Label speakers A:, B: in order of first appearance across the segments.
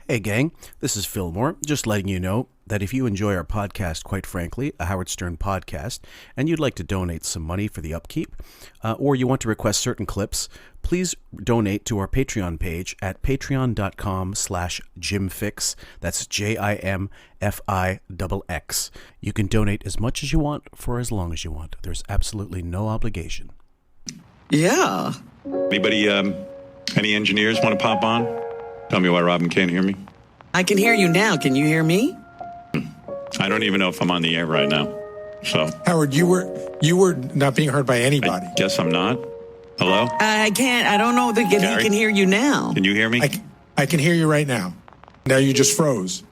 A: Hey gang, this is Fillmore, just letting you know that if you enjoy our podcast, quite frankly, a Howard Stern podcast, and you'd like to donate some money for the upkeep, or you want to request certain clips, please donate to our Patreon page at patreon.com/JimFix. That's JIMFIXX. You can donate as much as you want for as long as you want. There's absolutely no obligation.
B: Yeah.
C: Anybody, any engineers want to pop on? Tell me why Robin can't hear me.
B: I can hear you now. Can you hear me?
C: I don't even know if I'm on the air right now. So
D: Howard, you were not being heard by anybody.
C: I guess I'm not. Hello?
B: I can't. I don't know that he
C: Gary?
B: can hear you now.
C: Can you hear me?
D: I can hear you right now. Now you just froze.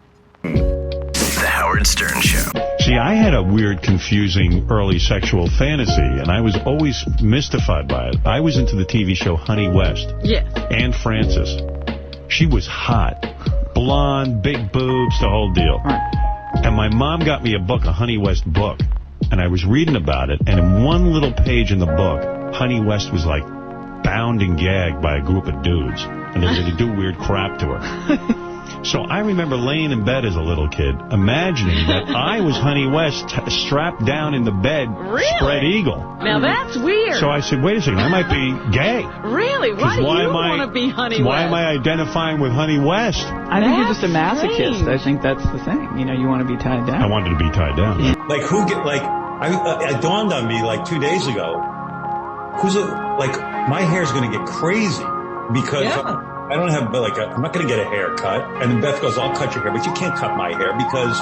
E: The Howard Stern Show.
F: See, I had a weird, confusing early sexual fantasy, and I was always mystified by it. I was into the TV show Honey West.
G: Yes.
F: Anne Francis. She was hot. Blonde, big boobs, the whole deal. And my mom got me a book, a Honey West book, and I was reading about it, and in one little page in the book, Honey West was like bound and gagged by a group of dudes, and they were going to do weird crap to her. So I remember laying in bed as a little kid, imagining that I was Honey West strapped down in the bed, spread eagle.
G: Now that's weird.
F: So I said, wait a second, I might be gay.
G: Really? Why do you want to be Honey West?
F: Why am I identifying with Honey West?
H: I think you're just a masochist.
G: strange.
H: I think that's the thing. You know, you want to be tied down.
F: I wanted to be tied down.
H: Yeah.
I: Like who get like it dawned on me like 2 days ago. My hair's gonna get crazy because I don't have I'm not gonna get a haircut. And then Beth goes, "I'll cut your hair, but you can't cut my hair because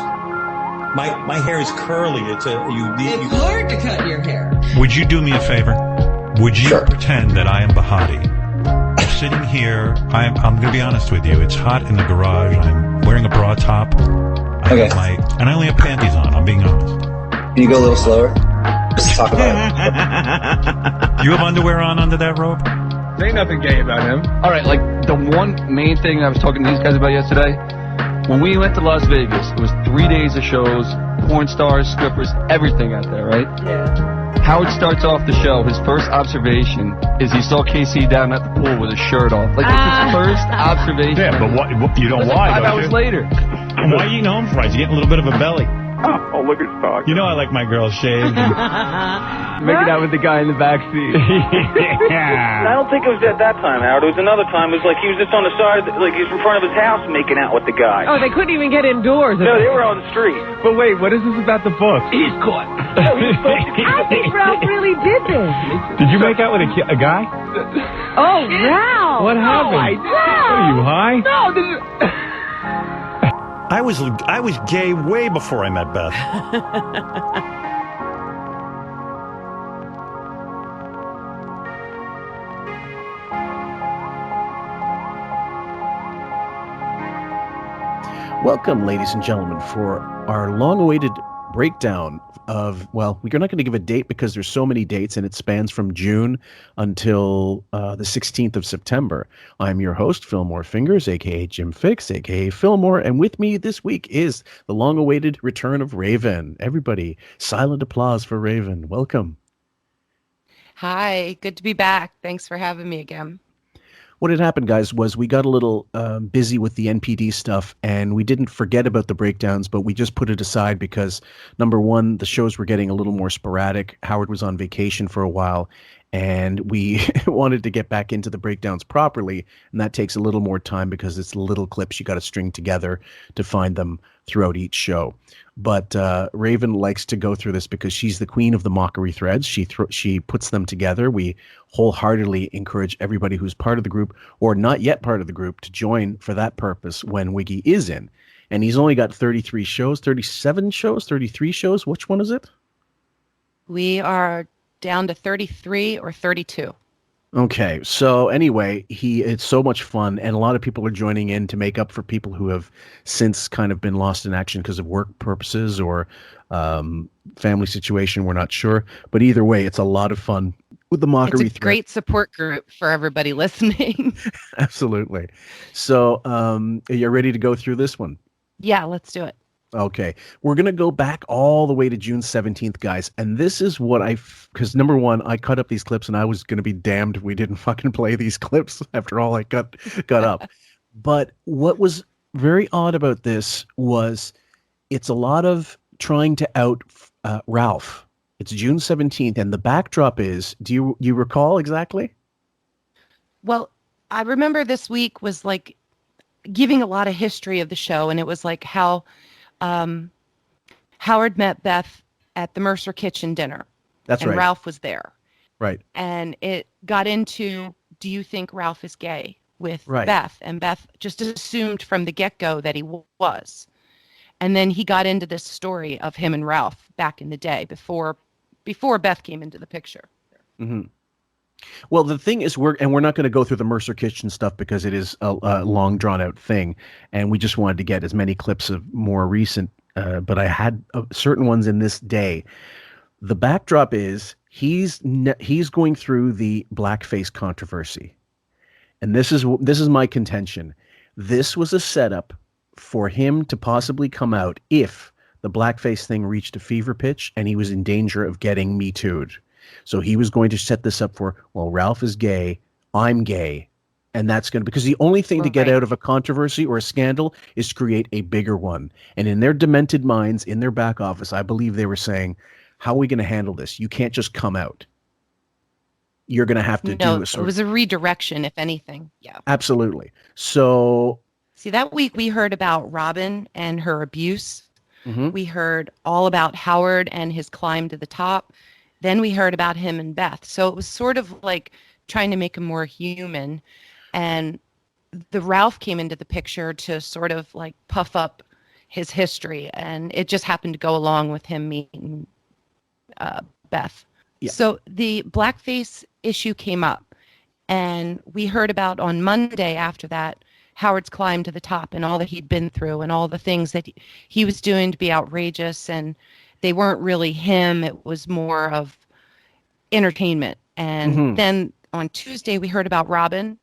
I: my hair is curly. It's
B: hard to cut your hair.
J: Would you do me a favor? Would you pretend that I am Bahati? I'm sitting here. I'm going to be honest with you. It's hot in the garage. I'm wearing a bra top. And I only have panties on. I'm being honest.
E: Can you go a little slower? Just talk about it.
J: Do you have underwear on under that robe?
K: There ain't nothing gay about him.
H: All right, like the one main thing I was talking to these guys about yesterday, when we went to Las Vegas, it was 3 days of shows, porn stars, strippers, everything out there, right?
G: Yeah.
H: Howard starts off the show. His first observation is he saw KC down at the pool with his shirt off. Like, it's his first observation.
F: Yeah, but what, you know why,
H: like 5
F: don't
H: hours
F: you?
H: later.
F: Why are you eating home fries? You getting a little bit of a belly.
K: Oh, look at Stock.
F: You know I like my girls shaved.
H: Making out with the guy in the back seat.
K: I don't think it was at that time, Howard. It was another time. It was like he was just on the side, like he was in front of his house making out with the guy.
G: Oh, they couldn't even get indoors.
K: No, they were on the street.
H: But wait, what is this about the book?
K: He's caught.
G: I think Ralph really did this.
F: Did you make out with a guy?
G: Oh, Ralph.
F: What happened? What are you, high?
G: No, this is...
J: I was gay way before I met Beth.
A: Welcome, ladies and gentlemen, for our long-awaited breakdown of, well, we're not going to give a date because there's so many dates and it spans from June until the 16th of September. I'm your host, Fillmore Fingers, a.k.a. Jim Fix, a.k.a. Fillmore, and with me this week is the long-awaited return of Raven. Everybody, silent applause for Raven. Welcome.
L: Hi, good to be back. Thanks for having me again.
A: What had happened, guys, was we got a little busy with the NPD stuff, and we didn't forget about the breakdowns, but we just put it aside because, number one, the shows were getting a little more sporadic. Howard was on vacation for a while, and we wanted to get back into the breakdowns properly, and that takes a little more time because it's little clips you got to string together to find them throughout each show. But Raven likes to go through this because she's the queen of the mockery threads. She puts them together. We wholeheartedly encourage everybody who's part of the group or not yet part of the group to join for that purpose when Wiggy is in. And he's only got 33 shows, 37 shows, 33 shows. Which one is it?
L: We are down to 33 or 32.
A: Okay, so anyway, it's so much fun, and a lot of people are joining in to make up for people who have since kind of been lost in action because of work purposes or family situation. We're not sure, but either way, it's a lot of fun with the mockery.
L: It's a great support group for everybody listening.
A: Absolutely. So, are you ready to go through this one?
L: Yeah, let's do it.
A: Okay, we're going to go back all the way to June 17th, guys. And this is what because number one, I cut up these clips and I was going to be damned if we didn't fucking play these clips after all I got up. But what was very odd about this was it's a lot of trying to out Ralph. It's June 17th, and the backdrop is, do you recall exactly?
L: Well, I remember this week was like giving a lot of history of the show, and it was like how Howard met Beth at the Mercer Kitchen dinner.
A: That's
L: and
A: right.
L: Ralph was there.
A: Right.
L: And it got into, do you think Ralph is gay with
A: Right.
L: Beth? And Beth just assumed from the get-go that he was. And then he got into this story of him and Ralph back in the day before Beth came into the picture.
A: Mm-hmm. Well, the thing is, we're not going to go through the Mercer Kitchen stuff because it is a long, drawn-out thing, and we just wanted to get as many clips of more recent. But I had certain ones in this day. The backdrop is he's going through the blackface controversy, and this is my contention. This was a setup for him to possibly come out if the blackface thing reached a fever pitch and he was in danger of getting Me Too'd. So he was going to set this up for, well, Ralph is gay, I'm gay, and that's going to, because the only thing to get out of a controversy or a scandal is to create a bigger one. And in their demented minds, in their back office, I believe they were saying, how are we going to handle this? You can't just come out. You're going to have to do a sort of...
L: it was a redirection, if anything. Yeah.
A: Absolutely. So...
L: See, that week we heard about Robin and her abuse.
A: Mm-hmm.
L: We heard all about Howard and his climb to the top. Then we heard about him and Beth. So it was sort of like trying to make him more human. And the Ralph came into the picture to sort of like puff up his history. And it just happened to go along with him meeting Beth.
A: Yeah.
L: So the blackface issue came up. And we heard about on Monday after that, Howard's climb to the top and all that he'd been through and all the things that he was doing to be outrageous, and they weren't really him. It was more of entertainment. And then on Tuesday, we heard about Robin.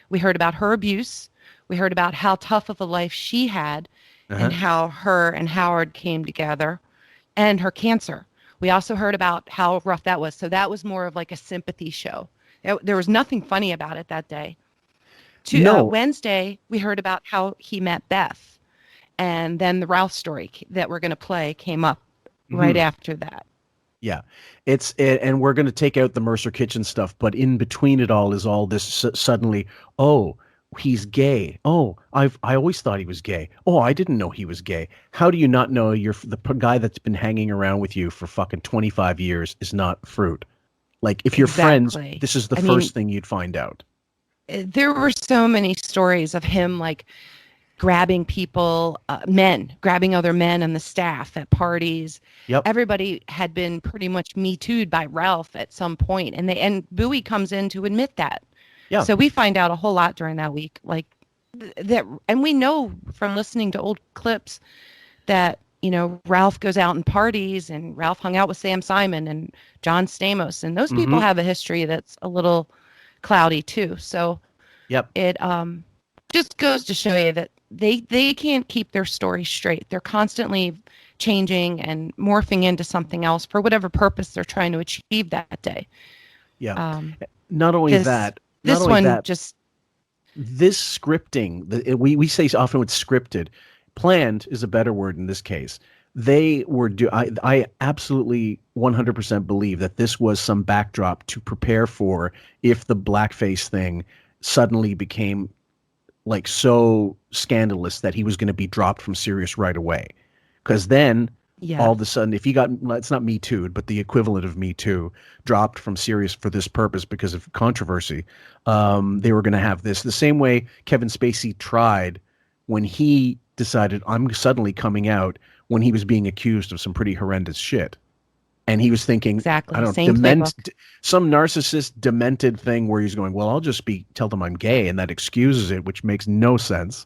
L: We heard about her abuse. We heard about how tough of a life she had and how her and Howard came together, and her cancer. We also heard about how rough that was. So that was more of like a sympathy show. There was nothing funny about it that day. Wednesday, we heard about how he met Beth. And then the Ralph story that we're going to play came up right after that.
A: Yeah, and we're going to take out the Mercer Kitchen stuff, but in between it all is all this suddenly, oh, he's gay. Oh, I always thought he was gay. Oh, I didn't know he was gay. How do you not know the guy that's been hanging around with you for fucking 25 years is not fruit? Like, if you're friends, this is the first thing you'd find out.
L: There were so many stories of him like grabbing people, grabbing other men on the staff at parties.
A: Yep.
L: Everybody had been pretty much Me Too'd by Ralph at some point, and Bowie comes in to admit that.
A: Yeah.
L: So we find out a whole lot during that week, like that, and we know from listening to old clips that Ralph goes out and parties, and Ralph hung out with Sam Simon and John Stamos, and those people have a history that's a little cloudy too. So it just goes to show you that they can't keep their story straight. They're constantly changing and morphing into something else for whatever purpose they're trying to achieve that day.
A: Yeah. Not only that,
L: this
A: scripting, we say often it's scripted. Planned is a better word in this case. They were I absolutely 100% believe that this was some backdrop to prepare for if the blackface thing suddenly became like so scandalous that he was going to be dropped from Sirius right away. Because then all of a sudden, if he got, it's not Me Too, but the equivalent of Me Too, dropped from Sirius for this purpose because of controversy, they were going to have this. The same way Kevin Spacey tried when he decided, I'm suddenly coming out, when he was being accused of some pretty horrendous shit. And he was thinking, I don't know, some narcissist demented thing where he's going, well, I'll just tell them I'm gay, and that excuses it, which makes no sense.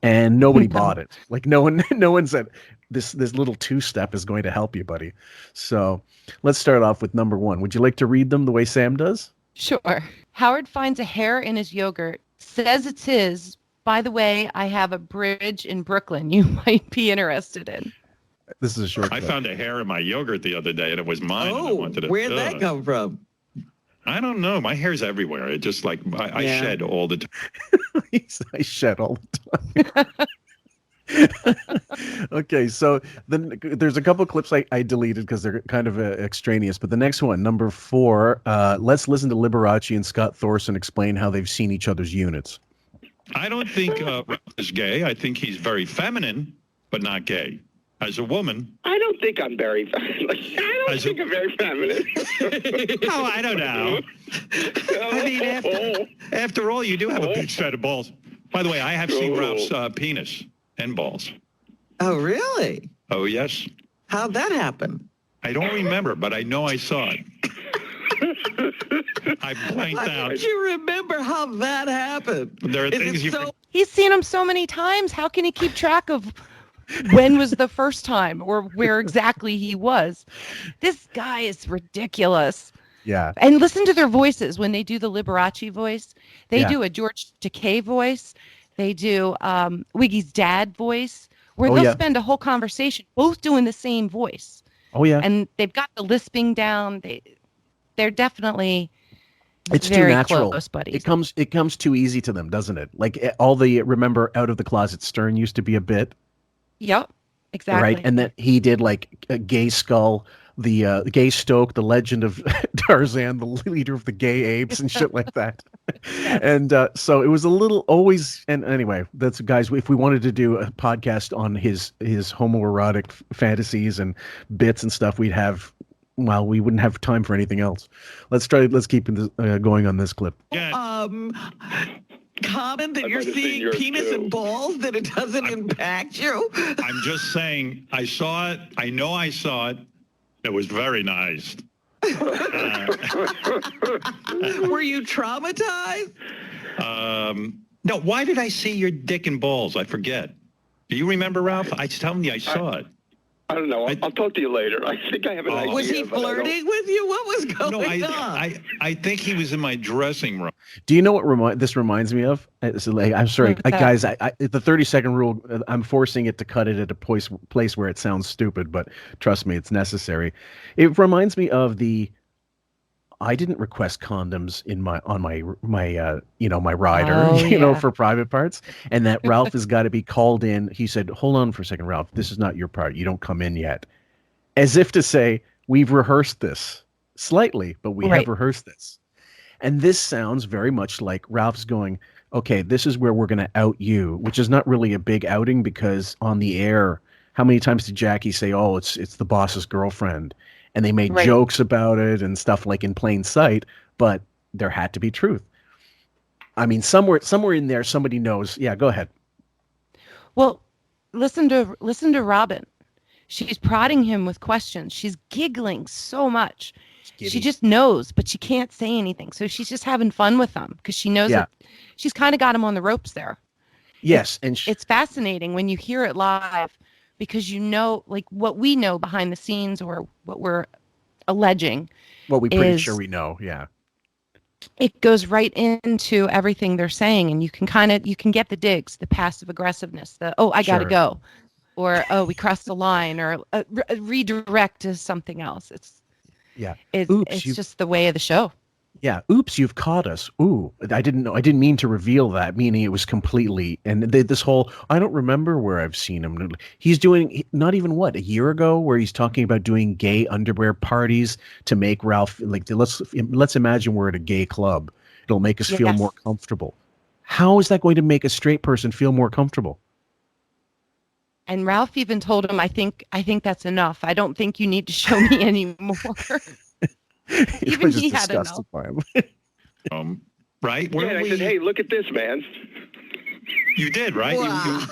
A: And nobody bought it. Like no one said this little two-step is going to help you, buddy. So let's start off with number one. Would you like to read them the way Sam does?
L: Sure. Howard finds a hair in his yogurt, says it's his. By the way, I have a bridge in Brooklyn you might be interested in.
A: This is a short clip.
C: I found a hair in my yogurt the other day, and it was mine.
B: Oh,
C: and I wanted it.
B: Where'd that come from?
C: I don't know. My hair's everywhere. It just like I shed all the time.
A: I shed all the time. Okay, so then there's a couple clips I deleted because they're kind of extraneous. But the next one, number 4, let's listen to Liberace and Scott Thorson explain how they've seen each other's units.
C: I don't think Ralph is gay. I think he's very feminine, but not gay. As a woman,
M: I don't think I'm very feminine. I don't think I'm very feminine.
C: oh, I don't know. I mean, after all, you do have a big set of balls. By the way, I have seen Ralph's penis and balls.
B: Oh, really?
C: Oh, yes.
B: How'd that happen?
C: I don't remember, but I know I saw it. I blanked out.
B: Don't you remember how that happened?
C: There are things you...
L: He's seen him so many times. How can he keep track of when was the first time or where exactly he was? This guy is ridiculous.
A: Yeah.
L: And listen to their voices when they do the Liberace voice. They
A: Yeah.
L: do a George Takei voice. They do Wiggy's dad voice, where
A: Oh,
L: they'll
A: yeah.
L: spend a whole conversation both doing the same voice.
A: Oh, yeah.
L: And they've got the lisping down. They're definitely
A: It's too
L: very
A: natural.
L: close buddies.
A: It comes too easy to them, doesn't it? Like all the remember Out of the Closet Stern used to be a bit,
L: Yep, exactly.
A: right? And then he did like a Gay Skull, the Gay Stoke, the Legend of Tarzan, the leader of the gay apes and shit like that. And so it was a little always. And anyway, that's guys. If we wanted to do a podcast on his homoerotic fantasies and bits and stuff, we'd have. Well, we wouldn't have time for anything else. Let's keep going on this clip.
B: Common that you're seeing penis and balls, that it doesn't impact you?
C: I'm just saying, I saw it. I know I saw it. It was very nice.
B: Were you traumatized?
C: No, why did I see your dick and balls? I forget. Do you remember, Ralph? I tell me I saw it.
M: I don't know. I'll talk to you later. I think I have an idea.
B: Was he
M: but I don't-
B: flirting with you? What was going on?
C: I think he was in my dressing room.
A: Do you know what this reminds me of? I'm sorry, guys. The 30-second rule. I'm forcing it to cut it at a place where it sounds stupid, but trust me, it's necessary. It reminds me of the. I didn't request condoms on my rider,
L: Oh,
A: for private parts, and that Ralph has got to be called in. He said, "Hold on for a second, Ralph. This is not your part. You don't come in yet," as if to say, "We've rehearsed this slightly, but we have rehearsed this." And this sounds very much like Ralph's going, "Okay, this is where we're going to out you," which is not really a big outing because on the air, how many times did Jackie say, "Oh, it's the boss's girlfriend"? And they made jokes about it and stuff like in plain sight, but there had to be truth. I mean, somewhere in there, somebody knows. Yeah, go ahead.
L: Well, listen to Robin. She's prodding him with questions. She's giggling so much. She just knows, but she can't say anything. So she's just having fun with them because she knows that she's kind of got him on the ropes there.
A: Yes,
L: it's fascinating when you hear it live. Because like what we know behind the scenes or what we're alleging.
A: Well, we're pretty sure we know, yeah.
L: It goes right into everything they're saying, and you can get the digs, the passive aggressiveness, I gotta go, or we crossed the line, or redirect to something else. It's just the way of the show.
A: Yeah. Oops, you've caught us. Ooh, I didn't know. I didn't mean to reveal that, meaning it was completely. And this whole, I don't remember where I've seen him. He's doing not even a year ago, where he's talking about doing gay underwear parties to make Ralph let's imagine we're at a gay club. It'll make us feel more comfortable. How is that going to make a straight person feel more comfortable?
L: And Ralph even told him, I think that's enough. I don't think you need to show me anymore. Even he had enough.
C: Right?
M: Yeah, I said, hey, look at this, man.
C: You did, right?
B: Wow.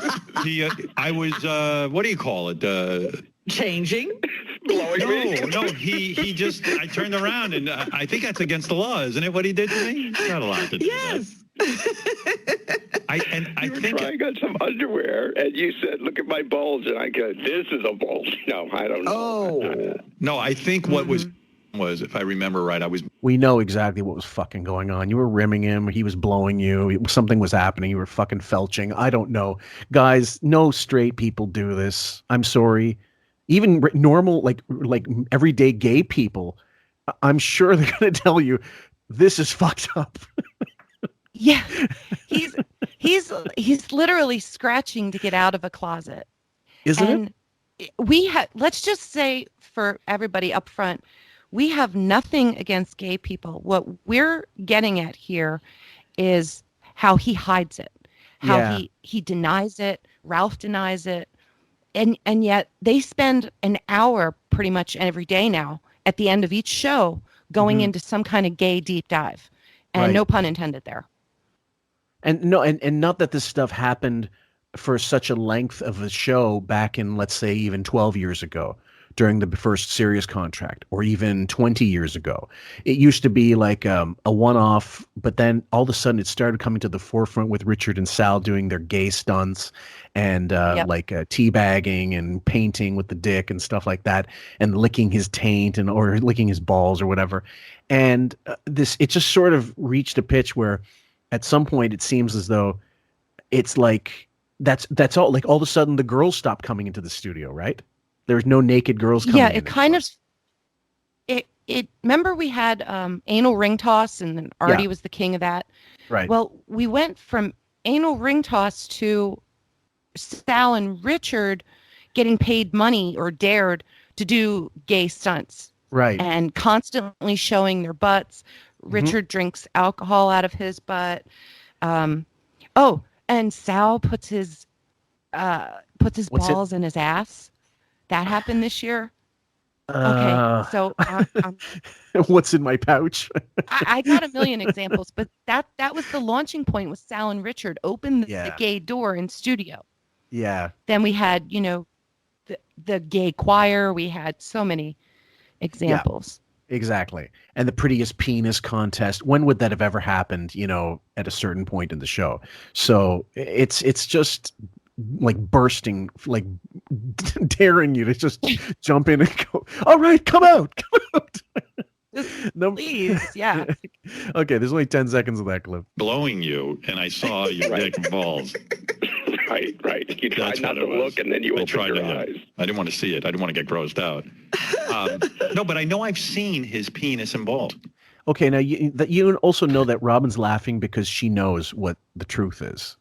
C: I was, what do you call it?
B: Changing?
M: Blowing me?
C: No, he just, I turned around and I think that's against the law, isn't it, what he did to me? Not allowed to do
B: Yes.
C: I
M: You were
C: think
M: trying on some underwear, and you said, look at my bulge, and I go, this is a bulge. No, I don't know.
B: Oh.
C: No, I think what was, if I remember right,
A: we know exactly what was fucking going on. You were rimming him. He was blowing you. Something was happening. You were fucking felching. I don't know. Guys, no straight people do this. I'm sorry. Even normal, like everyday gay people, I'm sure they're going to tell you, this is fucked up.
L: Yeah. He's literally scratching to get out of a closet.
A: Isn't
L: it? Let's just say for everybody up front, we have nothing against gay people. What we're getting at here is how he hides it, how he denies it. Ralph denies it. And yet they spend an hour pretty much every day now at the end of each show going into some kind of gay deep dive. And no pun intended there.
A: And no, and not that this stuff happened for such a length of a show back in, let's say, even 12 years ago during the first Sirius contract, or even 20 years ago. It used to be like a one-off, but then all of a sudden it started coming to the forefront with Richard and Sal doing their gay stunts and teabagging and painting with the dick and stuff like that, and licking his taint or licking his balls or whatever. And it just sort of reached a pitch where at some point it seems as though it's like that's all. Like all of a sudden the girls stopped coming into the studio, right? There's no naked girls coming in.
L: Yeah, it kind of remember we had anal ring toss, and then Artie was the king of that.
A: Right.
L: Well, we went from anal ring toss to Sal and Richard getting paid money or dared to do gay stunts.
A: Right.
L: And constantly showing their butts. Richard drinks alcohol out of his butt. And Sal puts his balls in his ass. That happened this year. Okay, so
A: what's in my pouch?
L: I got a million examples, but that was the launching point with Sal and Richard. Open the gay door in studio.
A: Yeah.
L: Then we had, the gay choir. We had so many examples.
A: Yeah, exactly. And the prettiest penis contest. When would that have ever happened, at a certain point in the show? So it's just like bursting, like daring you to just jump in and go, all right, come out.
L: Please, yeah.
A: Okay, there's only 10 seconds of that clip.
C: Blowing you, and I saw your dick and balls.
M: Right. You tried not to look, and then you opened your eyes.
C: I didn't want to see it. I didn't want to get grossed out. No, but I know I've seen his penis and balls.
A: Okay, now you also know that Robin's laughing because she knows what the truth is.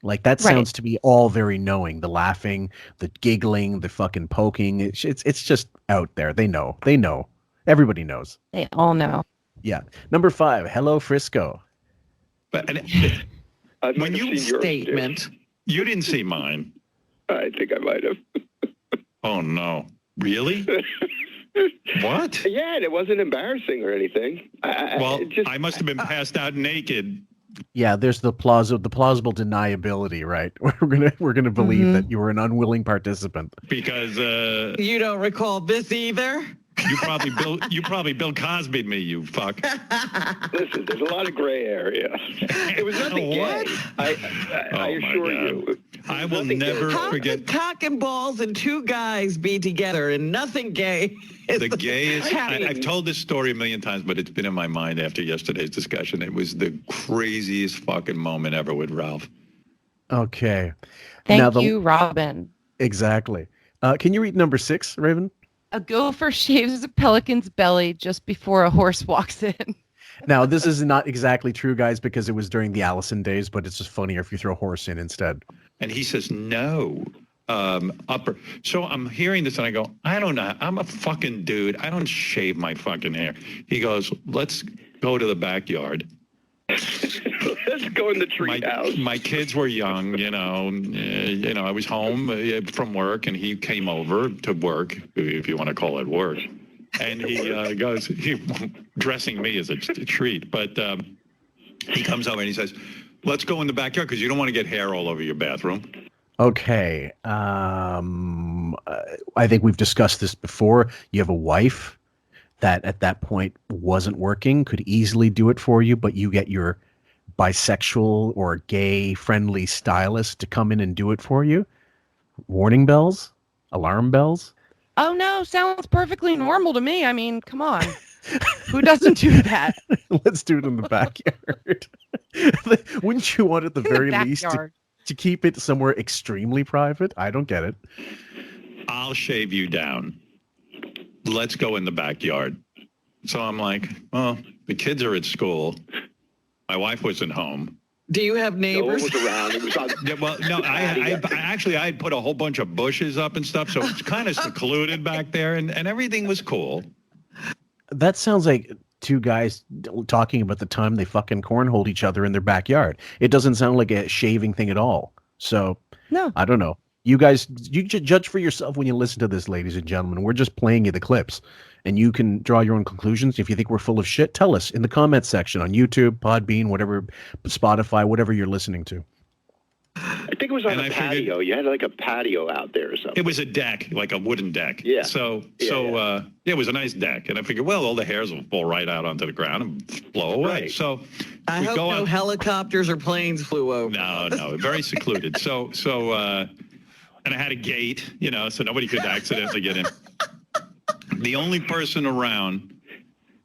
A: Like that sounds to be all very knowing. The laughing, the giggling, the fucking poking. It's just out there. They know. Everybody knows.
L: They all know.
A: Yeah. Number 5. Hello, Frisco.
C: But when you
B: statement,
C: you didn't see mine.
M: I think I might have.
C: Oh no! Really? What?
M: Yeah, it wasn't embarrassing or anything.
C: I must have been passed out naked.
A: Yeah, there's the plausible deniability, right? We're gonna believe that you were an unwilling participant
C: because
B: you don't recall this either.
C: You probably Bill Cosby'd me, you fuck.
M: Listen, there's a lot of gray area. It was nothing gay. I assure you.
C: I will never forget.
B: How could cock and balls and two guys be together and nothing gay?
C: The gayest. I've told this story a million times, but it's been in my mind after yesterday's discussion. It was the craziest fucking moment ever with Ralph.
A: Okay.
L: Thank you, Robin.
A: Exactly. Can you read number 6, Raven?
L: A gopher shaves a pelican's belly just before a horse walks in.
A: Now, this is not exactly true, guys, because it was during the Allison days, but it's just funnier if you throw a horse in instead.
C: And he says, no. Upper. So I'm hearing this and I go, I don't know. I'm a fucking dude. I don't shave my fucking hair. He goes, let's go to the backyard.
M: Let's go in the treehouse.
C: My kids were young, I was home from work and he came over to work, if you want to call it work. And he goes, dressing me as a treat. But he comes over and he says, let's go in the backyard because you don't want to get hair all over your bathroom.
A: Okay. I think we've discussed this before. You have a wife that at that point wasn't working, could easily do it for you, but you get your bisexual or gay friendly stylist to come in and do it for you. Warning bells? Alarm bells?
L: Oh no, sounds perfectly normal to me. I mean, come on. Who doesn't do that?
A: Let's do it in the backyard. Wouldn't you want at the very least to keep it somewhere extremely private? I don't get it.
C: I'll shave you down. Let's go in the backyard. So I'm like, well, the kids are at school. My wife wasn't home.
B: Do you have neighbors?
M: No one was around. It was on.
C: Yeah, well, no, I put a whole bunch of bushes up and stuff, so it's kind of secluded back there, and everything was cool.
A: That sounds like two guys talking about the time they fucking cornholed each other in their backyard. It doesn't sound like a shaving thing at all. So,
L: no,
A: I don't know. You guys, you judge for yourself when you listen to this, ladies and gentlemen. We're just playing you the clips, and you can draw your own conclusions. If you think we're full of shit, tell us in the comments section on YouTube, Podbean, whatever, Spotify, whatever you're listening to.
M: I think it was on a patio. You had like a patio out there or something.
C: It was a deck, like a wooden deck.
M: Yeah.
C: It was a nice deck, and I figured, well, all the hairs will fall right out onto the ground and blow away.
M: Right.
C: So
B: I hope no helicopters or planes flew over.
C: No, very secluded. And I had a gate, so nobody could accidentally get in. The only person around,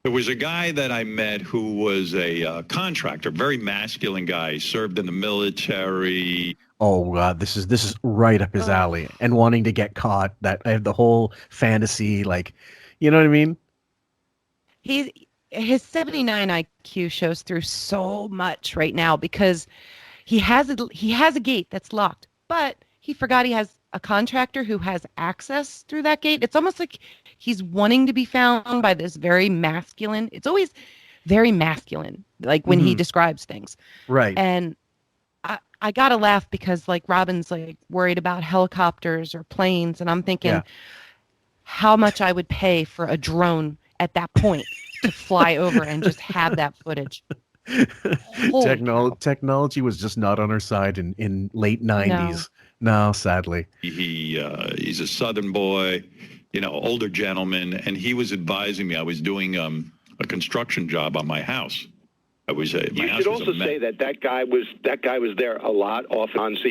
C: there was a guy that I met who was a contractor, very masculine guy. He served in the military.
A: Oh God, this is right up his alley. And wanting to get caught, that I have the whole fantasy, like, you know what I mean?
L: His 79 IQ shows through so much right now because he has a gate that's locked, but he forgot he has a contractor who has access through that gate. It's almost like he's wanting to be found by this very masculine. It's always very masculine, like when he describes things.
A: Right.
L: And I gotta laugh because like Robin's like worried about helicopters or planes, and I'm thinking how much I would pay for a drone at that point to fly over and just have that footage.
A: Technology was just not on our side in late 90s. No, sadly.
C: He's a Southern boy, older gentleman, and he was advising me. I was doing a construction job on my house. You should also say that guy was there a lot off and on, so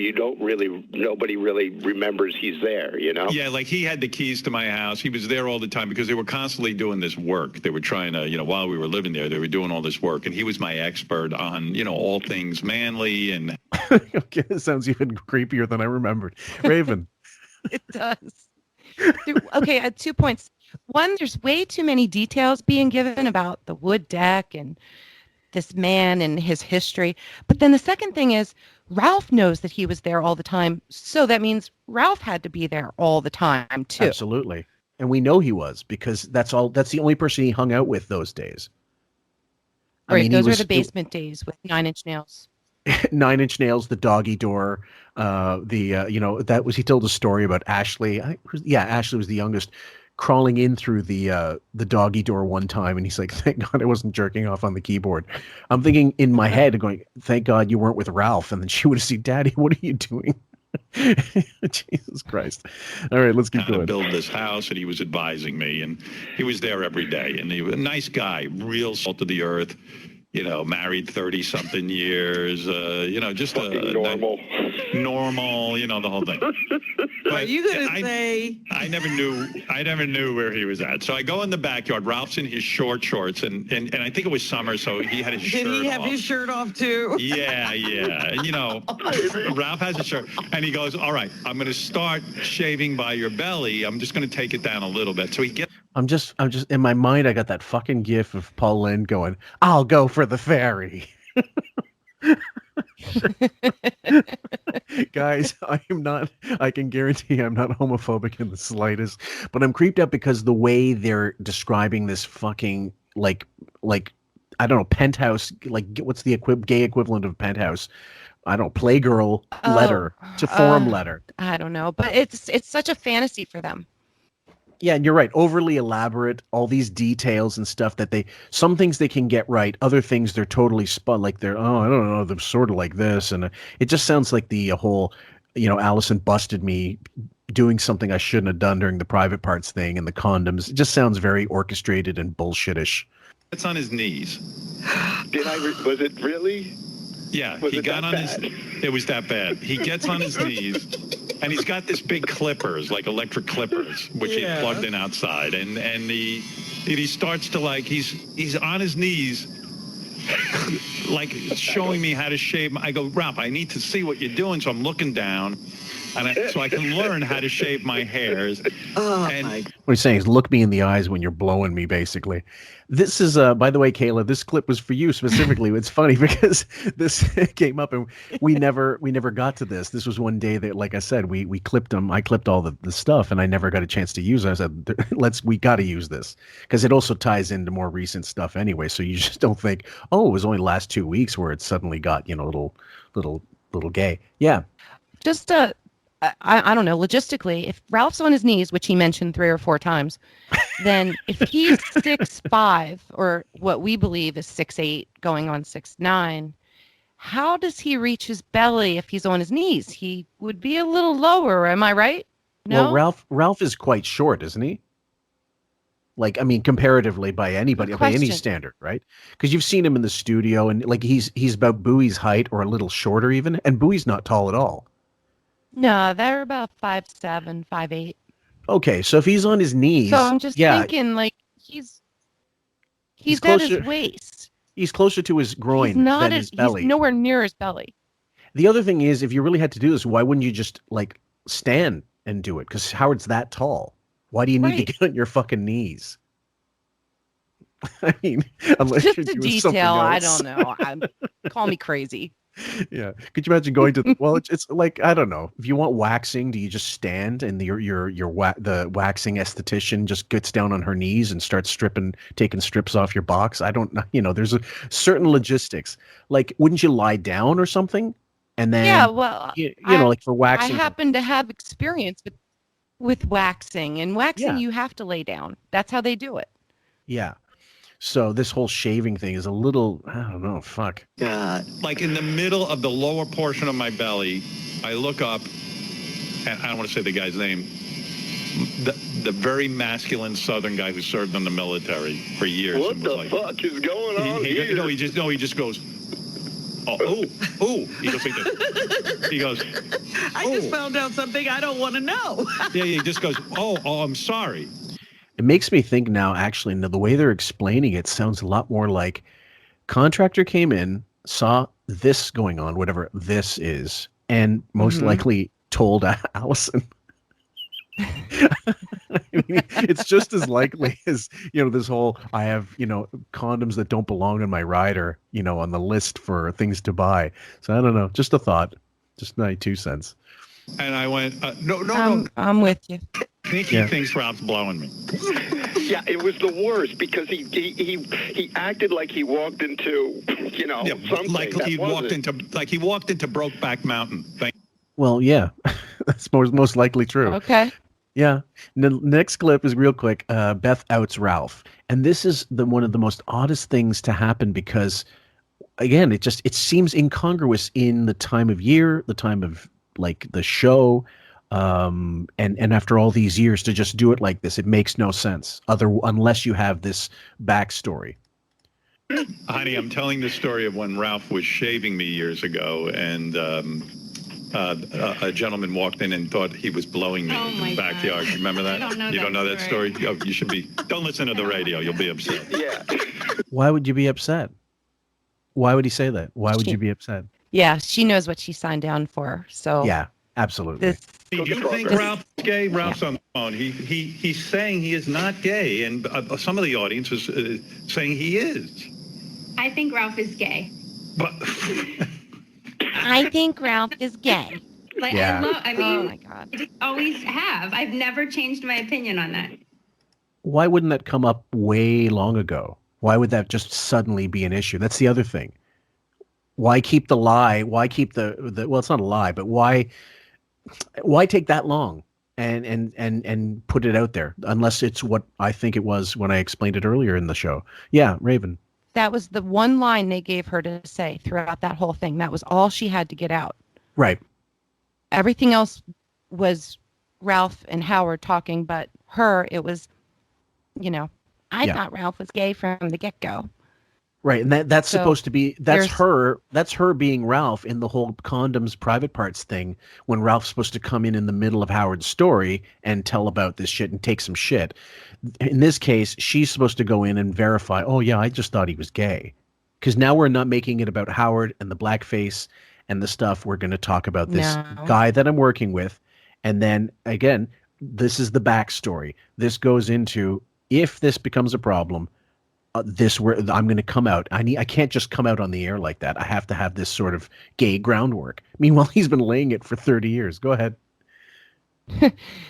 C: nobody really remembers he's there, Yeah, like he had the keys to my house. He was there all the time because they were constantly doing this work. They were trying to, while we were living there, they were doing all this work, and he was my expert on, all things manly and.
A: Okay, this sounds even creepier than I remembered. Raven.
L: It does. Okay, I had 2 points. One, there's way too many details being given about the wood deck and this man and his history. But then the second thing is Ralph knows that he was there all the time. So that means Ralph had to be there all the time too.
A: Absolutely. And we know he was because that's the only person he hung out with those days.
L: Right. Those were the basement days with 9 Inch Nails.
A: 9 Inch Nails, the doggy door, he told a story about Ashley. Ashley was the youngest, crawling in through the doggy door one time, and he's like, thank God I wasn't jerking off on the keyboard. I'm thinking in my head, going, thank God you weren't with Ralph. And then she would have said, Daddy, what are you doing? Jesus Christ. All right, let's keep going.
C: Build this house, and he was advising me, and he was there every day, and he was a nice guy, real salt of the earth. Married 30-something years, just
M: normal,
C: the whole thing. But
B: are you going to say?
C: I never knew where he was at. So I go in the backyard. Ralph's in his short shorts, and I think it was summer, so he had his shirt off.
B: Did he have his shirt off too?
C: Yeah. And, Ralph has a shirt, and he goes, all right, I'm going to start shaving by your belly. I'm just going to take it down a little bit. So he gets.
A: I'm just in my mind, I got that fucking gif of Paul Lynde going, I'll go for the fairy. Guys, I can guarantee I'm not homophobic in the slightest, but I'm creeped out because the way they're describing this fucking like I don't know, penthouse, like what's the gay equivalent of penthouse? I don't know, Playgirl letter to forum letter.
L: I don't know, but it's such a fantasy for them.
A: Yeah, and you're right. Overly elaborate, all these details and stuff that some things they can get right. Other things they're totally spun. Like I don't know, they're sort of like this. And it just sounds like the whole, Allison busted me doing something I shouldn't have done during the private parts thing and the condoms. It just sounds very orchestrated and bullshitish.
C: It's on his knees.
M: Was it really?
C: Yeah, he got on his. It was that bad. He gets on his knees, and he's got this big clippers, like electric clippers, which he plugged in outside, and he starts to he's on his knees, like showing me how to shave. I go, Ralph, I need to see what you're doing, so I'm looking down, so I can learn how to shave my hairs.
A: What he's saying is, look me in the eyes when you're blowing me, basically. This is, by the way, Kayla, this clip was for you specifically. It's funny because this came up and we never got to this. This was one day that, like I said, we clipped them. I clipped all the stuff and I never got a chance to use it. I said, we got to use this because it also ties into more recent stuff anyway. So you just don't think, oh, it was only the last 2 weeks where it suddenly got, a little gay. Yeah.
L: Just I don't know, logistically, if Ralph's on his knees, which he mentioned 3 or 4 times, then if he's 6'5", or what we believe is 6'8", going on 6'9", how does he reach his belly if he's on his knees? He would be a little lower, am I right? No?
A: Well, Ralph is quite short, isn't he? Like, I mean, comparatively by anybody, by any standard, right? Because you've seen him in the studio, and like he's about Bowie's height or a little shorter even, and Bowie's not tall at all.
L: No, they're about 5'7", 5'8".
A: Okay, so if he's on his knees,
L: So I'm just thinking, like, he's at his waist.
A: He's closer to his groin than his belly.
L: He's nowhere near his belly.
A: The other thing is, if you really had to do this, why wouldn't you just like stand and do it? Because Howard's that tall. Why do you need to get on your fucking knees? I mean, unless
L: Just
A: you're
L: a
A: doing something
L: detail. I
A: else.
L: don't know. Call me crazy.
A: Yeah. Could you imagine going to? Well, it's like, I don't know. If you want waxing, do you just stand and the waxing esthetician just gets down on her knees and starts taking strips off your box? I don't know. There's a certain logistics. Like, wouldn't you lie down or something? And then like for waxing.
L: I happen to have experience with waxing, and waxing you have to lay down. That's how they do it.
A: Yeah. So this whole shaving thing is a little, I don't know, fuck.
C: Yeah. Like in the middle of the lower portion of my belly, I look up, and I don't want to say the guy's name, the very masculine Southern guy who served in the military for years.
M: What the fuck is going on here?
C: He just goes, he goes like this. He goes,
B: I just found out something I don't want to know.
C: Yeah, he just goes, oh, I'm sorry.
A: It makes me think now, actually, the way they're explaining it sounds a lot more like contractor came in, saw this going on, whatever this is, and most likely told Allison. I mean, it's just as likely as, this whole, I have, condoms that don't belong in my rider, on the list for things to buy. So I don't know. Just a thought. Just my 2 cents.
C: And I went, no.
L: I'm with you.
C: He thinks Ralph's blowing me.
M: Yeah, it was the worst because he acted like he walked into, something.
C: Like he walked into Brokeback Mountain.
A: Well, yeah, that's most likely true.
L: Okay.
A: Yeah. The next clip is real quick. Beth outs Ralph, and this is one of the most oddest things to happen because, again, it seems incongruous in the time of year, the time of like the show. And after all these years to just do it like this, it makes no sense unless you have this backstory.
C: Honey, I'm telling the story of when Ralph was shaving me years ago, and a gentleman walked in and thought he was blowing me in the backyard. You remember that? You don't know that story? Oh, you should be. Don't listen to the radio. You'll be upset.
M: Yeah.
A: Why would you be upset? Why would he say that? Why would you be upset?
L: Yeah, she knows what she signed down for. So
A: yeah, absolutely.
C: Do you think Ralph's gay? Ralph's on the phone. He's saying he is not gay, and some of the audience is saying he is.
N: I think Ralph is gay.
C: But
L: I think Ralph is gay.
N: Like,
A: yeah.
N: Oh my God. I just always have. I've never changed my opinion on that.
A: Why wouldn't that come up way long ago? Why would that just suddenly be an issue? That's the other thing. Why keep the lie? Why keep the well, it's not a lie, but why take that long and put it out there unless it's what I think it was when I explained it earlier in the show. Yeah, Raven.
L: That was the one line they gave her to say throughout that whole thing. That was all she had to get out.
A: Right.
L: Everything else was Ralph and Howard talking, but her, it was, I thought Ralph was gay from the get-go.
A: Right, and that's supposed to be that's her being Ralph in the whole condoms private parts thing when Ralph's supposed to come in the middle of Howard's story and tell about this shit and take some shit. In this case, she's supposed to go in and verify, oh yeah, I just thought he was gay. Because now we're not making it about Howard and the blackface and the stuff. We're going to talk about this
L: No.
A: guy that I'm working with. And then again, this is the backstory. This goes into, if this becomes a problem, I'm going to come out. I can't just come out on the air like that. I have to have this sort of gay groundwork. Meanwhile, he's been laying it for 30 years. Go ahead.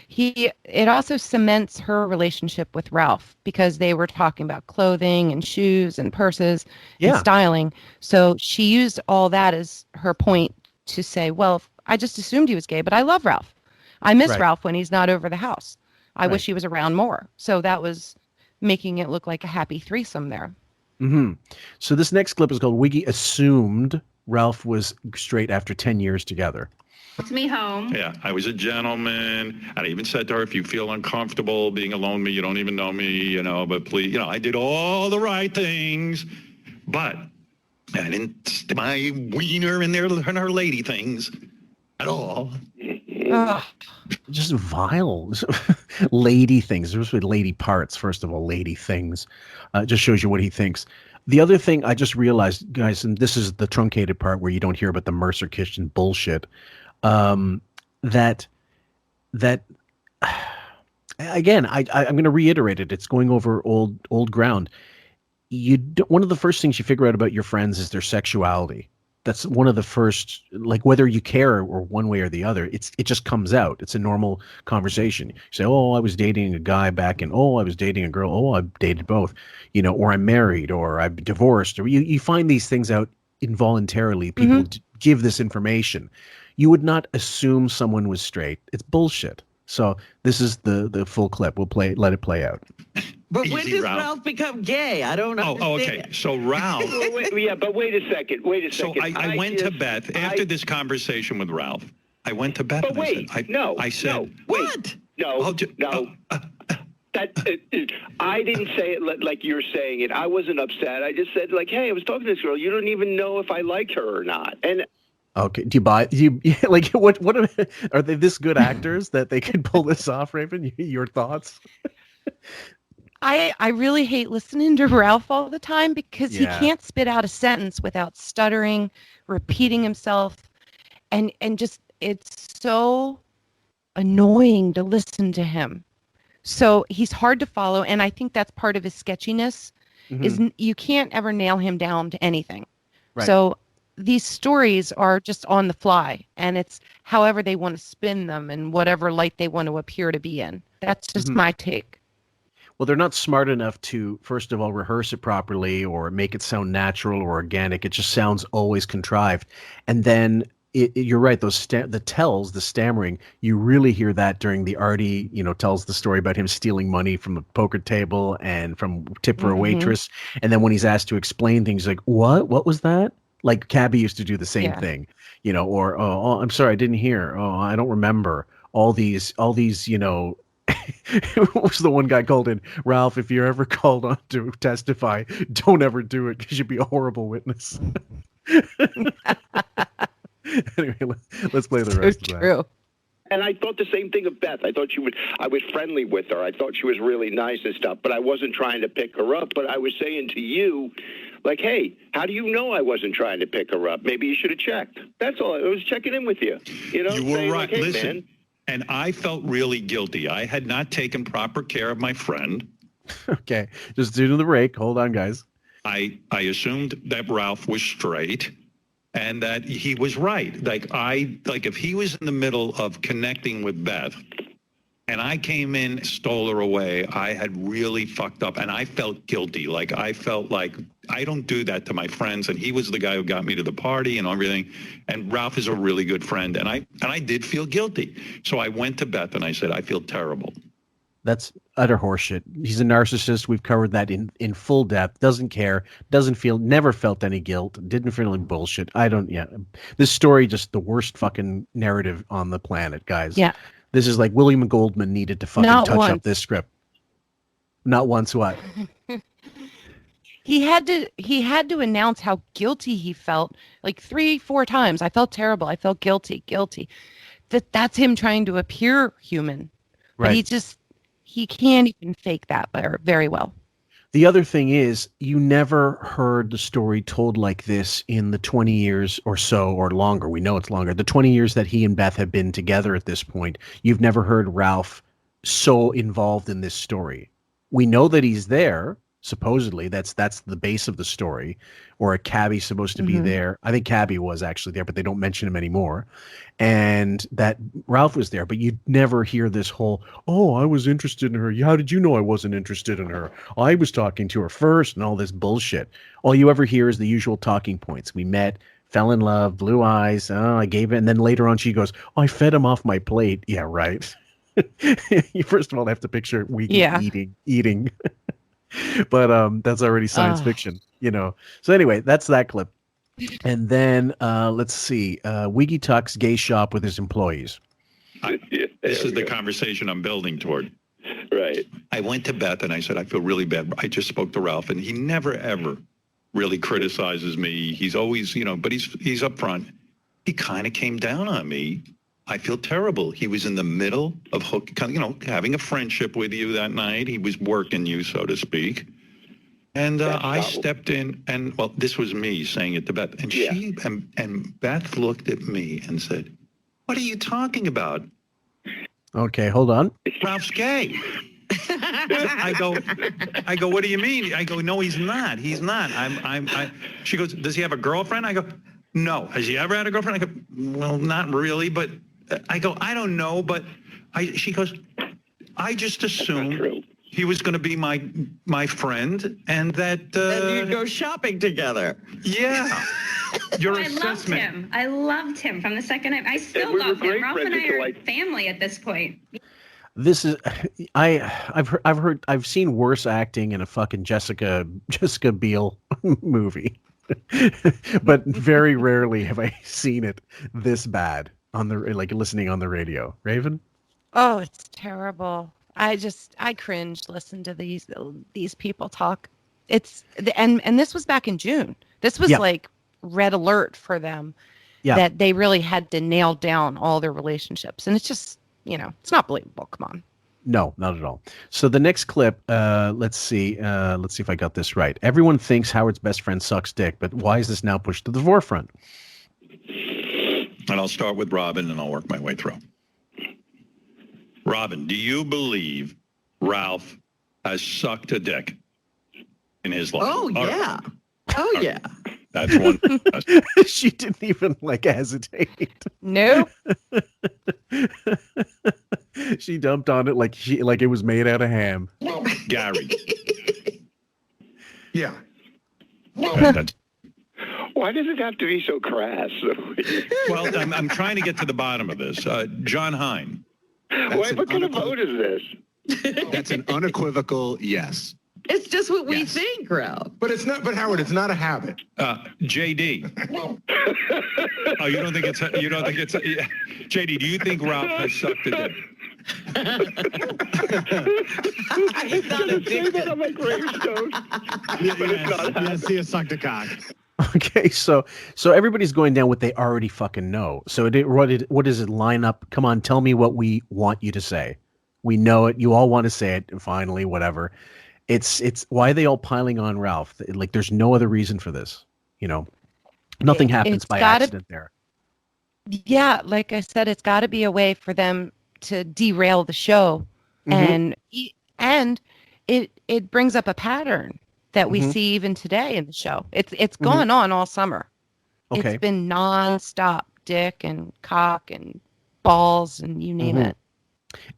L: It also cements her relationship with Ralph, because they were talking about clothing and shoes and purses and styling. So she used all that as her point to say, well, I just assumed he was gay, but I love Ralph. I miss Ralph when he's not over the house. I wish he was around more. So that was making it look like a happy threesome there.
A: Mm-hmm. So this next clip is called Wiggy Assumed Ralph Was Straight After 10 Years Together.
N: It's me home.
C: Yeah, I was a gentleman. I even said to her, if you feel uncomfortable being alone with me, you don't even know me, but please, I did all the right things, but I didn't stick my wiener in her lady things at all.
A: Just vile lady things. There's lady parts, first of all, lady things. Just shows you what he thinks. The other thing I just realized, guys, and this is the truncated part where you don't hear about the Mercer Kitchen bullshit, that again, I'm going to reiterate it. It's going over old ground. One of the first things you figure out about your friends is their sexuality. That's one of the first, like, whether you care or one way or the other, it just comes out. It's a normal conversation. You say, oh, I was dating a guy back in, oh, I was dating a girl. Oh, I've dated both, or I'm married, or I'm divorced, or you find these things out involuntarily. People give this information. You would not assume someone was straight. It's bullshit. So this is the full clip. Let it play out.
B: But when does Ralph become gay? I don't know.
C: Oh, okay. So Ralph.
M: But wait a second.
C: So I went to Beth after this conversation with Ralph. I went to Beth.
M: But wait,
C: I said,
B: what?
M: No. I didn't say it like you're saying it. I wasn't upset. I just said, like, hey, I was talking to this girl. You don't even know if I liked her or not. And
A: okay, like what are they this good actors that they can pull this off, Raven? Your thoughts?
L: I really hate listening to Ralph all the time, because he can't spit out a sentence without stuttering, repeating himself, and just it's so annoying to listen to him. So he's hard to follow, and I think that's part of his sketchiness. Is you can't ever nail him down to anything. Right. So these stories are just on the fly, and it's however they want to spin them and whatever light they want to appear to be in. That's just my take.
A: Well, they're not smart enough to, first of all, rehearse it properly or make it sound natural or organic. It just sounds always contrived. And then you're right, the stammering, you really hear that during the Artie, tells the story about him stealing money from a poker table and from tip for a waitress. And then when he's asked to explain things, like, what was that? Like Cabby used to do the same thing, or, oh, I'm sorry, I didn't hear. Oh, I don't remember. All these, what was the one guy called in? Ralph, if you're ever called on to testify, don't ever do it, because you'd be a horrible witness. Anyway, let's play the rest of that.
M: And I thought the same thing of Beth. I thought I was friendly with her. I thought she was really nice and stuff, but I wasn't trying to pick her up. But I was saying to you, like, hey, how do you know I wasn't trying to pick her up? Maybe you should have checked. That's all. I was checking in with you.
C: You were right.
M: Like, hey,
C: listen.
M: Man.
C: And I felt really guilty. I had not taken proper care of my friend.
A: Okay, just due to the break. Hold on, guys.
C: I assumed that Ralph was straight and that he was right. Like if he was in the middle of connecting with Beth and I came in, stole her away, I had really fucked up, and I felt guilty. Like I felt like I don't do that to my friends, and he was the guy who got me to the party and everything. And Ralph is a really good friend, and I did feel guilty. So I went to Beth and I said, I feel terrible. That's
A: utter horseshit. He's a narcissist. We've covered that in full depth. Doesn't care. Never felt any guilt. Didn't feel any bullshit. This story, just the worst fucking narrative on the planet, guys.
L: Yeah.
A: This is like William Goldman needed to fucking touch up this script. Not once. What?
L: He had to announce how guilty he felt like 3-4 times. I felt terrible. I felt guilty. That's him trying to appear human. Right. But he can't even fake that very well.
A: The other thing is, you never heard the story told like this in the 20 years or so, or longer. We know it's longer. The 20 years that he and Beth have been together at this point, you've never heard Ralph so involved in this story. We know that he's there, supposedly. That's the base of the story. Or a cabbie's supposed to be there. I think Cabbie was actually there, but they don't mention him anymore. And that Ralph was there, but you'd never hear this whole, oh, I was interested in her. How did you know I wasn't interested in her? I was talking to her first and all this bullshit. All you ever hear is the usual talking points. We met, fell in love, blue eyes. Oh, I gave it. And then later on she goes, oh, I fed him off my plate. Yeah, right. You first of all have to picture eating. But that's already science fiction, you know. So anyway, that's that clip. And then let's see, Wiggy Tuck's gay shop with his employees.
C: This is the conversation I'm building toward.
M: Right.
C: I went to Beth and I said, I feel really bad. I just spoke to Ralph, and he never, ever really criticizes me. He's always, you know, but he's up front. He kind of came down on me. I feel terrible. He was in the middle of, having a friendship with you that night. He was working you, so to speak. And I stepped in, and, well, this was me saying it to Beth. And she and Beth looked at me and said, what are you talking about?
A: Okay, hold on.
C: Ralph's gay. I go, what do you mean? I go, no, he's not. He's not. She goes, does he have a girlfriend? I go, no. Has he ever had a girlfriend? I go, well, not really, but I go, I don't know, but she goes, I just assumed he was going to be my friend, and that
B: and you'd go shopping together.
C: Yeah. Your
N: I
C: assessment.
N: loved him from the second I still love him. Ralph and I are family at this point.
A: This is I've seen worse acting in a fucking Jessica Biel movie. But very rarely have I seen it this bad on the listening on the radio. Raven?
L: Oh, it's terrible. I cringe listen to these people talk. And this was back in June. This was like red alert for them that they really had to nail down all their relationships. And it's just, it's not believable. Come on.
A: No, not at all. So the next clip, let's see if I got this right. Everyone thinks Howard's best friend sucks dick, but why is this now pushed to the forefront?
C: And I'll start with Robin, and I'll work my way through. Robin, do you believe Ralph has sucked a dick in his life?
B: Oh, yeah. Oh, yeah.
C: That's one.
A: She didn't even hesitate.
L: No.
A: She dumped on it like it was made out of ham.
C: Gary.
D: Yeah.
M: Why does it have to be so crass?
C: Well, I'm trying to get to the bottom of this. John Hine.
M: What kind of vote is this?
O: That's an unequivocal yes.
B: It's just what we think, Ralph.
D: But it's not. But Howard, it's not a habit.
C: JD. Oh, you don't think it's? JD, do you think Ralph has sucked a dick?
B: He's not addicted.
M: On my gravestone.
O: Yes, he has sucked a cock.
A: Okay, so everybody's going down what they already fucking know. So what does it line up? Come on, tell me what we want you to say. We know it. You all want to say it. Finally, whatever. It's why are they all piling on Ralph? There's no other reason for this. Nothing happens by accident there.
L: Yeah, like I said, it's got to be a way for them to derail the show, and it brings up a pattern that we see even today in the show. It's gone on all summer.
A: Okay.
L: It's been nonstop dick and cock and balls and you name it.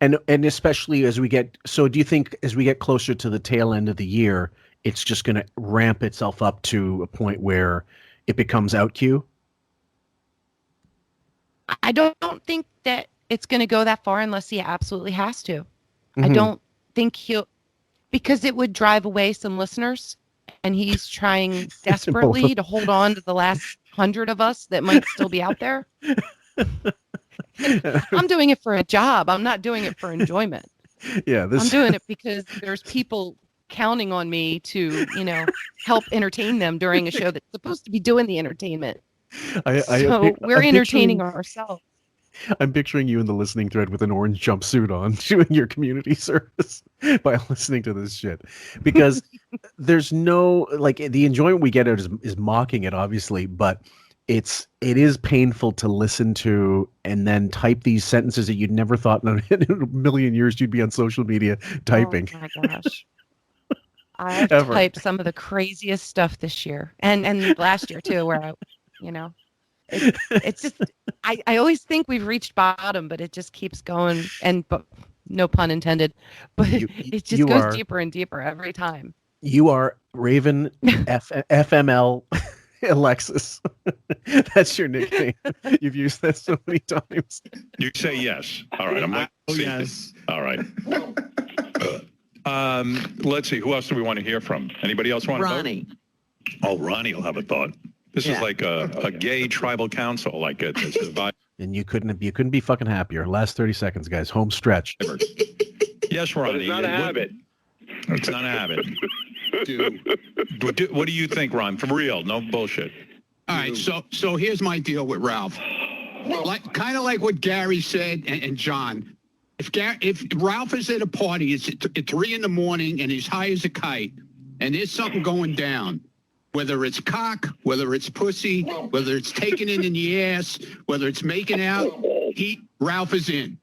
A: And especially as we get, so do you think as we get closer to the tail end of the year, it's just going to ramp itself up to a point where it becomes out cue?
L: I don't think that it's going to go that far unless he absolutely has to. I don't think because it would drive away some listeners, and he's trying desperately to hold on to the last 100 of us that might still be out there. I'm doing it for a job. I'm not doing it for enjoyment.
A: Yeah,
L: I'm doing it because there's people counting on me to, help entertain them during a show that's supposed to be doing the entertainment. We're entertaining ourselves.
A: I'm picturing you in the listening thread with an orange jumpsuit on doing your community service by listening to this shit. Because there's no like the enjoyment we get out is mocking it, obviously, but it is painful to listen to and then type these sentences that you'd never thought in a million years you'd be on social media typing.
L: Oh my gosh. I've
A: Ever.
L: typed some of the craziest stuff this year and last year too, where it's just, I always think we've reached bottom, but it just keeps going but no pun intended, but it just goes deeper and deeper every time.
A: You are Raven FML Alexis. That's your nickname. You've used that so many times.
C: You say yes. All right. I'm like,
O: yes.
C: All right. Let's see. Who else do we want to hear from? Anybody else want to
B: Ronnie.
C: vote? Oh, Ronnie will have a thought. This is like a gay tribal council. Like
A: and you couldn't be fucking happier. Last 30 seconds, guys. Home stretch.
C: Yes, Ronnie.
M: But it's not a habit.
C: It's not a habit. What do you think, Ron? For real, no bullshit.
O: All right, so here's my deal with Ralph. Kind of like what Gary said and John. If Ralph is at a party, it's at 3 a.m. and he's high as a kite, and there's something going down, whether it's cock, whether it's pussy, whether it's taking it in the ass, whether it's making out, Ralph is in.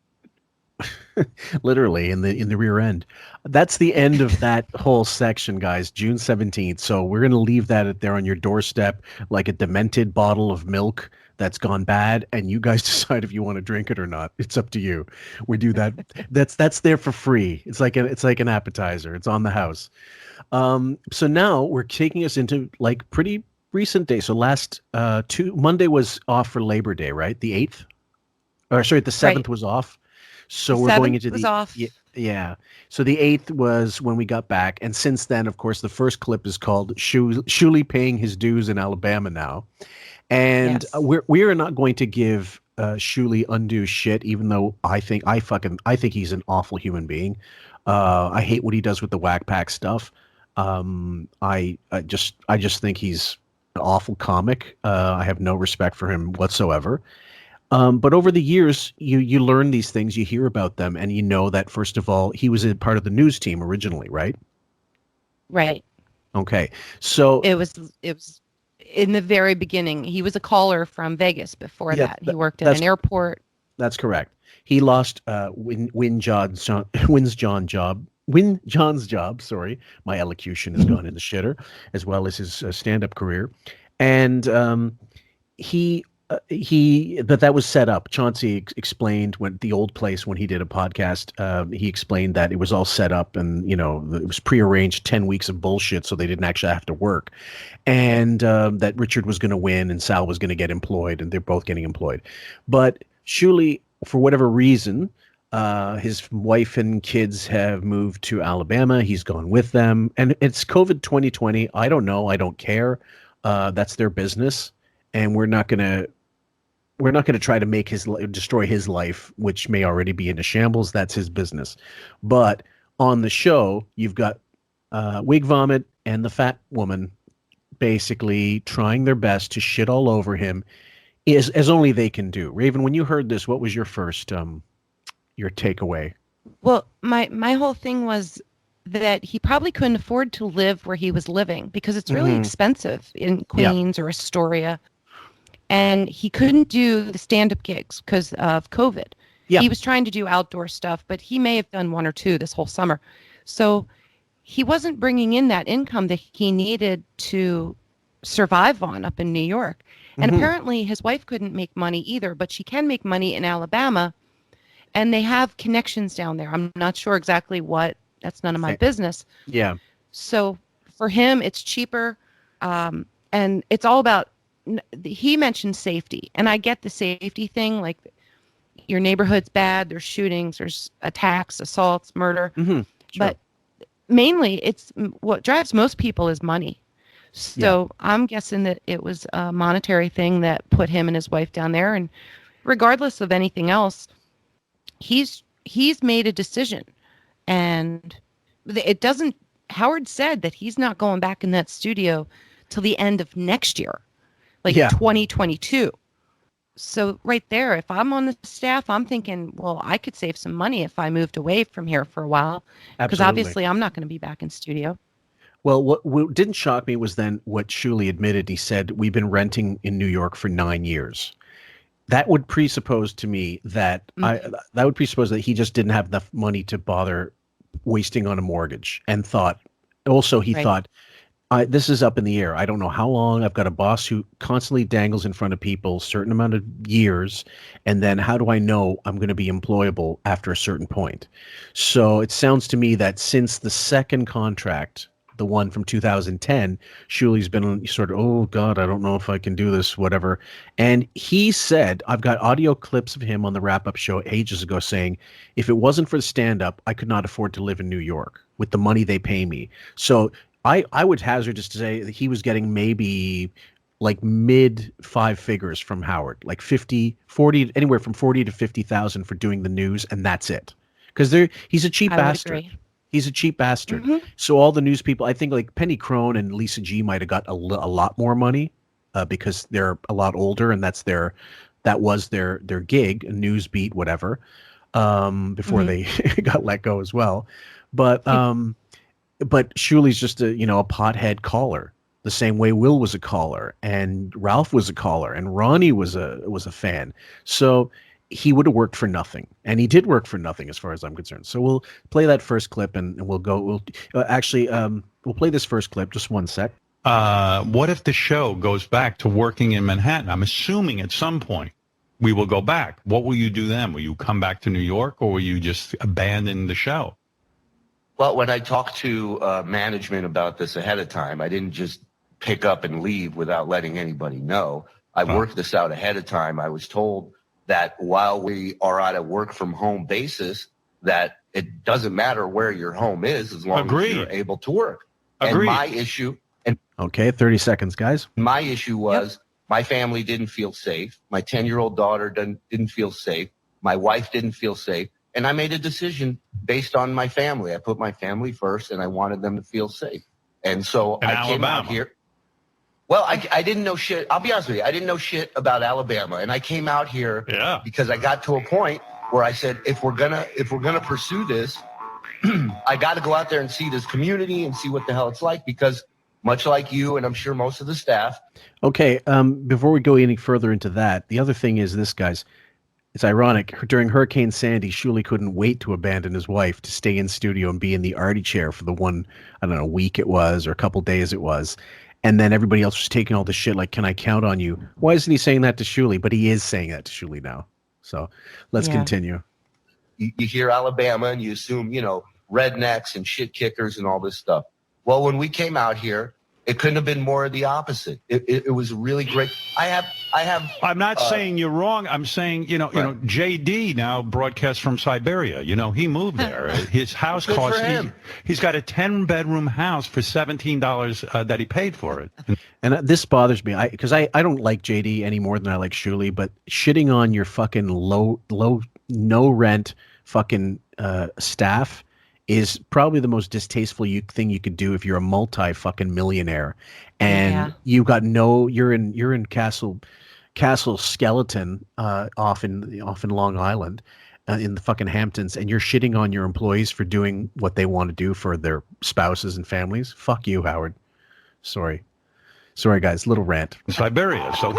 A: Literally in the rear end. That's the end of that whole section, guys. June 17th. So we're going to leave that there on your doorstep like a demented bottle of milk that's gone bad, and you guys decide if you want to drink it or not. It's up to you. We do that. That's there for free. It's like an appetizer. It's on the house. So now we're taking us into like pretty recent days. So last Monday was off for Labor Day, right? The 8th? Or sorry, the 7th was off. So we're going into
L: off.
A: Yeah. So the 8th was when we got back. And since then, of course, the first clip is called Shuli paying his dues in Alabama now. And we are not going to give Shuli undue shit, even though I think he's an awful human being. I hate what he does with the whack pack stuff. I just think he's an awful comic. I have no respect for him whatsoever. But over the years, you learn these things, you hear about them, and you know that, first of all, he was a part of the news team originally, right?
L: Right.
A: Okay. So
L: it was in the very beginning. He was a caller from Vegas before that. He worked at an airport.
A: That's correct. He lost Win John's job. Sorry, my elocution has gone in the shitter, as well as his stand-up career, and but that was set up. Chauncey explained when the old place, when he did a podcast, he explained that it was all set up and, it was prearranged 10 weeks of bullshit. So they didn't actually have to work, and that Richard was going to win and Sal was going to get employed, and they're both getting employed. But Shuli, for whatever reason, his wife and kids have moved to Alabama. He's gone with them, and it's COVID 2020. I don't know. I don't care. That's their business. And we're not going to try to destroy his life, which may already be in a shambles. That's his business. But on the show, you've got Wig Vomit and the Fat Woman basically trying their best to shit all over him, as only they can do. Raven, when you heard this, what was your first your takeaway?
L: Well, my whole thing was that he probably couldn't afford to live where he was living because it's really expensive in Queens or Astoria. And he couldn't do the stand-up gigs because of COVID. Yeah. He was trying to do outdoor stuff, but he may have done one or two this whole summer. So he wasn't bringing in that income that he needed to survive on up in New York. And apparently his wife couldn't make money either, but she can make money in Alabama. And they have connections down there. I'm not sure exactly what. That's none of my business.
A: Yeah.
L: So for him, it's cheaper. And it's all about, he mentioned safety, and I get the safety thing. Like, your neighborhood's bad. There's shootings, there's attacks, assaults, murder. Sure. But mainly it's what drives most people is money. So I'm guessing that it was a monetary thing that put him and his wife down there. And regardless of anything else, he's made a decision, and it doesn't, Howard said that he's not going back in that studio till the end of next year. 2022. So right there, if I'm on the staff, I'm thinking, well, I could save some money if I moved away from here for a while, because obviously I'm not going to be back in studio.
A: Well, what didn't shock me was then what Shuley admitted. He said, we've been renting in New York for 9 years. That would presuppose to me that that would presuppose that he just didn't have enough money to bother wasting on a mortgage, and thought also he thought, this is up in the air. I don't know how long. I've got a boss who constantly dangles in front of people, certain amount of years, and then how do I know I'm going to be employable after a certain point? So it sounds to me that since the second contract, the one from 2010, Shuley's been sort of, oh God, I don't know if I can do this, whatever. And he said, I've got audio clips of him on the wrap-up show ages ago saying, if it wasn't for the stand-up, I could not afford to live in New York with the money they pay me. So I would hazard just to say that he was getting maybe like mid 5 figures from Howard, like 50, 40, anywhere from 40 to 50,000 for doing the news, and that's it. Because he's a cheap bastard. He's a cheap bastard. So all the news people, I think like Penny Crone and Lisa G might have got a lot more money because they're a lot older, and that was their gig, a news beat, whatever, before they got let go as well. But Shuley's just a pothead caller, the same way Will was a caller, and Ralph was a caller, and Ronnie was a fan. So he would have worked for nothing, and he did work for nothing as far as I'm concerned. So we'll play that first clip, and we'll play this first clip. Just one sec.
J: What if the show goes back to working in Manhattan? I'm assuming at some point we will go back. What will you do then? Will you come back to New York, or will you just abandon the show?
P: Well, when I talked to management about this ahead of time, I didn't just pick up and leave without letting anybody know. I worked this out ahead of time. I was told that while we are on a work from home basis, that it doesn't matter where your home is as long as you're able to work. And my issue,
A: okay, 30 seconds, guys.
P: My issue was my family didn't feel safe. My 10-year-old daughter didn't feel safe. My wife didn't feel safe. And I made a decision based on my family. I put my family first, and I wanted them to feel safe. And so I came out here. Well, I didn't know shit. I'll be honest with you. I didn't know shit about Alabama, and I came out here because I got to a point where I said, if we're gonna pursue this, I got to go out there and see this community and see what the hell it's like. Because much like you, and I'm sure most of the staff.
A: Okay. Before we go any further into that, the other thing is this, guys. It's ironic. During Hurricane Sandy, Shuley couldn't wait to abandon his wife to stay in studio and be in the Artie chair for the one, I don't know, week it was, or a couple days it was. And then everybody else was taking all this shit like, can I count on you? Why isn't he saying that to Shuley? But he is saying that to Shuley now. So let's continue.
P: You hear Alabama and you assume, rednecks and shit kickers and all this stuff. Well, when we came out here, it couldn't have been more of the opposite. It was really great.
J: I'm not saying you're wrong. I'm saying, JD now broadcasts from Siberia. He moved there. His house costs, he's got a 10-bedroom house for $17 that he paid for it.
A: And this bothers me because I don't like JD any more than I like Shuley, but shitting on your fucking low, no rent fucking staff is probably the most distasteful thing you could do if you're a multi-fucking millionaire, and you got you're in Castle Skeleton off in Long Island, in the fucking Hamptons, and you're shitting on your employees for doing what they want to do for their spouses and families. Fuck you, Howard. Sorry, guys. Little rant.
J: Siberia. So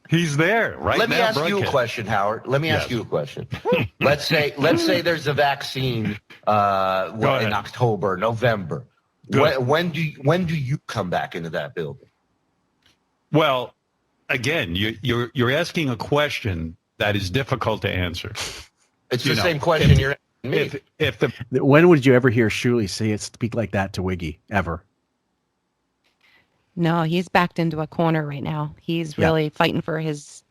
J: he's there right now.
P: Let me ask you a question, Howard. Let me ask you a question. Let's say there's a vaccine in October, November. When do you come back into that building?
J: Well, again, you're asking a question that is difficult to answer.
P: It's the same question you're asking me.
A: When would you ever hear Shuley speak like that to Wiggy ever?
L: No, he's backed into a corner right now. He's really fighting for his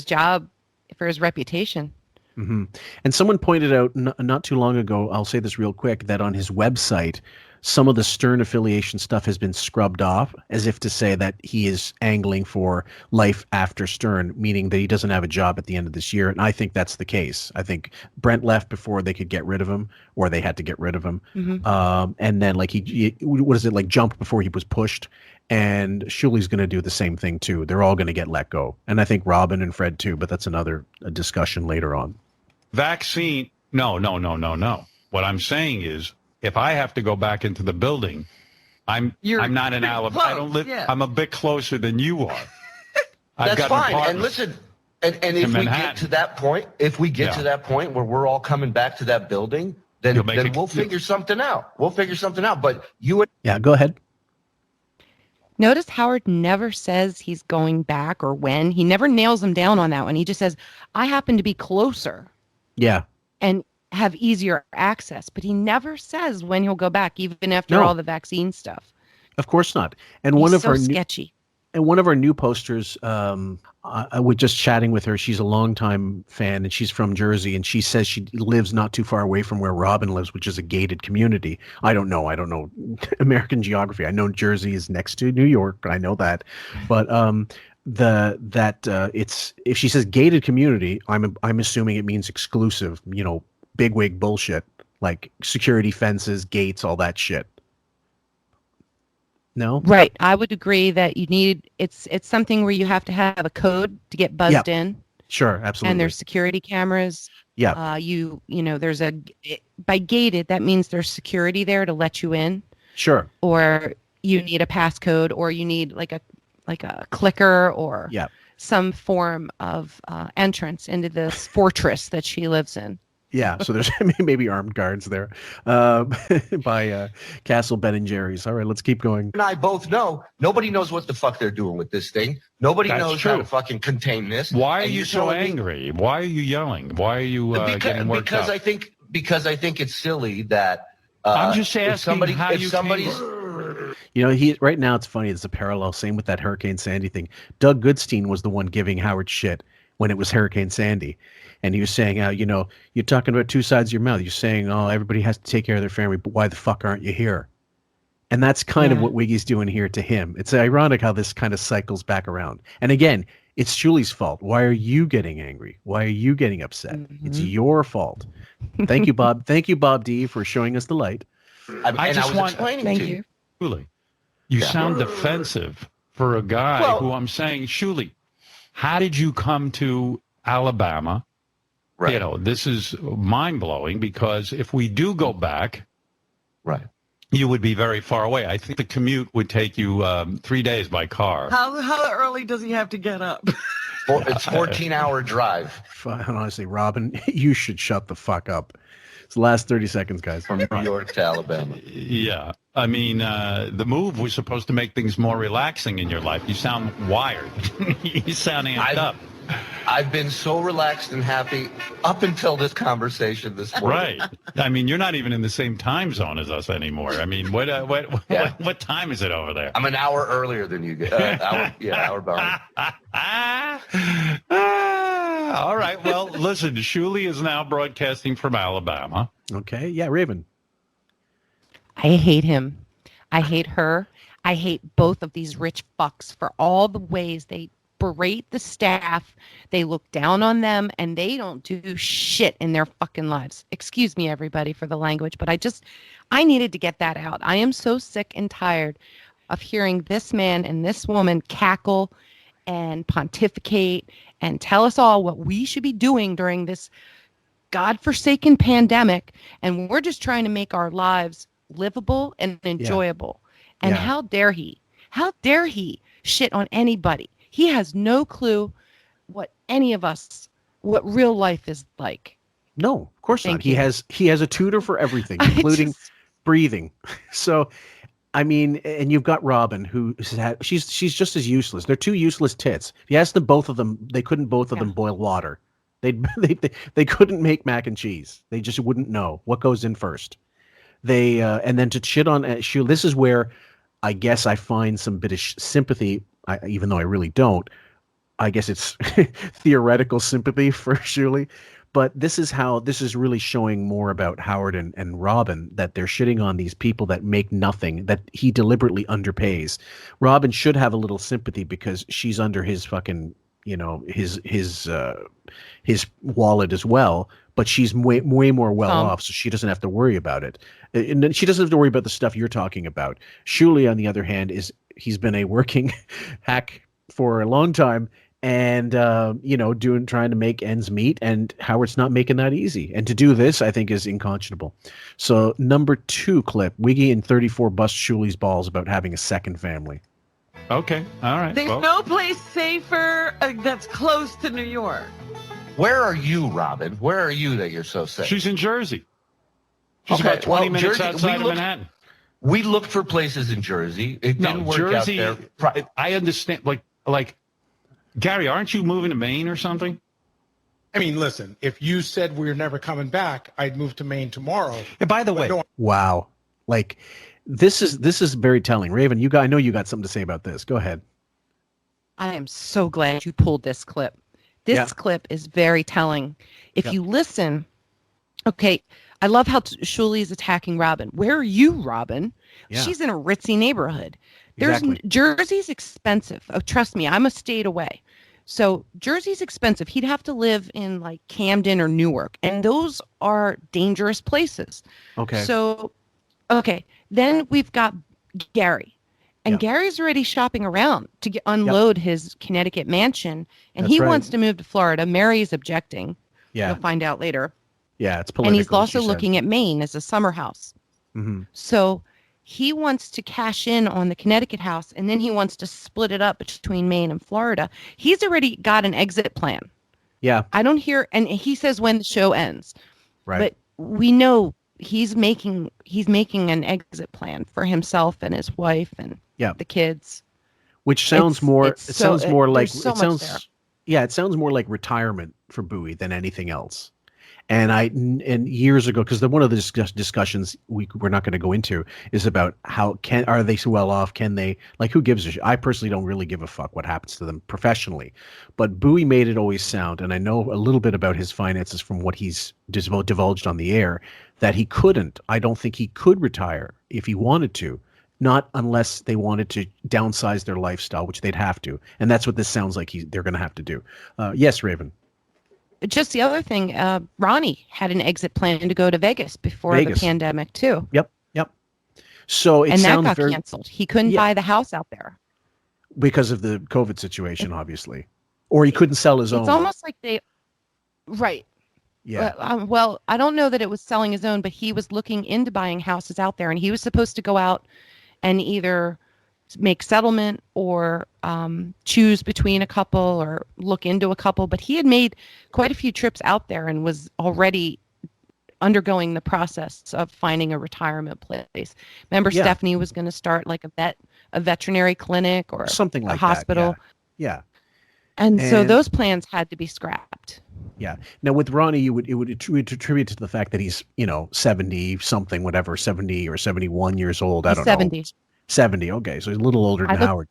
L: job, for his reputation.
A: Mm-hmm. And someone pointed out not too long ago, I'll say this real quick, that on his website, some of the Stern affiliation stuff has been scrubbed off, as if to say that he is angling for life after Stern, meaning that he doesn't have a job at the end of this year. And I think that's the case. I think Brent left before they could get rid of him, or they had to get rid of him. Mm-hmm. And then he jumped before he was pushed. And Shuley's going to do the same thing too. They're all going to get let go. And I think Robin and Fred too, but that's another discussion later on.
J: Vaccine. No. What I'm saying is, if I have to go back into the building,
F: I'm not in Alabama. I don't live.
B: yeah.
F: I'm a bit closer than you are. I've
P: That's
F: got an
P: fine. And
F: apartment
P: listen, and if we get to that point, to that point where we're all coming back to that building, then we'll figure something out. We'll figure something out. But you would.
A: Yeah, go ahead.
L: Notice Howard never says he's going back or when. He never nails him down on that one. He just says, I happen to be closer.
A: Yeah.
L: And have easier access. But he never says when he'll go back, even after all the vaccine stuff.
A: Of course not. And
L: He's so sketchy.
A: And one of our new posters, I was just chatting with her. She's a longtime fan, and she's from Jersey, and she says she lives not too far away from where Robin lives, which is a gated community. I don't know American geography. I know Jersey is next to New York. I know that, but it's, if she says gated community, I'm assuming it means exclusive. Bigwig bullshit like security fences, gates, all that shit. No?
L: Right. I would agree that you need, it's something where you have to have a code to get buzzed in.
A: Sure, absolutely.
L: And there's security cameras.
A: Yeah.
L: There's by gated, that means there's security there to let you in.
A: Sure.
L: Or you need a passcode, or you need like a clicker, or some form of entrance into this fortress that she lives in.
A: Yeah, so there's maybe armed guards there by Castle Ben and Jerry's. All right, let's keep going.
P: And I both know nobody knows what the fuck they're doing with this thing. Nobody knows how to fucking contain this.
F: Why are you so angry? Why are you yelling? Why are you getting worked up?
P: Because I think it's silly that
F: I'm just asking
P: if somebody's.
A: He right now it's funny. It's a parallel. Same with that Hurricane Sandy thing. Doug Goodstein was the one giving Howard shit when it was Hurricane Sandy. And he was saying, you're talking about two sides of your mouth. You're saying, oh, everybody has to take care of their family, but why the fuck aren't you here? And that's kind of what Wiggy's doing here to him. It's ironic how this kind of cycles back around. And again, it's Julie's fault. Why are you getting angry? Why are you getting upset? Mm-hmm. It's your fault. Thank you, Bob. Thank you, Bob D, for showing us the light.
F: I was explaining to you. Julie, you sound defensive for a guy who I'm saying, Julie, how did you come to Alabama? Right. This is mind-blowing because if we do go back, you would be very far away. I think the commute would take you 3 days by car.
B: How early does he have to get up?
P: It's 14-hour drive.
A: Honestly, Robin, you should shut the fuck up. It's the last 30 seconds, guys.
P: From New York to Alabama.
F: Yeah. I mean, the move was supposed to make things more relaxing in your life. You sound wired. You sound amped up.
P: I've been so relaxed and happy up until this conversation this morning.
F: Right. I mean, you're not even in the same time zone as us anymore. I mean, what time is it over there?
P: I'm an hour earlier than you guys. Hour behind.
F: All right. Well, listen, Shuli is now broadcasting from Alabama.
A: Okay. Yeah, Raven.
L: I hate him. I hate her. I hate both of these rich fucks for all the ways they berate the staff, they look down on them, and they don't do shit in their fucking lives. Excuse me, everybody, for the language, but I needed to get that out. I am so sick and tired of hearing this man and this woman cackle and pontificate and tell us all what we should be doing during this godforsaken pandemic, and we're just trying to make our lives livable and enjoyable. And how dare he shit on anybody? He has no clue what real life is like.
A: No, of course not. He has a tutor for everything, including breathing. So, I mean, and you've got Robin, she's just as useless. They're two useless tits. If you ask them, both of them, they couldn't both of them boil water. They couldn't make mac and cheese. They just wouldn't know what goes in first. And then to shit on this is where I guess I find some bit of sympathy. Even though I really don't, I guess it's theoretical sympathy for Shuli. But this is really showing more about Howard and Robin, that they're shitting on these people that make nothing, that he deliberately underpays. Robin should have a little sympathy because she's under his fucking, his wallet as well. But she's way more well off, so she doesn't have to worry about it. And she doesn't have to worry about the stuff you're talking about. Shuli, on the other hand, he's been a working hack for a long time, and trying to make ends meet, and Howard's not making that easy. And to do this, I think, is unconscionable. So number 2 clip, Wiggy and 34 bust Shuli's balls about having a second family.
F: Okay, all right.
B: There's no place safer that's close to New York.
P: Where are you, Robin? Where are you that you're so safe?
F: She's in Jersey. She's about 20 minutes outside of Manhattan.
P: We looked for places in Jersey. It didn't work
F: Jersey,
P: out there.
F: I understand. Like, Gary, aren't you moving to Maine or something?
D: I mean, listen, if you said we're never coming back, I'd move to Maine tomorrow.
F: And by the way,
A: wow, like this is very telling. Raven, I know you got something to say about this. Go ahead.
L: I am so glad you pulled this clip. This clip is very telling. If you listen, okay, I love how Shuli is attacking Robin. Where are you, Robin?
A: Yeah.
L: She's in a ritzy neighborhood.
A: Exactly.
L: Jersey's expensive. Oh, trust me, I'm a state away. So Jersey's expensive. He'd have to live in like Camden or Newark, and those are dangerous places.
A: Okay.
L: So, then we've got Gary. And Gary's already shopping around to unload his Connecticut mansion, and he wants to move to Florida. Mary's objecting.
A: Yeah.
L: You'll find out later.
A: Yeah, it's political.
L: And he's also looking at Maine as a summer house.
A: Mm-hmm.
L: So he wants to cash in on the Connecticut house, and then he wants to split it up between Maine and Florida. He's already got an exit plan.
A: Yeah.
L: I don't hear, and he says when the show ends.
A: Right.
L: But we know he's making an exit plan for himself and his wife and the kids.
A: Which sounds it sounds more like retirement for Bowie than anything else. And years ago, because one of the discussions we're not going to go into is about are they so well off? Can they, like, who gives a shit? I personally don't really give a fuck what happens to them professionally, but Bowie made it always sound, and I know a little bit about his finances from what he's divulged on the air, that I don't think he could retire if he wanted to, not unless they wanted to downsize their lifestyle, which they'd have to. And that's what this sounds like they're going to have to do. Yes, Raven.
L: Just the other thing, Ronnie had an exit plan to go to Vegas before the pandemic too.
A: Yep. So that got
L: canceled. He couldn't buy the house out there
A: because of the COVID situation, obviously, or he couldn't sell his own.
L: It's almost like right.
A: Yeah.
L: Well, I don't know that it was selling his own, but he was looking into buying houses out there, and he was supposed to go out and either make settlement or choose between a couple or look into a couple. But he had made quite a few trips out there and was already undergoing the process of finding a retirement place. Remember, Stephanie was going to start like a veterinary clinic or
A: something like
L: a hospital.
A: That. Yeah.
L: And so those plans had to be scrapped.
A: Yeah. Now with Ronnie, it would attribute to the fact that he's 70 something, whatever, 70 or 71 years old. I don't know.
L: 70.
A: 70. Okay, so he's a little older than Howard.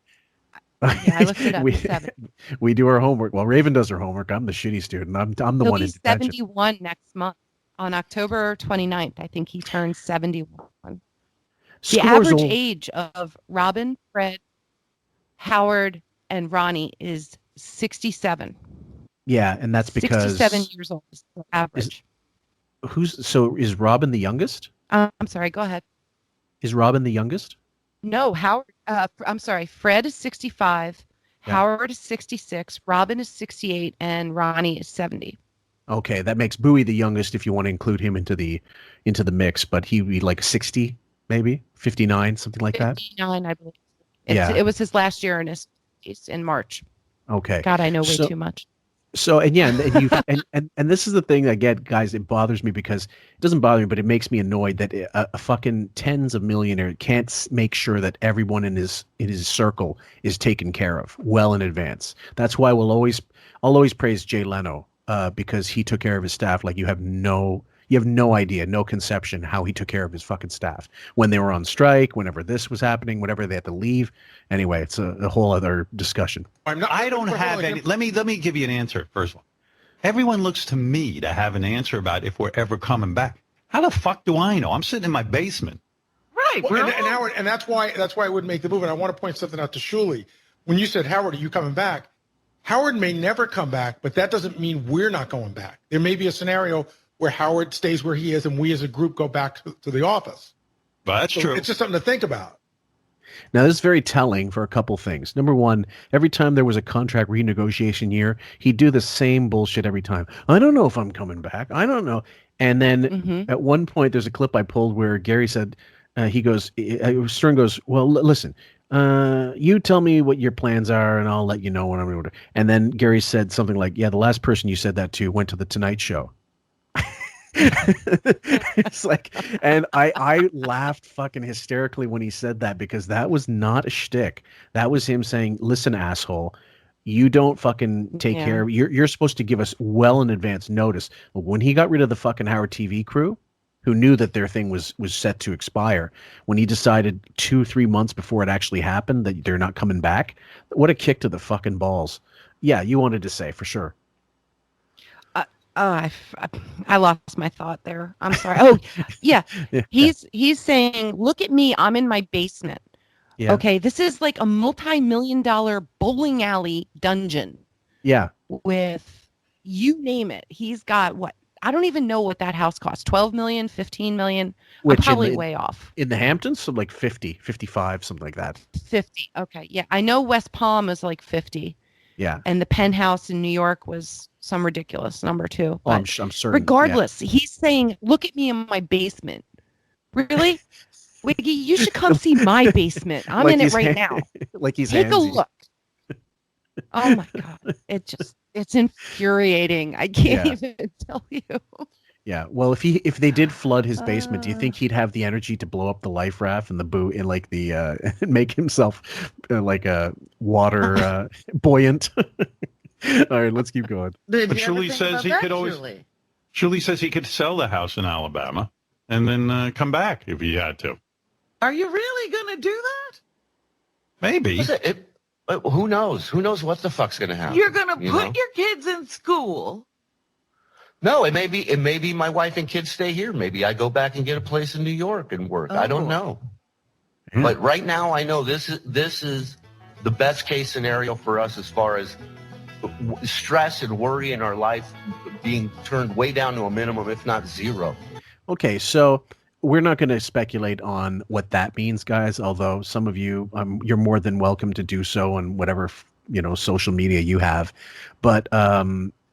L: Yeah, I looked it up.
A: We do our homework. Well, Raven does her homework. I'm the shitty student. I'm the one in detention.
L: He'll be 71 next month on October 29th. I think he turns 71. The average age of Robin, Fred, Howard, and Ronnie is 67.
A: Yeah, and that's because
L: 67 years old is the average.
A: Is Robin the youngest?
L: I'm sorry. Go ahead.
A: Is Robin the youngest?
L: No, Howard. I'm sorry. Fred is 65. Yeah. Howard is 66. Robin is 68, and Ronnie is 70.
A: Okay, that makes Bowie the youngest if you want to include him into the mix. But he'd be like 60, maybe 59, something like
L: 59, I believe. It was his last year in March.
A: Okay.
L: God, I know way too much.
A: So and this is the thing that guys, it bothers me because it doesn't bother me, but it makes me annoyed that a fucking tens of millionaire can't make sure that everyone in his circle is taken care of well in advance. That's why I'll always praise Jay Leno because he took care of his staff like you have no idea, no conception how he took care of his fucking staff when they were on strike, whenever this was happening, whenever they had to leave. Anyway, it's a whole other discussion.
F: I don't have any. Let me give you an answer. First of all, everyone looks to me to have an answer about if we're ever coming back. How the fuck do I know? I'm sitting in my basement.
B: Right.
D: Well, and Howard, and that's why I wouldn't make the move. And I want to point something out to Shuli. When you said, Howard, are you coming back? Howard may never come back, but that doesn't mean we're not going back. There may be a scenario where Howard stays where he is and we as a group go back to the office.
F: Well, that's true.
D: It's just something to think about.
A: Now, this is very telling for a couple things. Number one, every time there was a contract renegotiation year, he'd do the same bullshit every time. I don't know if I'm coming back. I don't know. And then at one point, there's a clip I pulled where Gary said, he goes, Stern goes, well, listen, you tell me what your plans are and I'll let you know when I'm going to. And then Gary said something like, yeah, the last person you said that to went to the Tonight Show. It's like, and I laughed fucking hysterically when he said that, because that was not a shtick. That was him saying, listen, asshole, you don't fucking take care of, you're supposed to give us well in advance notice. When he got rid of the fucking Howard TV crew, who knew that their thing was set to expire, when he decided 2-3 months before it actually happened that they're not coming back, what a kick to the fucking balls. Yeah, you wanted to say, for sure.
L: I lost my thought there. I'm sorry. Oh, yeah. He's saying, look at me. I'm in my basement.
A: Yeah.
L: Okay. This is like a multi-million-dollar bowling alley dungeon.
A: Yeah.
L: With you name it. He's got what? I don't even know what that house costs. 12 million, 15 million. I'm probably way off.
A: In the Hamptons, so like 50, 55, something like that.
L: 50. Okay. Yeah. I know West Palm is like 50.
A: Yeah.
L: And the penthouse in New York was some ridiculous number too.
A: Oh, I'm certain.
L: Regardless, he's saying, look at me in my basement. Really? Wiggy, you should come see my basement. I'm in it right now.
A: Like he's
L: Take
A: handsy.
L: a look. Oh my God. It's infuriating. I can't even tell you.
A: Yeah. Well, if they did flood his basement, do you think he'd have the energy to blow up the life raft and the and like the make himself like a water buoyant? All right, let's keep going.
J: But Julie says he could always. Julie says he could sell the house in Alabama and then come back if he had to.
B: Are you really going to do that?
J: Maybe.
P: Listen, who knows? Who knows what the fuck's going to happen?
B: You're going to put your kids in school.
P: No, it may be my wife and kids stay here. Maybe I go back and get a place in New York and work. I don't know.
A: Yeah.
P: But right now I know this is the best case scenario for us as far as stress and worry in our life being turned way down to a minimum, if not zero.
A: Okay, so we're not going to speculate on what that means, guys, although some of you, you're more than welcome to do so on whatever, social media you have. But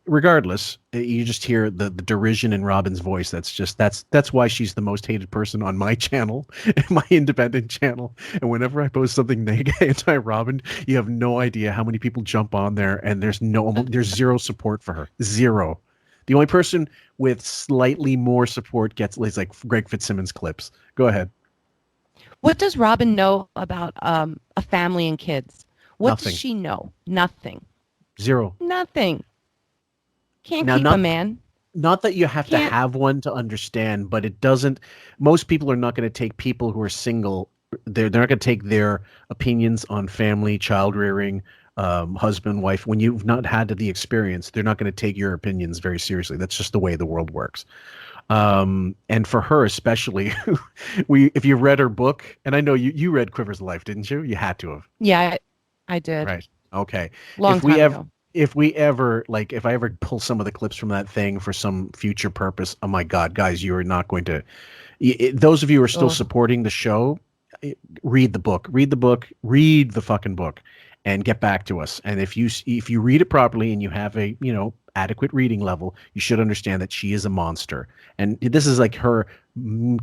A: regardless, you just hear the derision in Robin's voice. That's why she's the most hated person on my channel, my independent channel. And whenever I post something negative anti-Robin, you have no idea how many people jump on there, and there's zero support for her. Zero. The only person with slightly more support gets like Greg Fitzsimmons clips. Go ahead.
L: What does Robin know about a family and kids? What
A: Nothing.
L: does she know? Nothing.
A: Zero.
L: Nothing. Can't
A: Now,
L: keep a man.
A: Not that you have to have one to understand, but it doesn't. Most people are not going to take people who are single. They're not going to take their opinions on family, child rearing, husband, wife. When you've not had the experience, they're not going to take your opinions very seriously. That's just the way the world works. And for her especially, if you read her book, and I know you read Quivers of Life, didn't you? You had to have.
L: Yeah, I did.
A: Right. Okay.
L: Long time ago.
A: If I ever pull some of the clips from that thing for some future purpose, oh my God, guys, you are not going to. Those of you who are still supporting the show, read the book, read the fucking book, and get back to us. And if you read it properly and you have a adequate reading level, you should understand that she is a monster. And this is like her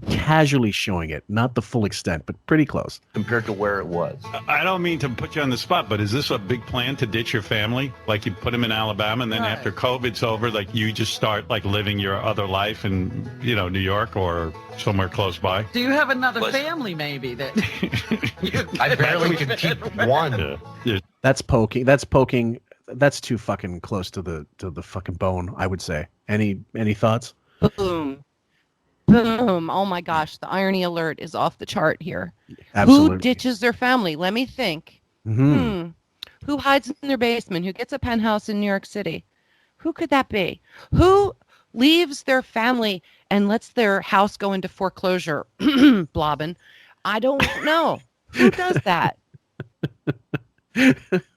A: casually showing it, not the full extent, but pretty close
P: compared to where it was.
J: I don't mean to put you on the spot, but is this a big plan to ditch your family? Like you put them in Alabama, and then after COVID's over, like you just start like living your other life in New York or somewhere close by?
B: Do you have another family maybe that
P: I barely can keep one.
J: Yeah.
A: That's poking. That's too fucking close to the fucking bone, I would say. Any thoughts?
L: Boom. Oh my gosh, the irony alert is off the chart here.
A: Absolutely.
L: Who ditches their family? Let me think.
A: Mm-hmm.
L: Who hides in their basement? Who gets a penthouse in New York City? Who could that be? Who leaves their family and lets their house go into foreclosure? Blobbin. I don't know. Who does that?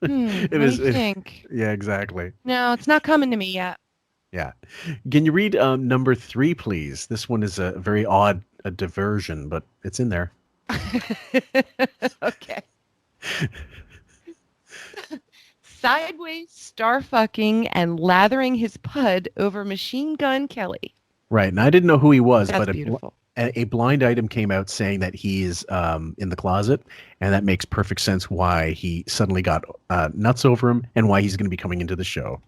L: Think.
A: Yeah, exactly.
L: No, it's not coming to me yet.
A: Yeah. Can you read number 3, please? This one is a very odd diversion, but it's in there.
L: Okay. Sideways, star fucking, and lathering his pud over Machine Gun Kelly.
A: Right. And I didn't know who he was,
L: That's
A: but
L: beautiful.
A: a blind item came out saying that he's in the closet, and that makes perfect sense why he suddenly got nuts over him and why he's going to be coming into the show.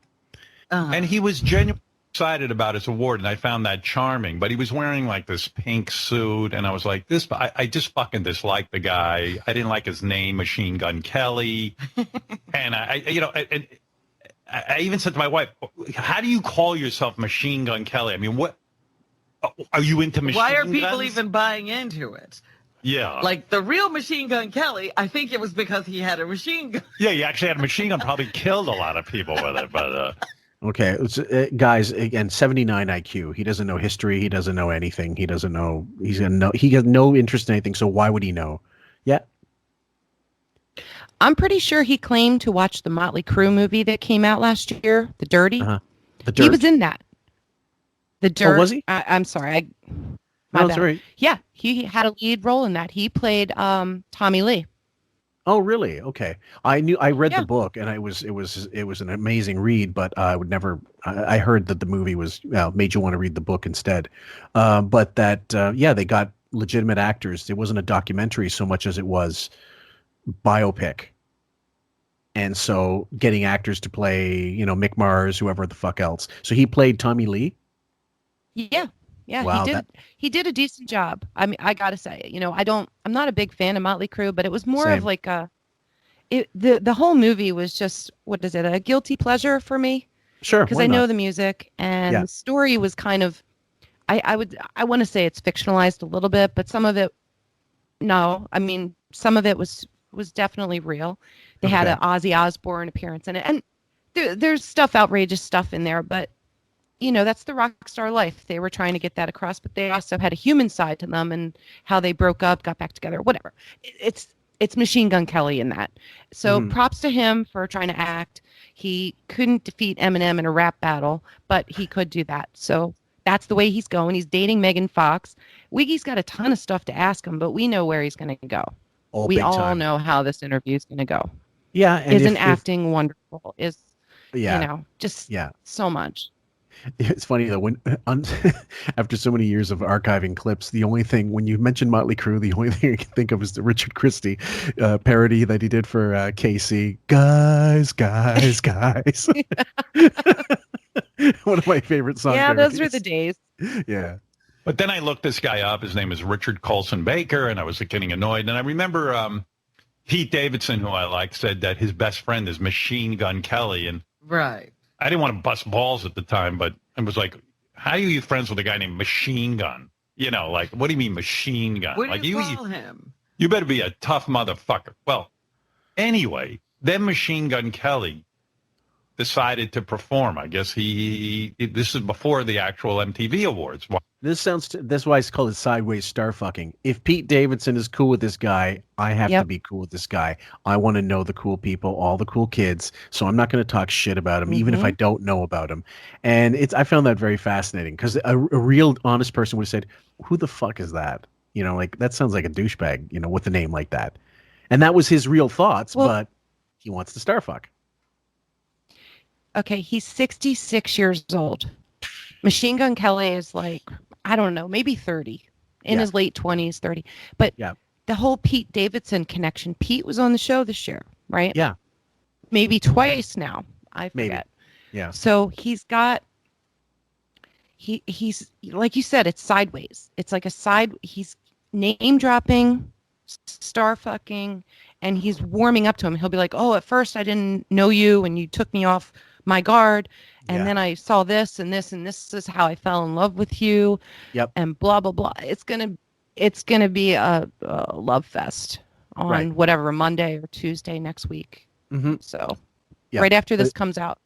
J: And he was genuinely excited about his award, and I found that charming. But he was wearing like this pink suit, and I was like, "This." I just fucking disliked the guy. I didn't like his name, Machine Gun Kelly. And I even said to my wife, "How do you call yourself Machine Gun Kelly? I mean, what are you into? Machine
B: Why are people
J: guns?
B: even buying into it?
J: Yeah,
B: Like the real Machine Gun Kelly, I think it was because he had a machine gun.
J: yeah. He actually had a machine gun. Probably killed a lot of people with it, but."
A: Okay, guys, again, 79 IQ. He doesn't know history. He doesn't know anything. He doesn't know. He has no interest in anything. So why would he know? Yeah.
L: I'm pretty sure he claimed to watch the Motley Crue movie that came out last year, The Dirty.
A: The Dirt.
L: He was in that. The Dirt.
A: Oh, was he?
L: I'm sorry.
A: No, it's all right.
L: Yeah, he had a lead role in that. He played Tommy Lee.
A: Oh, really? Okay. I read the book, and it was an amazing read, but I would never. I heard that the movie made you want to read the book instead. But that they got legitimate actors. It wasn't a documentary so much as it was biopic, and so getting actors to play, Mick Mars, whoever the fuck else. So he played Tommy Lee.
L: Yeah. Yeah,
A: Wow,
L: he did a decent job. I mean, I gotta say, I'm not a big fan of Motley Crue, but it was more of like the whole movie was just, what is it, a guilty pleasure for me?
A: Sure,
L: because I know the music and the story was kind of, I want to say it's fictionalized a little bit, but some of it, no, I mean, some of it was definitely real. They had an Ozzy Osbourne appearance in it, and there's outrageous stuff in there, but. That's the rock star life. They were trying to get that across, but they also had a human side to them and how they broke up, got back together, whatever. It's Machine Gun Kelly in that. So props to him for trying to act. He couldn't defeat Eminem in a rap battle, but he could do that. So that's the way he's going. He's dating Megan Fox. Wiggy's got a ton of stuff to ask him, but we know where he's going to go. We all know how this interview is going to go.
A: Yeah. And
L: isn't acting wonderful? Just so much.
A: It's funny though, when after so many years of archiving clips, the only thing, when you mention Motley Crue, the only thing I can think of is the Richard Christie parody that he did for KC. Guys. One of my favorite songs.
L: Yeah, those are the days.
A: Yeah.
J: But then I looked this guy up. His name is Richard Colson Baker, and I was getting annoyed. And I remember Pete Davidson, who I like, said that his best friend is Machine Gun Kelly. And
B: right.
J: I didn't want to bust balls at the time, but it was like, how are you friends with a guy named Machine Gun? Like, what do you mean Machine Gun?
B: What
J: like,
B: do you call him?
J: You better be a tough motherfucker. Well, anyway, then Machine Gun Kelly decided to perform. I guess this is before the actual MTV Awards.
A: That's why it's called it sideways star fucking. If Pete Davidson is cool with this guy, I have to be cool with this guy. I want to know the cool people, all the cool kids. So I'm not going to talk shit about him, even if I don't know about him. And I found that very fascinating because a real honest person would have said, who the fuck is that? Like that sounds like a douchebag, with a name like that. And that was his real thoughts, but he wants to star fuck.
L: Okay, he's 66 years old. Machine Gun Kelly is like, I don't know, maybe 30, in his late 20s, 30. But the whole Pete Davidson connection, Pete was on the show this year, right?
A: Yeah.
L: Maybe twice now. I forget.
A: Maybe. Yeah.
L: So he's like you said, it's sideways. It's like he's name dropping, star fucking, and he's warming up to him. He'll be like, oh, at first I didn't know you and you took me off my guard. And then I saw this and this, and this is how I fell in love with you.
A: Yep.
L: And blah, blah, blah. It's gonna be a love fest on whatever, Monday or Tuesday next week.
A: Mm-hmm.
L: So right after this comes out.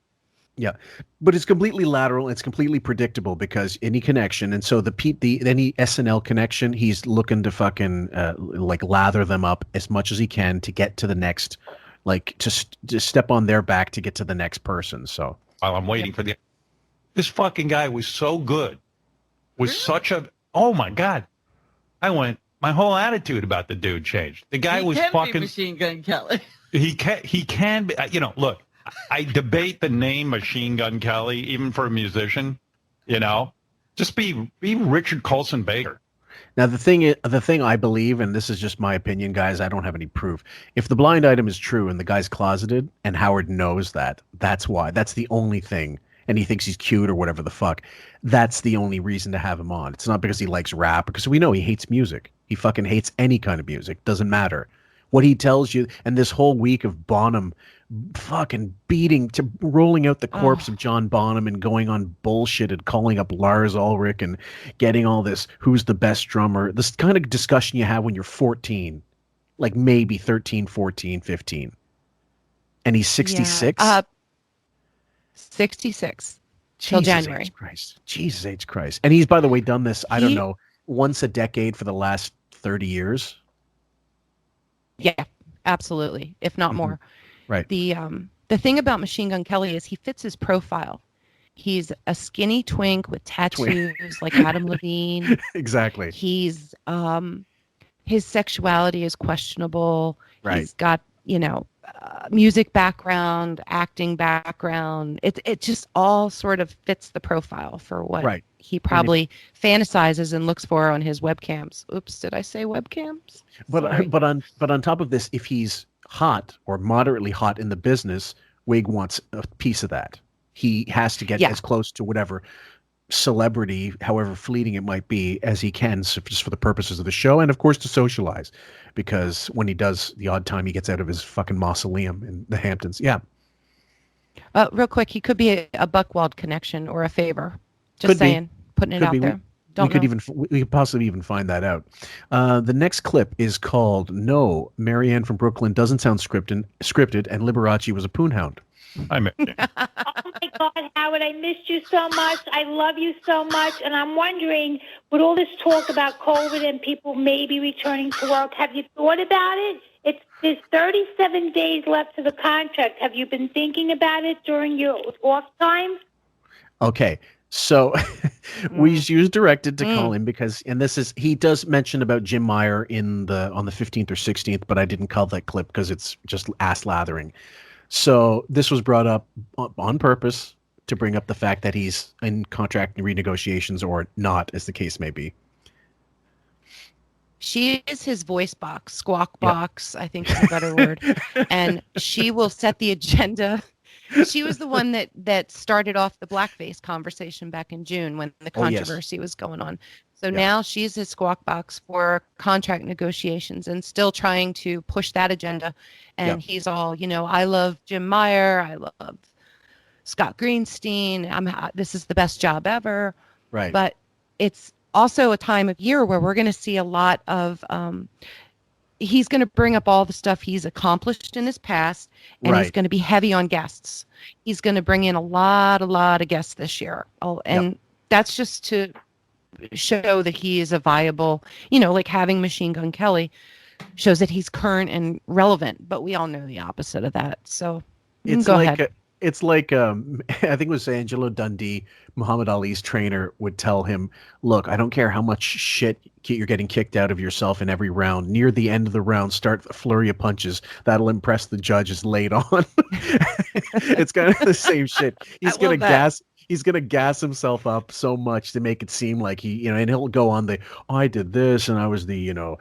A: Yeah, but it's completely lateral. It's completely predictable because any connection, and so any SNL connection, he's looking to fucking like lather them up as much as he can to get to the next, like to step on their back to get to the next person. So
J: while I'm waiting for this fucking guy was so good, was such a, oh my God. I went,
F: My whole attitude about the dude changed. The guy was fucking
B: Machine Gun Kelly.
F: He can be. Look, I debate the name Machine Gun Kelly, even for a musician. Just be Richard Colson Baker.
A: Now the thing I believe, and this is just my opinion, guys, I don't have any proof. If the blind item is true and the guy's closeted and Howard knows that, that's why. That's the only thing. And he thinks he's cute or whatever the fuck. That's the only reason to have him on. It's not because he likes rap, because we know he hates music. He fucking hates any kind of music. Doesn't matter. What he tells you, and this whole week of Bonham fucking rolling out the corpse of John Bonham and going on bullshit and calling up Lars Ulrich and getting all this, who's the best drummer, this kind of discussion you have when you're 14, like maybe 13, 14, 15. And he's 66?
L: 66 till January.
A: Jesus H. Christ. And he's, by the way, done this, I don't know, once a decade for the last 30 years.
L: Yeah, absolutely. If not more.
A: Right.
L: The thing about Machine Gun Kelly is he fits his profile. He's a skinny twink with tattoos like Adam Levine.
A: Exactly.
L: He's his sexuality is questionable.
A: Right.
L: He's got, music background, acting background. It just all sort of fits the profile for what he probably fantasizes and looks for on his webcams. Oops, did I say webcams?
A: But on top of this, if he's hot or moderately hot in the business, Wig wants a piece of that. He has to get as close to whatever celebrity, however fleeting it might be, as he can, just for the purposes of the show, and of course to socialize, because when he does the odd time he gets out of his fucking mausoleum in the Hamptons.
L: Real quick, he could be a Buckwald connection or a favor. Just saying, putting it out there.
A: We could possibly even find that out. The next clip is called "No, Marianne from Brooklyn Doesn't Sound Scripted, and Liberace Was a Poonhound."
F: I miss you.
Q: Oh my God, Howard, I missed you so much. I love you so much. And I'm wondering, with all this talk about COVID and people maybe returning to work, have you thought about it? There's 37 days left to the contract. Have you been thinking about it during your off time?
A: Okay. So we was directed to call him because, and he does mention about Jim Meyer on the 15th or 16th, but I didn't call that clip because it's just ass lathering. So this was brought up on purpose to bring up the fact that he's in contract renegotiations or not, as the case may be.
L: She is his voice box, squawk box, I think is a better word. And she will set the agenda. She was the one that started off the blackface conversation back in June when the controversy was going on. So now she's his squawk box for contract negotiations and still trying to push that agenda. And he's all, I love Jim Meyer. I love Scott Greenstein. This is the best job ever.
A: Right.
L: But it's also a time of year where we're going to see a lot of, he's going to bring up all the stuff he's accomplished in his past, and he's going to be heavy on guests. He's going to bring in a lot of guests this year. And that's just to show that he is a viable, like having Machine Gun Kelly shows that he's current and relevant, but we all know the opposite of that. So go ahead.
A: It's like I think it was Angelo Dundee, Muhammad Ali's trainer, would tell him, look, I don't care how much shit you're getting kicked out of yourself in every round. Near the end of the round, start a flurry of punches. That'll impress the judges late on. It's kind of the same shit. He's going to gas himself up so much to make it seem like he, and he'll go on I did this and I was the,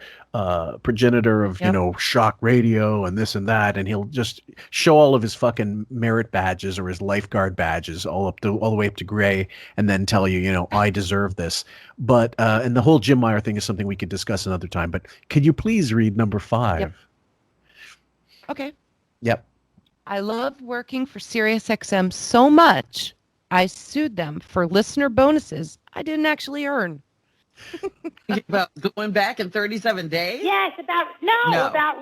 A: progenitor of, shock radio and this and that. And he'll just show all of his fucking merit badges or his lifeguard badges all the way up to gray and then tell you, I deserve this. But, and the whole Jim Meyer thing is something we could discuss another time, but could you please read number 5?
L: Yep. Okay.
A: Yep.
L: I love working for SiriusXM so much, I sued them for listener bonuses I didn't actually earn.
B: About going back in 37 days?
Q: Yes, about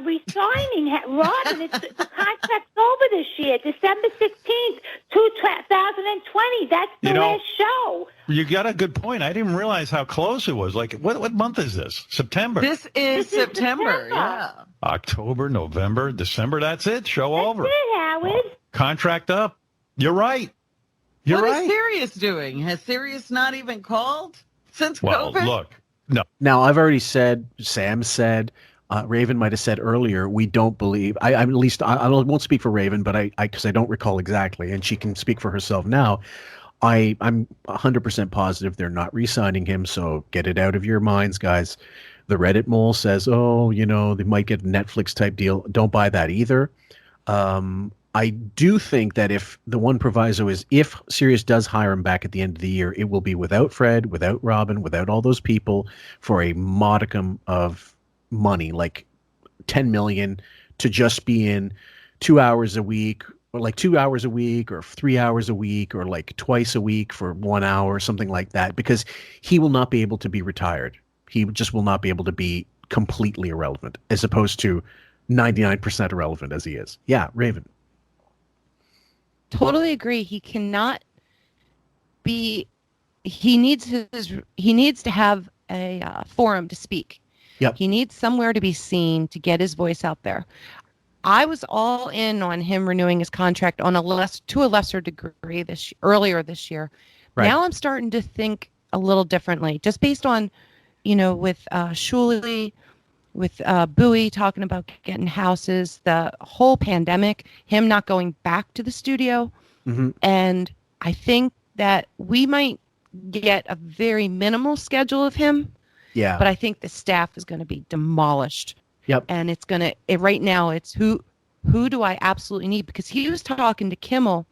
Q: resigning. Robin, the contract's over this year, December 16th, 2020. That's the last show.
F: You got a good point. I didn't realize how close it was. Like, what month is this? September.
B: This is September, yeah.
F: October, November, December. That's it. Show over.
Q: That's it, Howard.
F: Contract up. You're right.
B: What is Sirius doing? Has Sirius not even called since COVID?
F: Well, look,
C: No.
A: Now, I've already said, Sam said, Raven might have said earlier, we don't believe, I'm at least, I won't speak for Raven, but because I don't recall exactly, and she can speak for herself now. I'm 100% positive they're not re-signing him, so get it out of your minds, guys. The Reddit mole says, oh, they might get a Netflix type deal. Don't buy that either. I do think that if the one proviso is if Sirius does hire him back at the end of the year, it will be without Fred, without Robin, without all those people for a modicum of money, like 10 million to just be in 2 hours a week, or like 2 hours a week, or 3 hours a week, or like twice a week for 1 hour, something like that, because he will not be able to be retired. He just will not be able to be completely irrelevant as opposed to 99% irrelevant as he is. Yeah, Raven.
L: Totally agree. He cannot be. He needs to have a forum to speak.
A: Yep.
L: He needs somewhere to be seen to get his voice out there. I was all in on him renewing his contract on to a lesser degree earlier this year.
A: Right.
L: Now I'm starting to think a little differently, just based on, with Shuley, with Bowie talking about getting houses, the whole pandemic, him not going back to the studio.
A: Mm-hmm.
L: And I think that we might get a very minimal schedule of him.
A: Yeah.
L: But I think the staff is going to be demolished.
A: Yep.
L: And it's going to, right now, it's who do I absolutely need? Because he was talking to Kimmel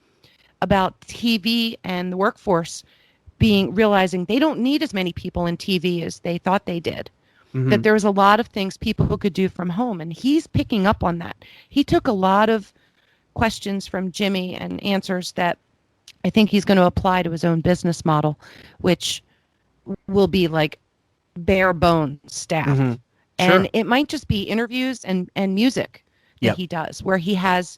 L: about TV and the workforce realizing they don't need as many people in TV as they thought they did.
A: Mm-hmm.
L: That there was a lot of things people could do from home. And he's picking up on that. He took a lot of questions from Jimmy and answers that I think he's going to apply to his own business model, which will be like bare bones staff.
A: Mm-hmm.
L: And
A: Sure.
L: it might just be interviews and music that
A: Yep.
L: he does, where he has,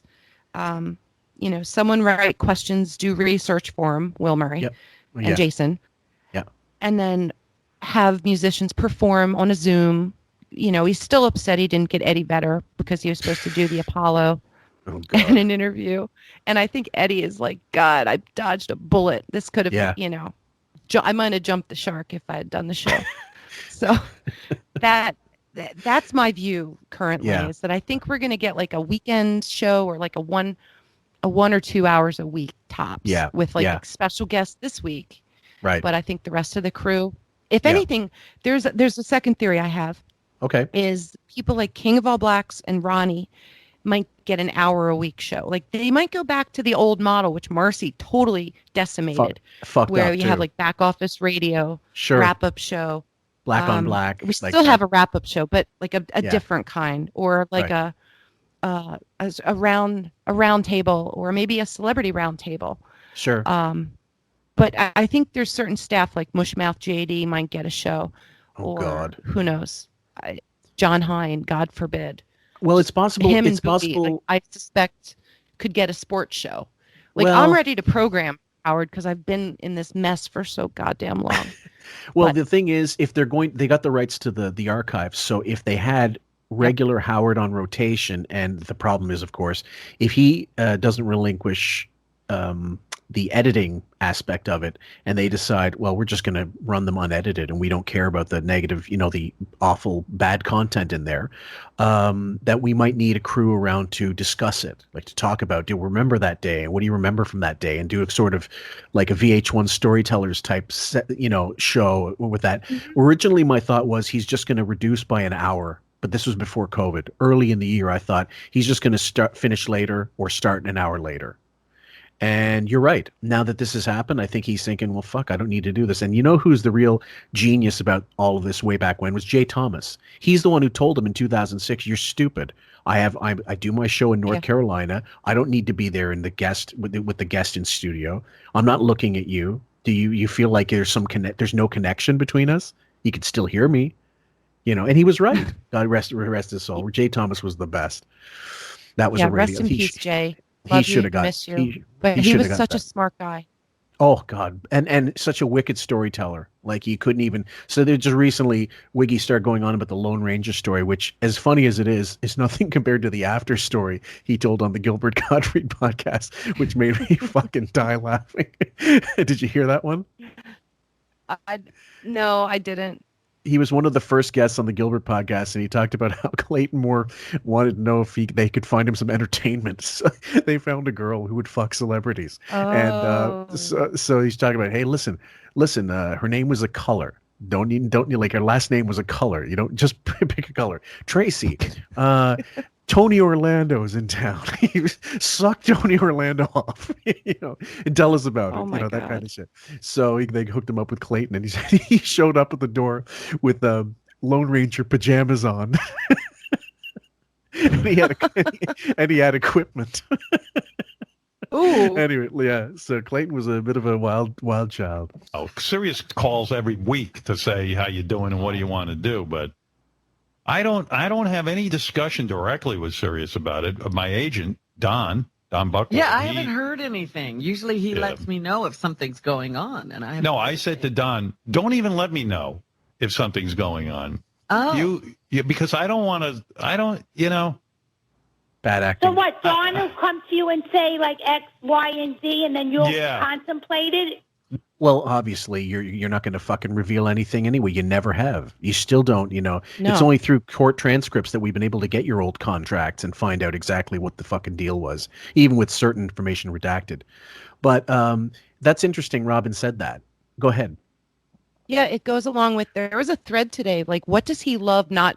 L: someone write questions, do research for him, Will Murray
A: Yep.
L: and
A: Yeah.
L: Jason.
A: Yeah.
L: And then have musicians perform on a Zoom. He's still upset he didn't get Eddie Vedder because he was supposed to do the Apollo in an interview. And I think Eddie is like, God, I dodged a bullet. This could have, I might have jumped the shark if I had done the show. So that's my view currently, is that I think we're going to get like a weekend show or like a 1 or 2 hours a week tops.
A: Yeah.
L: With like
A: Yeah.
L: a special guest this week.
A: Right.
L: But I think the rest of the crew, if anything, there's a second theory I have.
A: Okay.
L: Is people like King of All Blacks and Ronnie might get an hour a week show. Like they might go back to the old model, which Marcy totally decimated.
A: Fucked
L: where
A: up,
L: you
A: too.
L: have like back office radio,
A: Sure.
L: wrap up show.
A: Black on black.
L: We
A: like
L: still
A: that.
L: have a wrap up show, but like a
A: Yeah.
L: different kind, or like
A: Right.
L: a round table, or maybe a celebrity round table.
A: Sure.
L: But I think there's certain staff like Mushmouth JD might get a show, or
A: God.
L: who knows, John Hine, God forbid.
A: Well, it's possible.
L: Him
A: It's
L: and Bowie,
A: possible.
L: I suspect could get a sports show. Like
A: Well-
L: I'm ready to program Howard because I've been in this mess for so goddamn long.
A: Well, the thing is, if they got the rights to the archives. So if they had regular Howard on rotation, and the problem is, of course, if he doesn't relinquish the editing aspect of it, and they decide, well, we're just going to run them unedited, and we don't care about the negative, the awful bad content in there, that we might need a crew around to discuss it, like to talk about, do you remember that day, and what do you remember from that day, and do a sort of like a VH1 storytellers type show with that.
L: Mm-hmm.
A: Originally, my thought was he's just going to reduce by an hour. But this was before COVID. Early in the year, I thought he's just going to finish later or start an hour later. And you're right. Now that this has happened, I think he's thinking, well, fuck, I don't need to do this. And you know who's the real genius about all of this way back when was Jay Thomas. He's the one who told him in 2006, you're stupid. I do my show in North Carolina. I don't need to be there in the guest with the guest in studio. I'm not looking at you. Do you feel like there's no connection between us? You can still hear me. And he was right. God rest his soul. Jay Thomas was the best. That was a radio.
L: Rest in peace, Jay.
A: He should have got.
L: Miss you. But he was such a smart guy.
A: Oh God, and such a wicked storyteller. Like he couldn't even. So they just recently, Wiggy started going on about the Lone Ranger story, which, as funny as it is nothing compared to the after story he told on the Gilbert Gottfried podcast, which made me fucking die laughing. Did you hear that one?
L: No, I didn't.
A: he was one of the first guests on the Gilbert podcast, and he talked about how Clayton Moore wanted to know if they could find him some entertainment. So they found a girl who would fuck celebrities, and so he's talking about, hey, listen, her name was a color. Don't you like her last name was a color? You don't just pick a color. Tracy. Tony Orlando's in town. He sucked Tony Orlando off, and tell us about it, that kind of shit. So they hooked him up with Clayton, and he said he showed up at the door with Lone Ranger pajamas on, and he had equipment.
G: Ooh.
A: Anyway, yeah. So Clayton was a bit of a wild child.
F: Oh, Sirius calls every week to say how you doing and what do you want to do, but I don't have any discussion directly with Sirius about it. My agent, Don Buckle.
B: Yeah, I haven't heard anything. Usually he lets me know if something's going on, and
F: I said to Don, don't even let me know if something's going on.
B: Oh,
F: you because I don't want to.
A: Bad acting.
Q: So what? Don will come to you and say like X, Y, and Z, and then you'll contemplate it.
A: Well, obviously, you're not going to fucking reveal anything anyway. You never have. You still don't.
L: No.
A: It's only through court transcripts that we've been able to get your old contracts and find out exactly what the fucking deal was, even with certain information redacted. But that's interesting. Robin said that. Go ahead.
L: Yeah, it goes along with there was a thread today. Like, what does he love not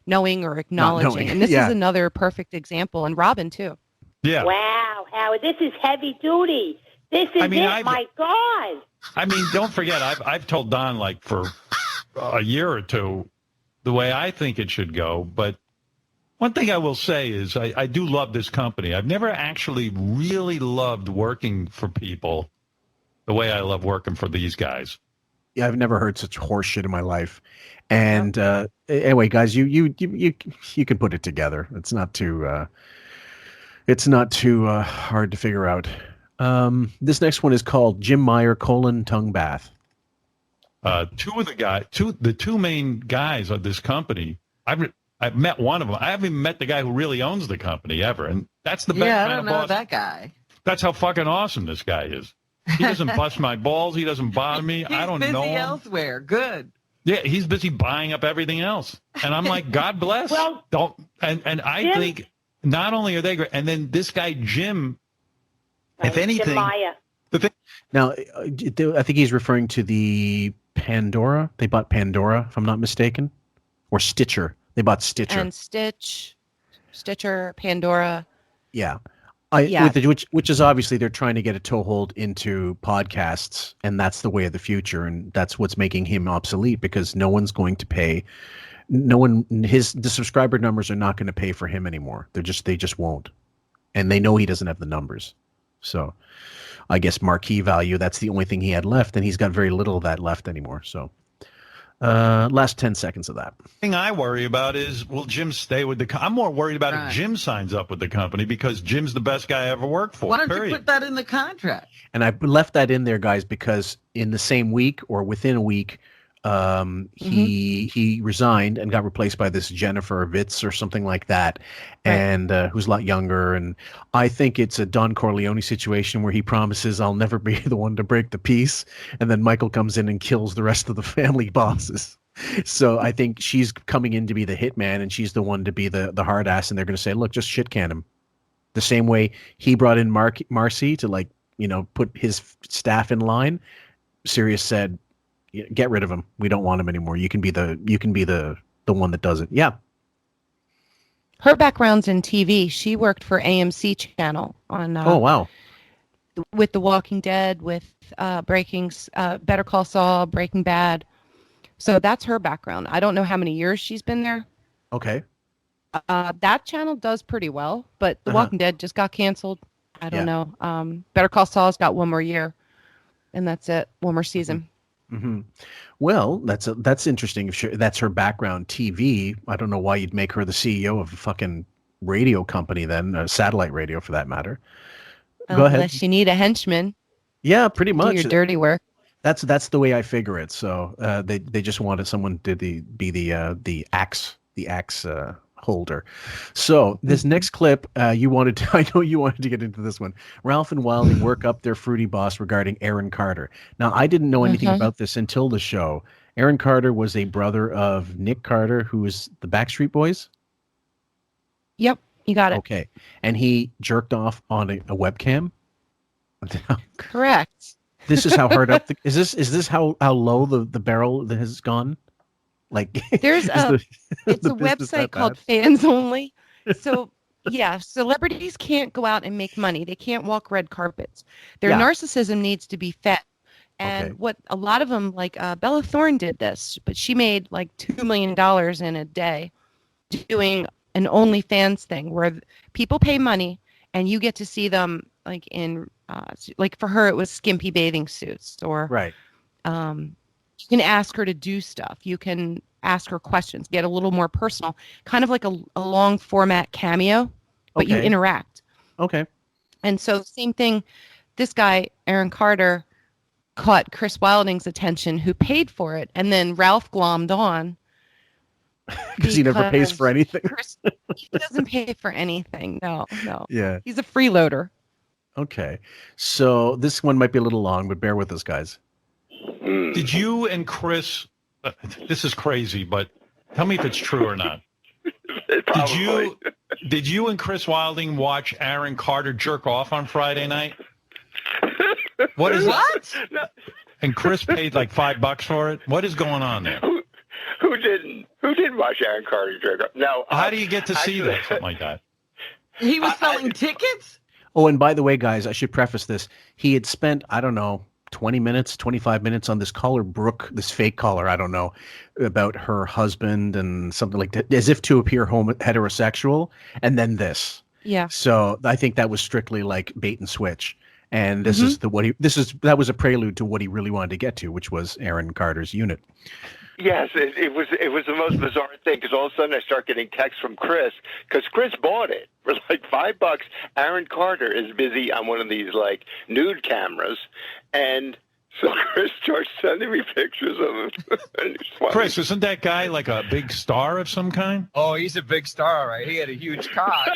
L: knowing or acknowledging? And this is another perfect example. And Robin too.
F: Yeah.
Q: Wow, Howard, this is heavy duty. This is my God.
F: I mean, don't forget, I've told Don like for a year or two the way I think it should go. But one thing I will say is I do love this company. I've never actually really loved working for people the way I love working for these guys.
A: Yeah, I've never heard such horse shit in my life. And anyway, guys, you can put it together. It's not too hard to figure out. This next one is called Jim Meyer : tongue bath.
F: The two main guys of this company, I've met one of them. I haven't even met the guy who really owns the company ever, and that's the best kind of boss.
B: I don't know that guy.
F: That's how fucking awesome this guy is. He doesn't bust my balls. He doesn't bother me. I don't know him.
B: He's busy elsewhere. Good.
F: Yeah, he's busy buying up everything else, and I'm like, God bless.
Q: Well,
F: I think not only are they great, and then this guy Jim. If anything,
A: now I think he's referring to the Pandora. They bought Pandora, if I'm not mistaken, or Stitcher. They bought Stitcher
L: and Stitcher, Pandora.
A: Yeah, which is obviously they're trying to get a toehold into podcasts, and that's the way of the future, and that's what's making him obsolete because no one's going to pay. The subscriber numbers are not going to pay for him anymore. They just won't, and they know he doesn't have the numbers. So I guess marquee value, that's the only thing he had left, and he's got very little of that left anymore. So last 10 seconds of that.
F: The thing I worry about is, will Jim stay with the company? I'm more worried about if Jim signs up with the company because Jim's the best guy I ever worked for.
B: Why don't you put that in the contract?
A: And I left that in there, guys, because in the same week or within a week, he resigned and got replaced by this Jennifer Vitz or something like that, and who's a lot younger. And I think it's a Don Corleone situation where he promises, I'll never be the one to break the peace, and then Michael comes in and kills the rest of the family bosses. So I think she's coming in to be the hitman, and she's the one to be the hard ass, and they're going to say, look, just shit can him. The same way he brought in Marcy to put his staff in line. Sirius said, get rid of him. We don't want him anymore. You can be the one that does it. Yeah.
L: Her background's in TV. She worked for AMC channel on.
A: Oh wow.
L: With The Walking Dead, with Better Call Saul, Breaking Bad. So that's her background. I don't know how many years she's been there.
A: Okay.
L: That channel does pretty well, but The Walking Dead just got canceled. I don't know. Better Call Saul's got one more year, and that's it. One more season.
A: Mm-hmm. Well, that's interesting. If that's her background, TV, I don't know why you'd make her the CEO of a fucking radio company then, satellite radio for that matter. Go ahead.
L: Unless you need a henchman.
A: Yeah, pretty much.
L: Do your dirty work.
A: That's the way I figure it. So they just wanted someone to be the axe holder. So this next clip, I know you wanted to get into this one. Ralph and Wilding work up their fruity boss regarding Aaron Carter. Now, I didn't know anything about this until the show. Aaron Carter was a brother of Nick Carter, who was the Backstreet Boys.
L: Yep, you got it.
A: Okay, and he jerked off on a webcam.
L: Correct.
A: This is how hard up. Is this how low the barrel that has gone? Like
L: There's it's a website called Fans Only. So yeah, celebrities can't go out and make money. They can't walk red carpets. Their narcissism needs to be fed. And what a lot of them, like Bella Thorne did this, but she made like $2 million in a day doing an OnlyFans thing where people pay money and you get to see them like in like for her it was skimpy bathing suits or you can ask her to do stuff. You can ask her questions, get a little more personal, kind of like a long format Cameo, but you interact.
A: Okay.
L: And so same thing, this guy, Aaron Carter, caught Chris Wilding's attention, who paid for it, and then Ralph glommed on.
A: Because he never pays for anything.
L: He doesn't pay for anything. No.
A: Yeah.
L: He's a freeloader.
A: Okay. So this one might be a little long, but bear with us, guys.
J: Did you and Chris, this is crazy, but tell me if it's true or not. Did you and Chris Wilding watch Aaron Carter jerk off on Friday night? What is
M: what? No.
J: And Chris paid like $5 for it. What is going on there?
M: Who didn't? Who didn't watch Aaron Carter jerk off? No.
J: How do you get to see that? Something like that.
B: He was selling tickets?
A: Oh, and by the way, guys, I should preface this. He had spent, I don't know, 20 minutes, 25 minutes on this caller, Brooke, this fake caller, I don't know, about her husband and something like that, as if to appear heterosexual, and then this.
L: Yeah.
A: So I think that was strictly like bait and switch. And this is that was a prelude to what he really wanted to get to, which was Aaron Carter's unit.
M: Yes, it was the most bizarre thing because all of a sudden I start getting texts from Chris because Chris bought it for like $5. Aaron Carter is busy on one of these like nude cameras, and so Chris starts sending me pictures of him.
J: Chris, isn't that guy like a big star of some kind?
R: Oh, he's a big star, right? He had a huge cock.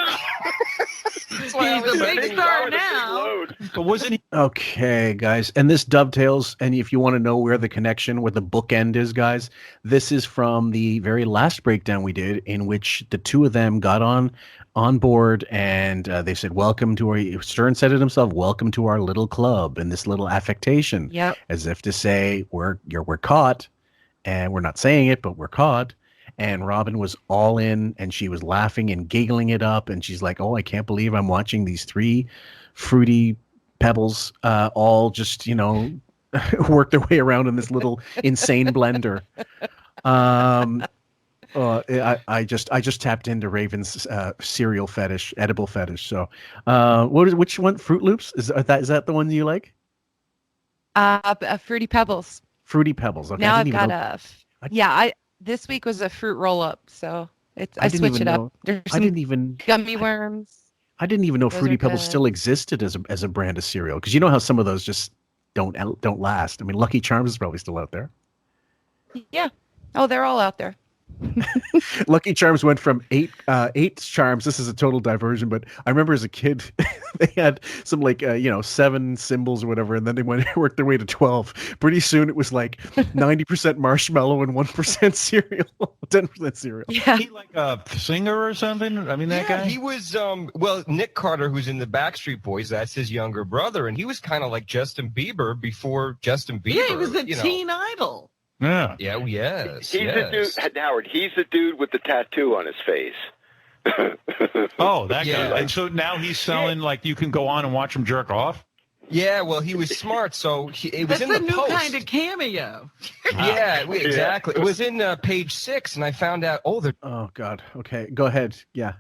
B: He's a big star now.
J: But wasn't he?
A: Okay, guys, and this dovetails, and if you want to know where the connection, where the bookend is, guys, this is from the very last breakdown we did, in which the two of them got on board, and they said, welcome to our, Stern said it himself, welcome to our little club, and this little affectation, as if to say, we're caught, and we're not saying it, but we're caught. And Robin was all in, and she was laughing and giggling it up, and she's like, oh, I can't believe I'm watching these three fruity pebbles all just, work their way around in this little insane blender. I just tapped into Raven's cereal fetish, edible fetish. So, which one? Fruit Loops? Is that the one you like?
L: Fruity Pebbles.
A: Fruity Pebbles. Okay.
L: Now I've got this week was a fruit roll up, so I switch it up. There's some gummy worms.
A: I didn't even know Fruity Pebbles still existed as a brand of cereal, because you know how some of those just don't last. I mean, Lucky Charms is probably still out there.
L: Yeah. Oh, they're all out there.
A: Lucky Charms went from eight charms. This is a total diversion, but I remember as a kid they had some 7 symbols or whatever, and then they worked their way to 12. Pretty soon it was like 90% marshmallow and 1% cereal, 10% cereal.
L: Yeah,
J: he like a singer or something. I mean, that guy.
R: He was Nick Carter, who's in the Backstreet Boys. That's his younger brother, and he was kind of like Justin Bieber before Justin Bieber.
B: Yeah, he was a teen idol.
J: Yeah.
R: Yeah. Yes.
M: He's the dude, Howard. He's the dude with the tattoo on his face.
J: Oh, that guy. And so now he's selling, like, you can go on and watch him jerk off?
R: Yeah, well, he was smart, so it was
B: That's
R: in the
B: a new
R: post.
B: kind of cameo.
R: Yeah, exactly. It was in page 6, and I found out,
A: oh, God. Okay, go ahead. Yeah.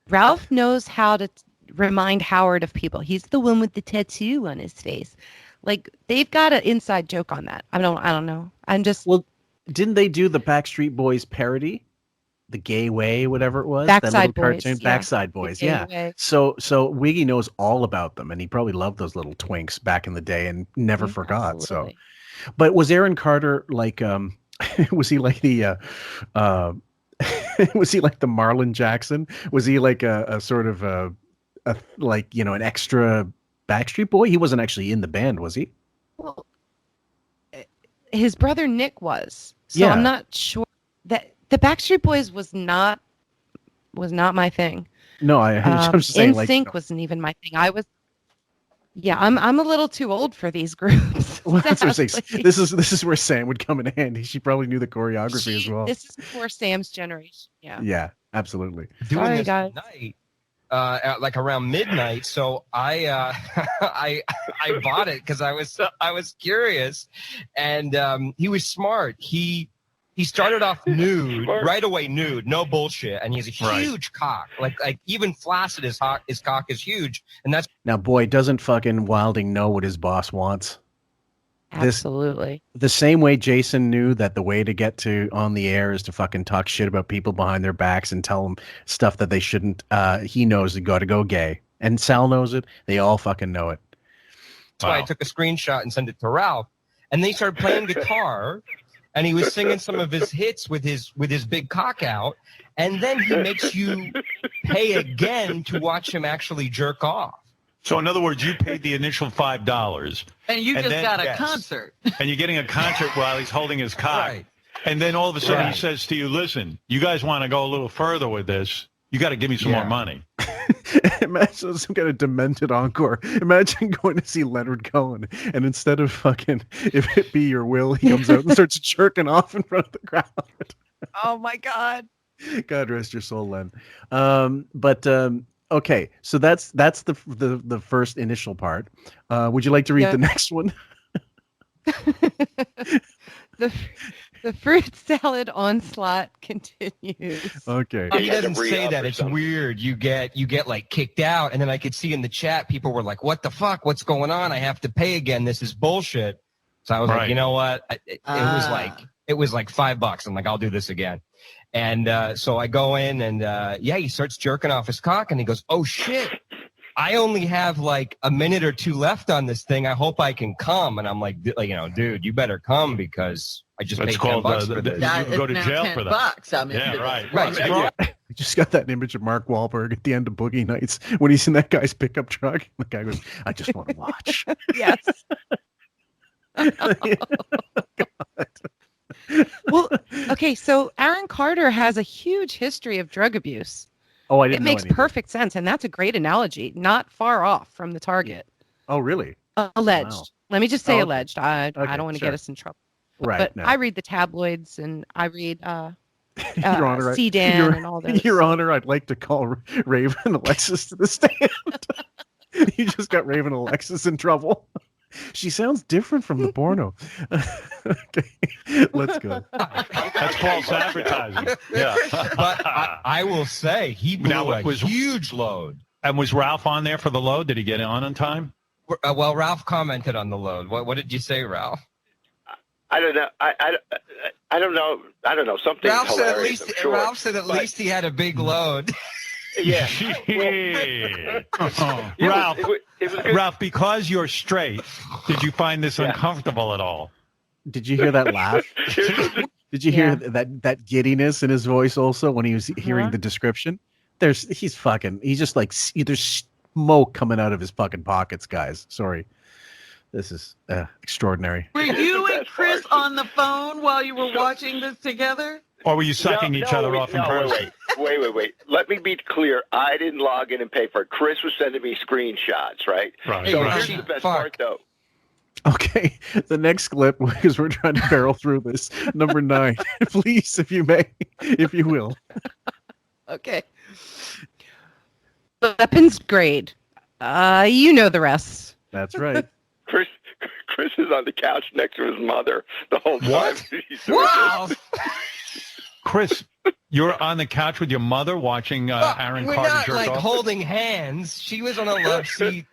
L: Ralph knows how to remind Howard of people. He's the one with the tattoo on his face. Like, they've got an inside joke on that. I don't know. I'm just...
A: Well, didn't they do the Backstreet Boys parody? The Gay Way, whatever it was?
L: Backside Boys.
A: Cartoon?
L: Yeah.
A: Backside Boys,
L: Way.
A: So Wiggy knows all about them, and he probably loved those little twinks back in the day and never forgot.
L: Absolutely.
A: So, but was Aaron Carter like, was he like the, was he like the Marlon Jackson? Was he like a sort of an extra Backstreet Boy? He wasn't actually in the band, was he?
L: Well, his brother Nick was. So
A: Yeah.
L: I'm not sure that the Backstreet Boys was not my thing.
A: No, I'm just saying, like,
L: NSYNC wasn't even my thing. I'm a little too old for these groups.
A: well, that's what I'm saying.
L: sadly.
A: This is where Sam would come in handy. She probably knew the choreography as well.
L: This is before Sam's generation. Yeah.
A: Yeah, absolutely.
R: Doing
L: Sorry,
R: this
L: guys.
R: at night, at like around midnight. So I I bought it because I was curious, and he was smart. He started off nude, right away nude, no bullshit, and he has a huge cock. Like even flaccid, his cock is huge, and that's
A: Now, boy, doesn't fucking Wilding know what his boss wants?
L: Absolutely.
A: The same way Jason knew that the way to get to on the air is to fucking talk shit about people behind their backs and tell them stuff that they shouldn't. He knows you got to go gay, and Sal knows it. They all fucking know it.
R: That's why I took a screenshot and sent it to Ralph, and they started playing guitar. And he was singing some of his hits with his big cock out, and then he makes you pay again to watch him actually jerk off.
J: So in other words, you paid the initial $5,
B: And you just
J: then-
B: got a
J: yes.
B: concert.
J: and you're getting a concert while he's holding his cock, and then all of a sudden he says to you, "Listen, you guys want to go a little further with this? You got to give me some more money."
A: Imagine some kind of demented encore. Imagine going to see Leonard Cohen, and instead of fucking "If It Be Your Will," he comes out and starts jerking off in front of the crowd.
L: Oh my God.
A: God rest your soul, Len. Okay, so that's the first initial part. Would you like to read the next one?
L: The fruit salad onslaught continues.
A: Okay.
R: He doesn't say that. It's weird. You get like kicked out, and then I could see in the chat people were like, "What the fuck? What's going on? I have to pay again. This is bullshit." So I was like, you know what? It was like $5. I'm like, I'll do this again. And so I go in, and he starts jerking off his cock, and he goes, "Oh shit, I only have like a minute or two left on this thing. I hope I can come." And I'm like, dude, you better come because I just paid $10 for this.
J: You go to jail for that.
B: $10. I mean,
R: Right.
A: I just got that image of Mark Wahlberg at the end of Boogie Nights when he's in that guy's pickup truck. The guy goes, "I just want to watch."
L: Yes. Well, okay, so Aaron Carter has a huge history of drug abuse.
A: Oh, I didn't
L: It
A: know
L: makes
A: any of that.
L: perfect sense, and that's a great analogy. Not far off from the target.
A: Oh, really?
L: Alleged.
A: Wow.
L: Let me just say
A: Oh, okay.
L: alleged. I
A: Okay,
L: don't want to
A: sure.
L: get us in trouble.
A: Right.
L: But
A: no.
L: I read the tabloids, and I read
A: Your Honor,
L: C-Dan and all those.
A: Your Honor, I'd like to call Raven Alexis to the stand. You just got Raven Alexis in trouble. She sounds different from the porno. Okay, let's go.
J: That's false advertising. Yeah.
R: But I will say he blew
J: Now,
R: a huge load.
J: And was Ralph on there for the load? Did he get on time?
R: Well, Ralph commented on the load. What did you say, Ralph?
M: I don't know. I don't know. I don't know. Something
R: Ralph said
M: hilarious. I'm sure.
R: Ralph said at least he had a big load.
M: Yeah.
J: Ralph, Ralph, because you're straight, did you find this uncomfortable at all?
A: Did you hear that laugh? Did you hear that giddiness in his voice also when he was hearing the description? He's just like, there's smoke coming out of his fucking pockets, guys. Sorry. This is extraordinary.
B: Were you and Chris on the phone while you were watching this together?
J: Or were you sucking each other off in person?
M: Wait. Let me be clear. I didn't log in and pay for it. Chris was sending me screenshots, right?
J: Right.
M: So here's the best part, though.
A: Okay, the next clip, because we're trying to barrel through this. Number 9, please, if you may, if you will.
L: Okay. Weapons grade. You know the rest.
A: That's right.
M: Chris is on the couch next to his mother the whole time.
J: What?
M: Wow.
J: Chris, you're on the couch with your mother watching Aaron
R: We're
J: Carter
R: not
J: jerk
R: like
J: off?
R: holding hands. She was on the left seat.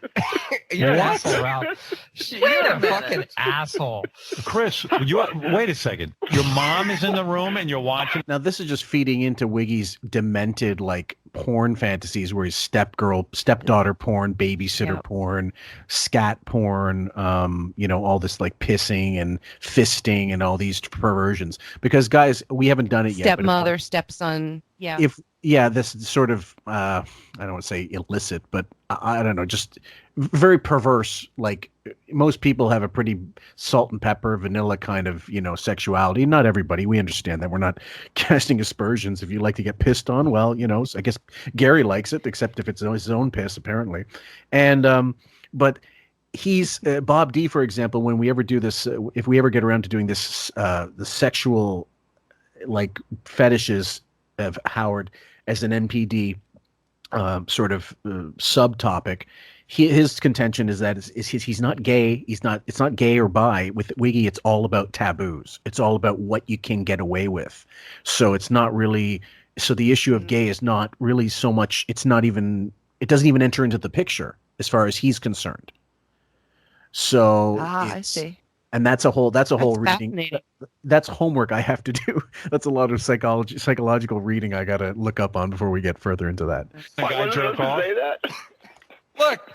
R: You're an asshole, Ralph. You're a fucking asshole.
J: Chris, wait a second. Your mom is in the room and you're watching.
A: Now, this is just feeding into Wiggy's demented, like, porn fantasies where he's stepdaughter porn, babysitter porn, scat porn, all this, like, pissing and fisting and all these perversions. Because, guys, we haven't done it yet.
L: Stepmother, stepson. Yeah.
A: This sort of, I don't want to say illicit, but I don't know, just very perverse, like most people have a pretty salt and pepper, vanilla kind of, sexuality. Not everybody. We understand that. We're not casting aspersions. If you like to get pissed on, well, I guess Gary likes it, except if it's his own piss, apparently. And but he's Bob D, for example. When we ever do this, if we ever get around to doing this, the sexual like fetishes of Howard as an NPD sort of subtopic. His contention is that he's not gay. It's not gay or bi. With Wiggy, it's all about taboos. It's all about what you can get away with. So it's not really. So the issue of gay is not really so much. It doesn't even enter into the picture as far as he's concerned. So
L: I see.
A: And that's a whole reading. That's homework I have to do. That's a lot of psychological reading I got to look up on before we get further into that.
K: Why jerk off? Say that?
R: Look,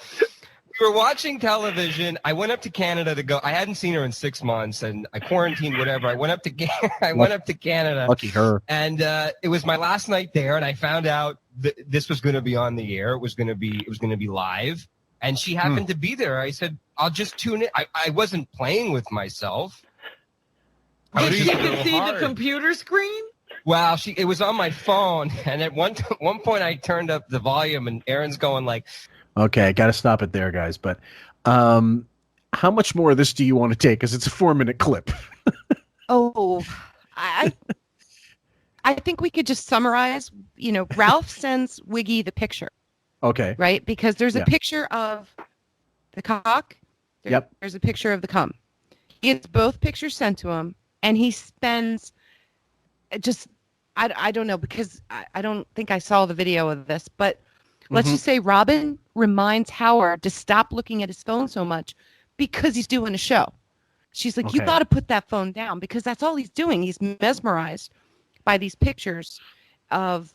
R: we were watching television. I went up to Canada to go. I hadn't seen her in 6 months, and I quarantined, whatever. I went up to Canada.
A: Lucky her.
R: And it was my last night there, and I found out that this was going to be on the air. It was going to be live, and she happened to be there. I said, "I'll just tune in." I wasn't playing with myself.
B: Did you can see the computer screen?
R: Well, it was on my phone, and at one point I turned up the volume, and Aaron's going like.
A: Okay, I got to stop it there, guys. But how much more of this do you want to take? Because it's a 4-minute clip.
L: I think we could just summarize. Ralph sends Wiggy the picture.
A: Okay.
L: Right? Because there's a picture of the cock. There's a picture of the cum. He gets both pictures sent to him, and he spends I don't know, because I don't think I saw the video of this, but let's just say Robin reminds Howard to stop looking at his phone so much because he's doing a show. She's like, you got to put that phone down, because that's all he's doing. He's mesmerized by these pictures of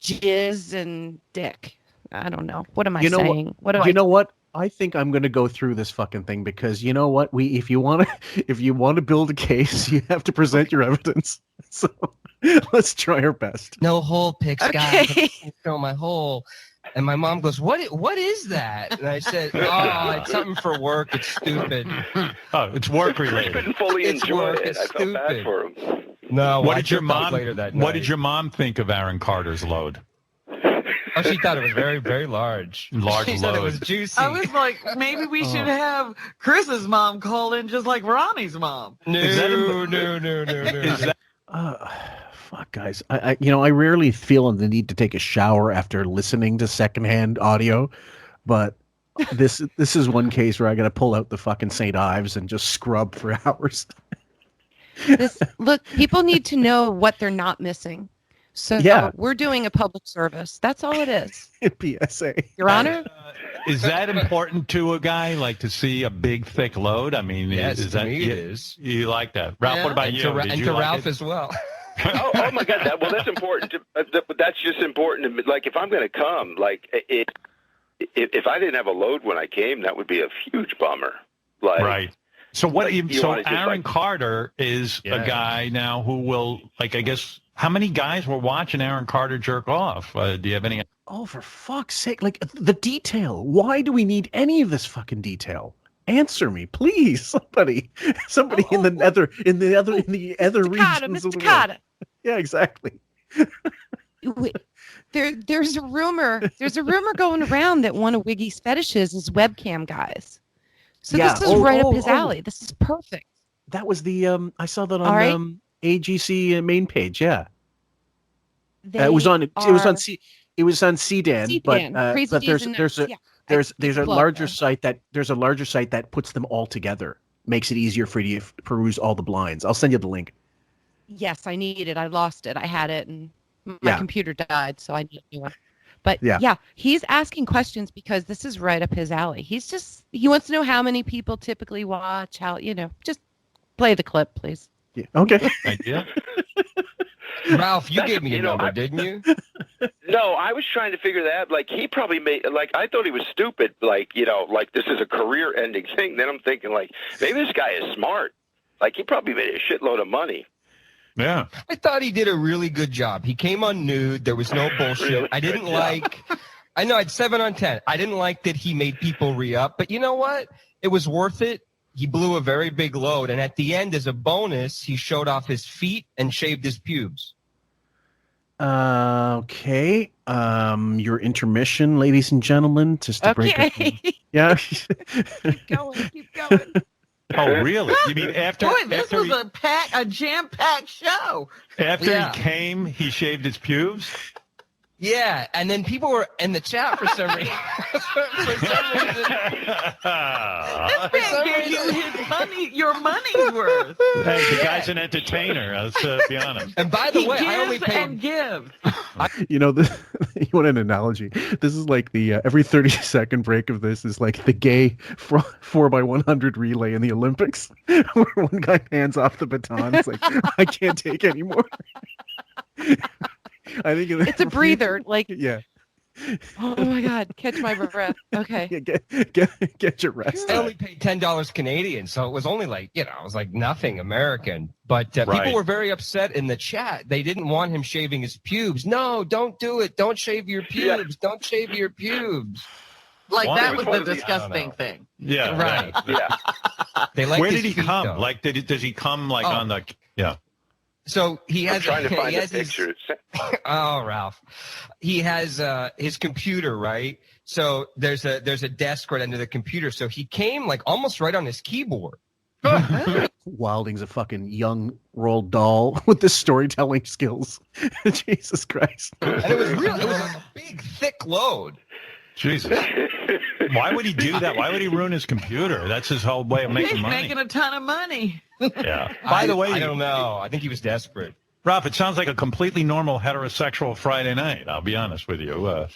L: jizz and dick. I don't know. What am I saying?
A: You know what? I think I'm going to go through this fucking thing, because you know what? If you want to build a case, you have to present your evidence. So let's try our best.
R: No hole pics, guys. Show my hole. And my mom goes, what is that? And I said, it's something for work. It's stupid.
J: Oh, it's work related.
M: I couldn't fully enjoy it. I felt bad for him.
R: No,
J: what did your mom think of Aaron Carter's load?
R: Oh, she thought it was very, very large. She said it was juicy.
B: I was like, maybe we should have Chris's mom call in just like Ronnie's mom.
R: No.
A: Fuck, guys. I rarely feel the need to take a shower after listening to secondhand audio, but this is one case where I got to pull out the fucking St. Ives and just scrub for hours.
L: Look, people need to know what they're not missing. So we're doing a public service. That's all it is.
A: PSA.
L: Your Honor?
J: Is that important to a guy, like to see a big, thick load? I mean,
R: yes,
J: is that
R: it is.
J: You like that? Ralph, what about you?
R: And to Ralph as well.
M: oh my God! That's important. That's just important. Like, if I'm going to come, like, if I didn't have a load when I came, that would be a huge bummer. Like, right.
J: So Aaron Carter is a guy now who will, like, I guess. How many guys were watching Aaron Carter jerk off? Do you have any?
A: Oh, for fuck's sake! Like, the detail. Why do we need any of this fucking detail? Answer me, please. Somebody in the other regions of the world. Yeah, exactly.
L: Wait, there's a rumor going around that one of Wiggy's fetishes is webcam guys. So this is right up his alley. This is perfect.
A: That was the I saw that on AGC main page. Yeah, it was on CDAN, but there's a larger site that puts them all together, makes it easier for you to peruse all the blinds. I'll send you the link.
L: Yes, I need it. I lost it. I had it, and my computer died, so I need a new one. But he's asking questions because this is right up his alley. He wants to know how many people typically watch. Just play the clip, please.
A: Yeah. Okay.
J: Idea.
R: Ralph, you gave me a number, didn't you?
M: No, I was trying to figure that out. Like, he probably made, like, I thought he was stupid. Like, like, this is a career-ending thing. Then I'm thinking, like, maybe this guy is smart. Like, he probably made a shitload of money.
J: Yeah.
R: I thought he did a really good job. He came on nude. There was no bullshit.
M: Really
R: I didn't like I know it's 7 on 10. I didn't like that he made people re-up, but you know what? It was worth it. He blew a very big load, and at the end, as a bonus, he showed off his feet and shaved his pubes.
A: Okay. Your intermission, ladies and gentlemen, just to break up. Yeah.
B: Keep going.
J: Oh, really? You mean after?
B: Boy, this
J: after
B: was a jam-packed show.
J: After he came, he shaved his pubes?
R: Yeah, and then people were in the chat for some reason.
B: This man gave you your money's worth.
J: Hey, the guy's an entertainer. Let's be honest.
R: And by the way, I only
B: gives
R: paid.
B: and give.
A: You know, you want an analogy? This is like the every 30-second break of this is like the gay 4x100 relay in the Olympics, where one guy hands off the baton. It's like, I can't take anymore. I think
L: It's a breather. Like,
A: yeah.
L: Oh my God, catch my breath. Okay.
A: Yeah, get your rest.
R: I only paid $10 Canadian, so it was only like, it was like nothing American. But
J: Right.
R: people were very upset in the chat. They didn't want him shaving his pubes. No, don't do it. Don't shave your pubes. Don't shave your pubes.
B: Like
J: Why
B: that
J: was
B: was
J: it-
B: the
J: I
B: disgusting thing.
J: Yeah.
R: Right.
J: Yeah.
R: They like
J: Where
R: his
J: did he
R: feet,
J: come?
R: though.
J: Like, does he come like
R: Oh.
J: on the? Yeah.
R: So he has.
M: I'm trying to
R: he
M: find the
R: has his-
M: pictures.
R: Oh, Ralph. He has his computer, right? So there's a desk right under the computer. So he came like almost right on his keyboard.
A: Wilding's a fucking young Roald Dahl with the storytelling skills. Jesus Christ.
R: And it was real. It was like a big, thick load.
J: Jesus. Why would he do that? Why would he ruin his computer? That's his whole way of making
B: He's
J: money.
B: making a ton of money.
J: Yeah. By the way,
R: I don't know. I think he was desperate.
J: Ralph, it sounds like a completely normal heterosexual Friday night. I'll be honest with you.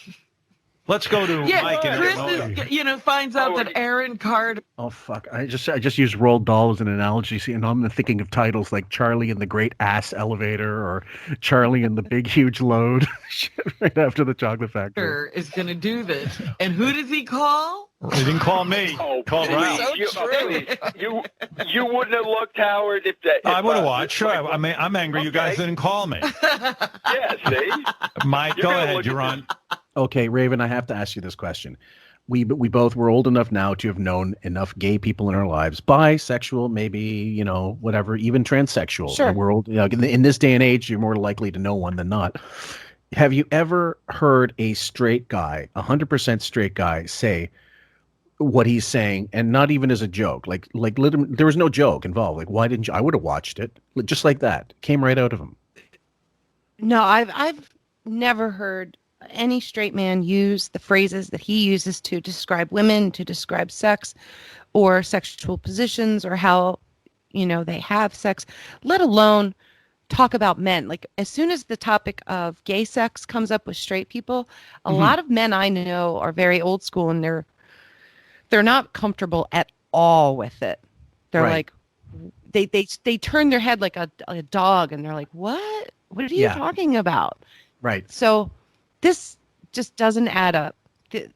J: Let's go to
B: Yeah,
J: Mike. And
B: Chris finds out that Aaron Carter.
A: Oh fuck! I just used Roald Dahl as an analogy. See, and I'm thinking of titles like Charlie and the Great Ass Elevator or Charlie and the Big Huge Load. Right after the Chocolate Factory.
B: Is going to do this. And who does he call?
J: He didn't call me. Call Ralph.
M: You wouldn't have looked, Howard, if that.
J: I would have watched. Sure. I'm angry you guys didn't call me.
M: Yeah, see?
J: Mike, go ahead. You're on.
A: Okay, Raven, I have to ask you this question. We both were old enough now to have known enough gay people in our lives, bisexual, maybe, whatever, even transsexual.
L: Sure.
A: We're old, in this day and age, you're more likely to know one than not. Have you ever heard a straight guy, 100% straight guy, say what he's saying, and not even as a joke? Like literally, there was no joke involved. Like, why didn't you? I would have watched it, just like that. Came right out of him.
L: No, I've never heard any straight man use the phrases that he uses to describe women, to describe sex or sexual positions or how, they have sex, let alone talk about men. Like, as soon as the topic of gay sex comes up with straight people, a lot of men I know are very old school, and they're not comfortable at all with it. They're
A: Right.
L: like, they turn their head like a dog, and they're like, what are you talking about?
A: Right.
L: So this just doesn't add up.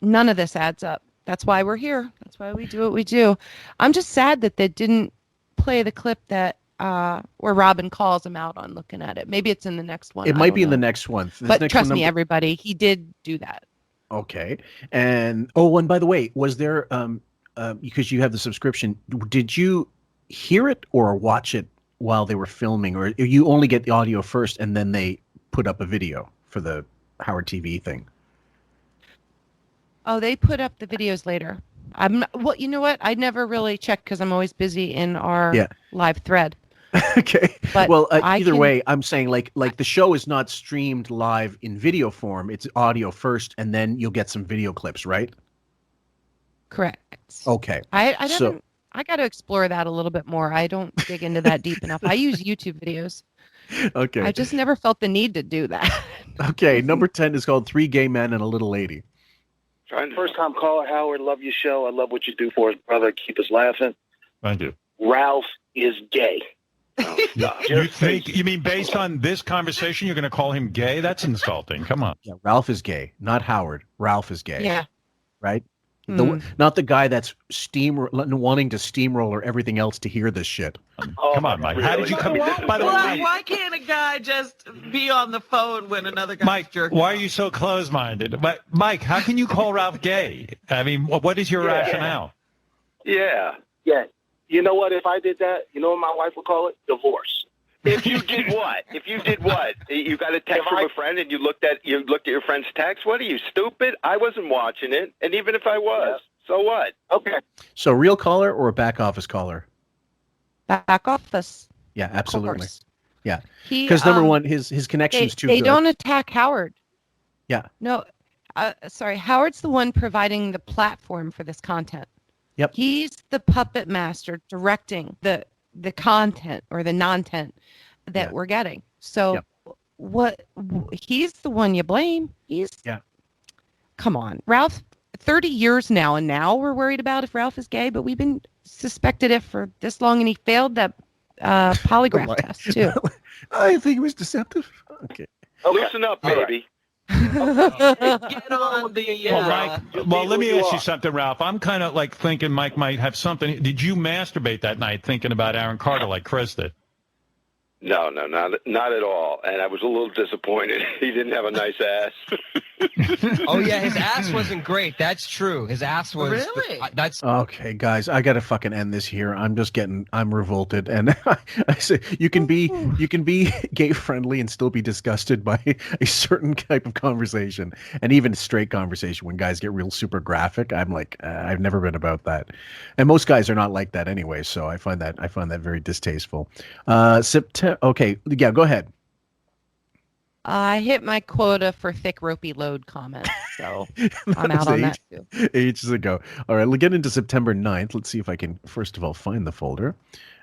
L: None of this adds up. That's why we're here. That's why we do what we do. I'm just sad that they didn't play the clip that where Robin calls him out on looking at it. Maybe it's in the next one.
A: It might be in the next one.
L: But trust me, everybody, he did do that.
A: Okay. And by the way, was there because you have the subscription, did you hear it or watch it while they were filming, or you only get the audio first and then they put up a video for the Howard TV thing?
L: Oh, they put up the videos later. You know what? I never really check because I'm always busy in our live thread.
A: Okay.
L: But
A: well, either way, I'm saying like the show is not streamed live in video form. It's audio first, and then you'll get some video clips, right?
L: Correct.
A: Okay.
L: I got to explore that a little bit more. I don't dig into that deep enough. I use YouTube videos.
A: Okay.
L: I just never felt the need to do that.
A: Okay. Number 10 is called 3 Gay Men and a Little Lady.
S: First time caller, Howard. Love your show. I love what you do for us, brother. Keep us laughing.
J: Thank you.
S: Ralph is gay.
J: You mean based on this conversation, you're going to call him gay? That's insulting. Come on.
A: Yeah, Ralph is gay, not Howard. Ralph is gay.
L: Yeah.
A: Right? Not the guy that's wanting to steamroller everything else to hear this shit.
J: Come on, Mike. How did you come? By the way, Mike,
B: Why can't a guy just be on the phone when another guy's jerking?
J: why are you so close-minded? Mike, how can you call Ralph gay? I mean, what is your rationale?
S: Yeah. You know what? If I did that, you know what my wife would call it? Divorce.
M: If you did what? You got a text from a friend and you looked at your friend's text? What are you, stupid? I wasn't watching it. And even if I was, so what?
S: Okay.
A: So real caller or a back office caller?
L: Back office.
A: Yeah, absolutely. Yeah.
L: He,
A: Because number one, his connection's too good.
L: They don't attack Howard.
A: Yeah.
L: No, sorry. Howard's the one providing the platform for this content.
A: Yep.
L: He's the puppet master directing the content or the non-tent that we're getting. So he's the one you blame. Come on, Ralph. 30 years now, and now we're worried about if Ralph is gay, but we've been suspected it for this long, and he failed that polygraph test too.
A: I think it was deceptive. Okay.
M: Loosen up, baby.
B: Get on the.
J: Well, let me ask you something, Ralph. I'm kind of like thinking Mike might have something. Did you masturbate that night thinking about Aaron Carter like Chris did?
M: No, not at all. And I was a little disappointed. He didn't have a nice ass.
R: Oh yeah, his ass wasn't great. That's true. His ass was
B: really.
R: That's
A: okay, guys. I gotta fucking end this here. I'm revolted, and I say you can be gay friendly and still be disgusted by a certain type of conversation, and even straight conversation when guys get real super graphic. I'm like, I've never been about that, and most guys are not like that anyway. So I find that very distasteful. September. Okay, yeah, go ahead.
L: I hit my quota for thick ropey load comments, so I'm out on that too.
A: Ages ago. All right, we'll get into September 9th. Let's see if I can, first of all, find the folder.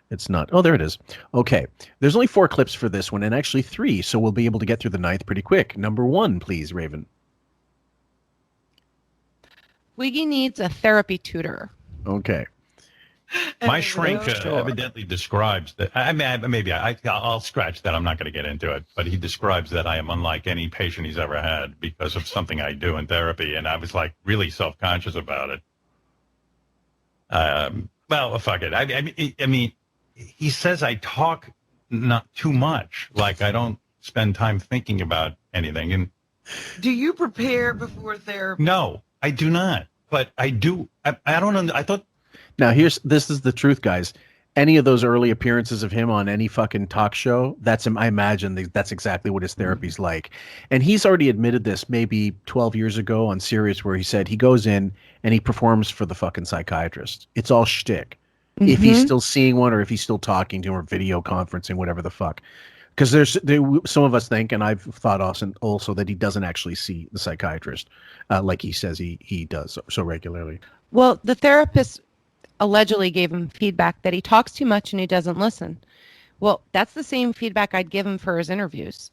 A: It's not. Oh, there it is. Okay, there's only 4 clips for this one, and actually 3, so we'll be able to get through the 9th pretty quick. Number 1, please, Raven.
J: Wiggy
L: needs a therapy tutor.
A: Okay.
J: My shrink evidently describes that. I mean, maybe I'll scratch that. I'm not going to get into it, but he describes that I am unlike any patient he's ever had because of something I do in therapy, and I was like really self-conscious about it. Well, fuck it. I mean, he says I talk not too much, like I don't spend time thinking about anything. And
B: do you prepare before therapy?
J: No, I do not. But I do. I don't. I thought.
A: Now, this is the truth, guys. Any of those early appearances of him on any fucking talk show, I imagine that's exactly what his therapy's like. And he's already admitted this maybe 12 years ago on Sirius, where he said he goes in and he performs for the fucking psychiatrist. It's all shtick. Mm-hmm. If he's still seeing one or if he's still talking to him or video conferencing, whatever the fuck. Because some of us think, and I've thought also that he doesn't actually see the psychiatrist like he says he does so regularly.
L: Well, the therapist allegedly gave him feedback that he talks too much and he doesn't listen. Well, that's the same feedback I'd give him for his interviews.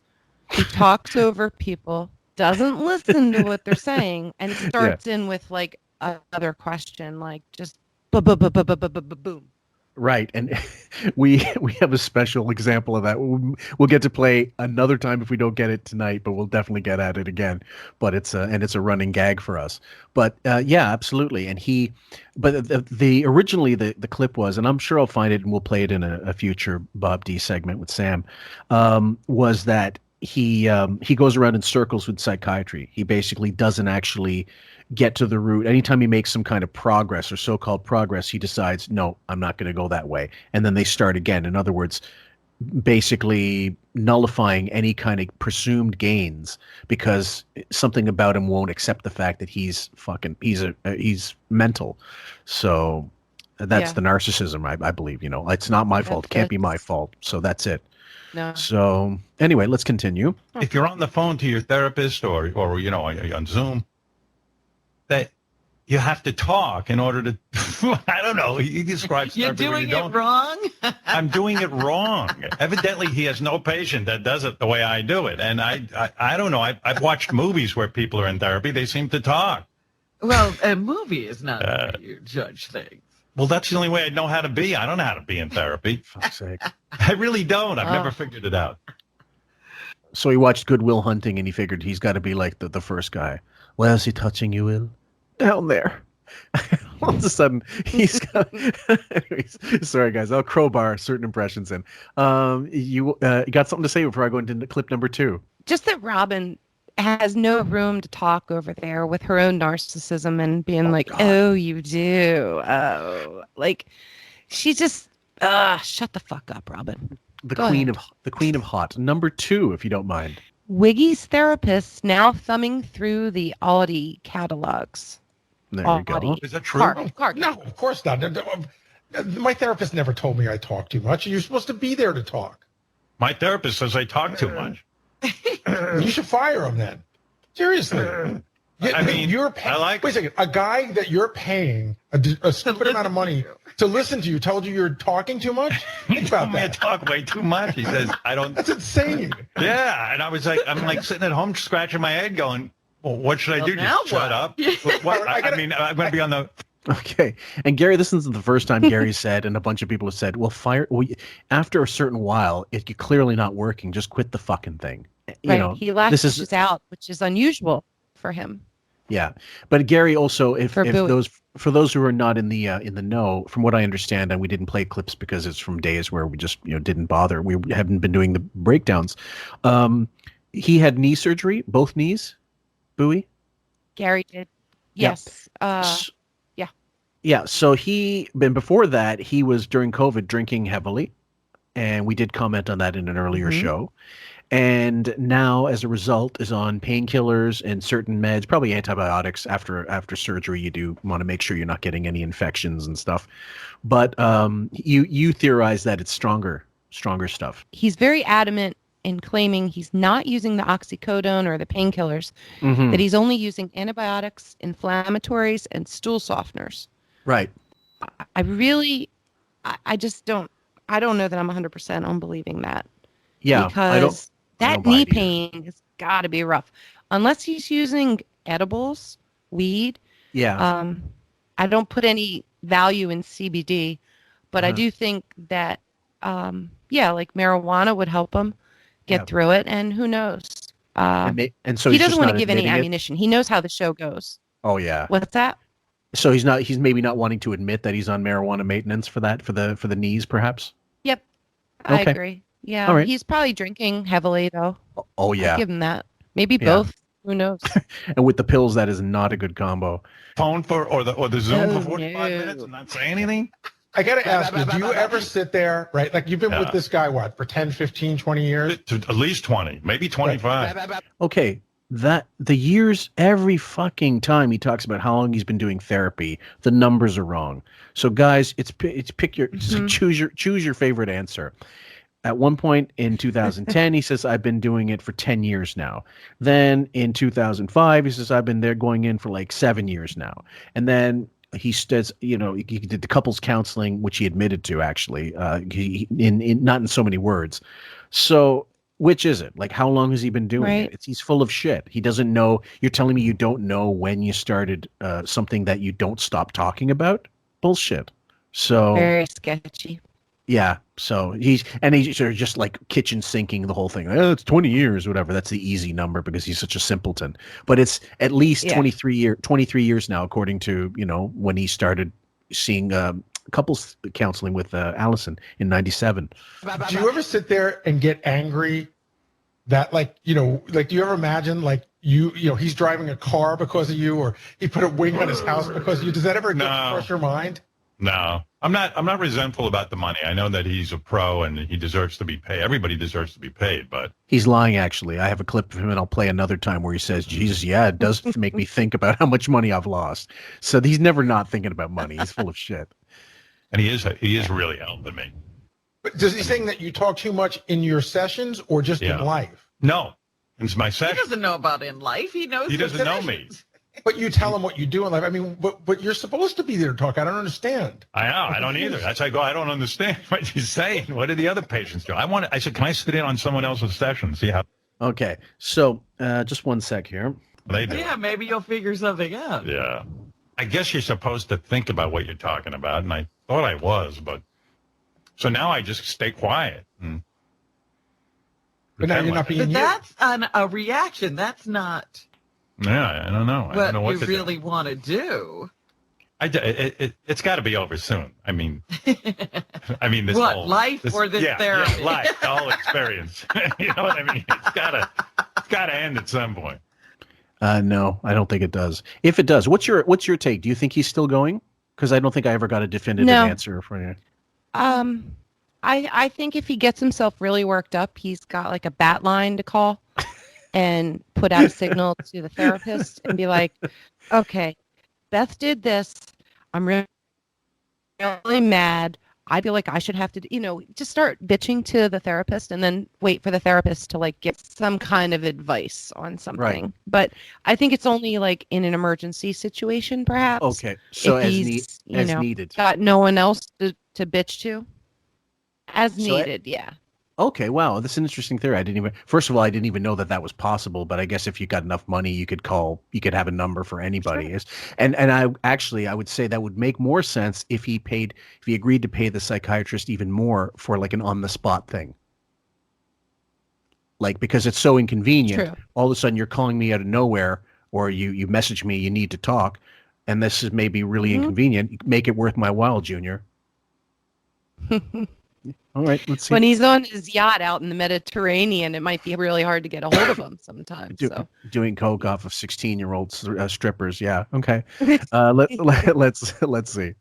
L: He talks over people, doesn't listen to what they're saying, and starts in with like another question, like just boom.
A: Right, and we have a special example of that. We'll get to play another time if we don't get it tonight, but we'll definitely get at it again. But it's a running gag for us. But yeah, absolutely. And originally the clip was, and I'm sure I'll find it and we'll play it in a future Bob D segment with Sam. Was that he goes around in circles with psychiatry. He basically doesn't actually get to the root. Anytime he makes some kind of progress or so-called progress, he decides, no, I'm not going to go that way. And then they start again. In other words, basically nullifying any kind of presumed gains because something about him won't accept the fact that he's mental. So that's the narcissism, I believe. It's not my fault. It can't be my fault. So that's it.
L: No.
A: So anyway, let's continue.
J: If you're on the phone to your therapist or on Zoom, that you have to talk in order to, I don't know, he describes
B: You're doing it wrong?
J: I'm doing it wrong. Evidently, he has no patient that does it the way I do it. And I don't know, I've watched movies where people are in therapy, they seem to talk.
B: Well, a movie is not the way you judge things.
J: Well, that's the only way I know how to be. I don't know how to be in therapy.
A: Fuck's sake.
J: I really don't. I've never figured it out.
A: So he watched Good Will Hunting and he figured he's got to be like the first guy. Where's he touching you, Will? Down there. All of a sudden, he's got. Anyways, sorry, guys. I'll crowbar certain impressions in. You got something to say before I go into clip number 2?
L: Just that Robin has no room to talk over there with her own narcissism and being God. Oh, you do. Oh, like she just shut the fuck up, Robin.
A: The queen of hot. Number 2, if you don't mind.
L: Wiggy's therapist now thumbing through the Audi catalogs.
A: There you go.
J: Is that true?
D: No, of course not. My therapist never told me I talk too much. You're supposed to be there to talk.
J: My therapist says I talk too much.
D: You should fire him then. Seriously.
J: I mean,
D: you're paying. Wait a second. A guy that you're paying a stupid amount of money to listen to you told you you're talking too much? Think about that.
J: I talk way too much. He says I don't.
D: That's insane.
J: Yeah, and I'm like sitting at home scratching my head, going, "Well, what should I do? Just shut up?" What? I mean, I'm going to be on the.
A: Okay, and Gary, this isn't the first time Gary said, and a bunch of people have said, "Well, fire." Well, after a certain while, if you're clearly not working, just quit the fucking thing. You know,
L: he lashes out, which is unusual for him.
A: Yeah, but Gary also, if for those who are not in the know, from what I understand, and we didn't play clips because it's from days where we just didn't bother. We haven't been doing the breakdowns. He had knee surgery, both knees. Bowie.
L: Gary did. Yes.
A: Yeah. So before that, he was during COVID drinking heavily, and we did comment on that in an earlier show. And now, as a result, is on painkillers and certain meds, probably antibiotics. After surgery, you do want to make sure you're not getting any infections and stuff. But you theorize that it's stronger stuff.
L: He's very adamant in claiming he's not using the oxycodone or the painkillers, that he's only using antibiotics, inflammatories, and stool softeners.
A: Right.
L: I don't know that I'm 100% on believing that.
A: Yeah.
L: Because that knee pain has got to be rough. Unless he's using edibles, weed.
A: Yeah.
L: I don't put any value in CBD, but I do think that, like marijuana would help him get through it. And who knows?
A: And so
L: he doesn't want to give any ammunition. He knows how the show goes.
A: Oh yeah.
L: What's that?
A: So he's maybe not wanting to admit that he's on marijuana maintenance for the knees, perhaps.
L: Yep. I agree. Yeah.
A: All right.
L: He's probably drinking heavily though.
A: Oh yeah.
L: I'll give him that. Maybe both. Who knows?
A: And with the pills, that is not a good combo.
J: Phone or the Zoom for 45 minutes and not say anything?
D: I got to ask you, do you ever sit there, right? Like you've been with this guy, what, for 10, 15, 20 years?
J: At least 20, maybe 25.
A: Okay. The years, every fucking time he talks about how long he's been doing therapy, the numbers are wrong. So guys, it's pick your, choose your favorite answer. At one point in 2010, he says, I've been doing it for 10 years now. Then in 2005, he says, I've been there going in for like 7 years now. And then he says, he did the couples counseling, which he admitted to actually, not in so many words. So which is it? Like, how long has he been doing it? He's full of shit. He doesn't know. You're telling me you don't know when you started something that you don't stop talking about? Bullshit. So
L: very sketchy.
A: Yeah. So he's sort of just like kitchen sinking the whole thing. Oh, it's 20 years, whatever. That's the easy number because he's such a simpleton. But it's at least 23 years now, according to, when he started seeing couples counseling with Allison in 97.
D: Do you ever sit there and get angry that do you ever imagine he's driving a car because of you, or he put a wing on his house because of you? Does that ever cross your mind?
J: No, I'm not resentful about the money. I know that he's a pro and he deserves to be paid. Everybody deserves to be paid, but
A: he's lying. Actually, I have a clip of him, and I'll play another time where he says, "Jesus, yeah, it does make me think about how much money I've lost." So he's never not thinking about money. He's full of shit,
J: and he is really helping me.
D: But does he saying that you talk too much in your sessions or just in life?
J: No, it's my session.
B: He doesn't know about in life. He knows.
J: He doesn't know me.
D: But you tell him what you do in life. I mean, but you're supposed to be there to talk. I don't understand.
J: I know. I don't either. That's why I go, I don't understand what he's saying. What do the other patients do? I said, can I sit in on someone else's session? See how.
A: Okay. So just one sec here.
J: They do.
B: Yeah, maybe you'll figure something out.
J: Yeah. I guess you're supposed to think about what you're talking about. And I thought I was, but so now I just stay quiet.
D: But now you're not being.
B: But that's a reaction. That's not.
J: Yeah, I don't know. I don't know what
B: you really want to do.
J: It's got to be over soon. I mean, this
B: What,
J: whole
B: life or this therapy?
J: Yeah, life, the whole experience. You know what I mean? It's gotta end at some point.
A: No, I don't think it does. If it does, what's your take? Do you think he's still going? Because I don't think I ever got a definitive answer from you.
L: I think if he gets himself really worked up, he's got like a bat line to call and put out a signal to the therapist and be like, okay, Beth did this. I'm really mad. I feel like I should have to, just start bitching to the therapist and then wait for the therapist to like get some kind of advice on something. Right. But I think it's only like in an emergency situation, perhaps.
A: Okay. So
L: if
A: as needed.
L: Got no one else to bitch to. As needed, yeah.
A: Okay, wow, that's an interesting theory. First of all, I didn't even know that was possible, but I guess if you got enough money, you could have a number for anybody. Sure. And I would say that would make more sense if he agreed to pay the psychiatrist even more for like an on-the-spot thing. Like, because it's so inconvenient. True. All of a sudden you're calling me out of nowhere, or you message me, you need to talk, and this is maybe really inconvenient. Make it worth my while, Junior. All right, let's see.
L: When he's on his yacht out in the Mediterranean, it might be really hard to get a hold of him sometimes.
A: Doing coke off of 16-year-old strippers, yeah. Okay, let's see.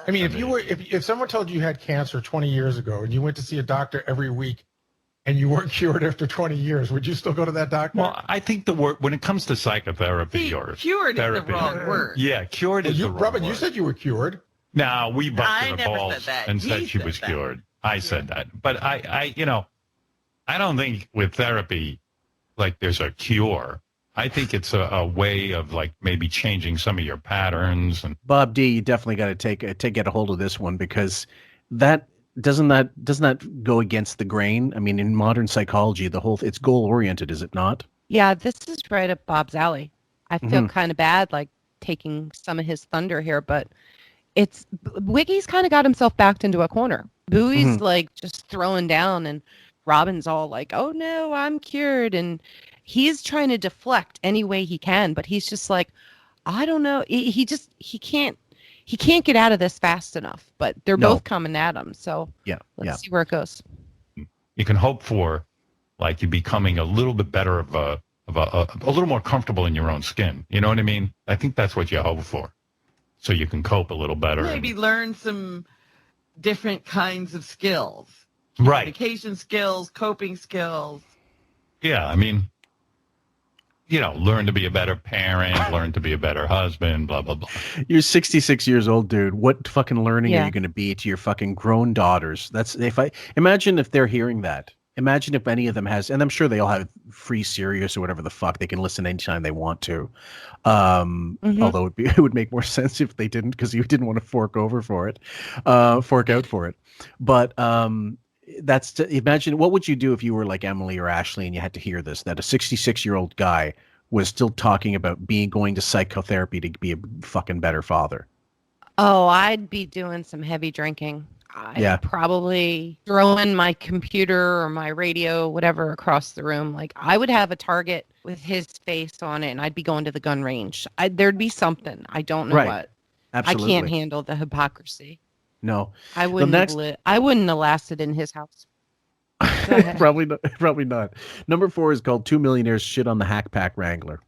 D: I mean, if someone told you had cancer 20 years ago and you went to see a doctor every week and you weren't cured after 20 years, would you still go to that doctor?
J: Well, I think the word when it comes to psychotherapy or
B: cured
J: therapy,
B: is the wrong word.
J: Yeah, cured is the wrong
D: Robin,
J: word.
D: you said you were cured.
J: No, we busted her balls
B: said
J: and said she was cured. I said that, but I don't think with therapy, like there's a cure. I think it's a way of like maybe changing some of your patterns. And
A: Bob D, you definitely got to get a hold of this one, because doesn't that go against the grain? I mean, in modern psychology, it's goal oriented, is it not?
L: Yeah, this is right up Bob's alley. I feel kind of bad, like taking some of his thunder here, but Wiggy's kind of got himself backed into a corner. Bowie's like just throwing down, and Robin's all like, "Oh no, I'm cured," and he's trying to deflect any way he can, but he's just like, I don't know. He can't get out of this fast enough. But they're both coming at him, so let's see where it goes.
J: You can hope for like you becoming a little bit better of a little more comfortable in your own skin. You know what I mean? I think that's what you hope for, so you can cope a little better.
B: Maybe learn some different kinds of skills.
J: Right.
B: Communication skills, coping skills.
J: Yeah, I mean, learn to be a better parent, learn to be a better husband, blah, blah, blah.
A: You're 66 years old, dude. What fucking learning are you going to be to your fucking grown daughters? Imagine if they're hearing that. Imagine if any of them has, and I'm sure they all have free Sirius or whatever the fuck. They can listen anytime they want to. Although it would make more sense if they didn't, because you didn't want to fork out for it. But imagine, what would you do if you were like Emily or Ashley and you had to hear this, that a 66-year-old guy was still talking about going to psychotherapy to be a fucking better father?
L: Oh, I'd be doing some heavy drinking. I'd probably throw in my computer or my radio, whatever, across the room. Like, I would have a target with his face on it, and I'd be going to the gun range. There'd be something. I don't know what.
A: Absolutely.
L: I can't handle the hypocrisy.
A: No.
L: I wouldn't have lasted in his house.
A: Probably not. Number 4 is called 2 Millionaires Shit on the Hack Pack Wrangler.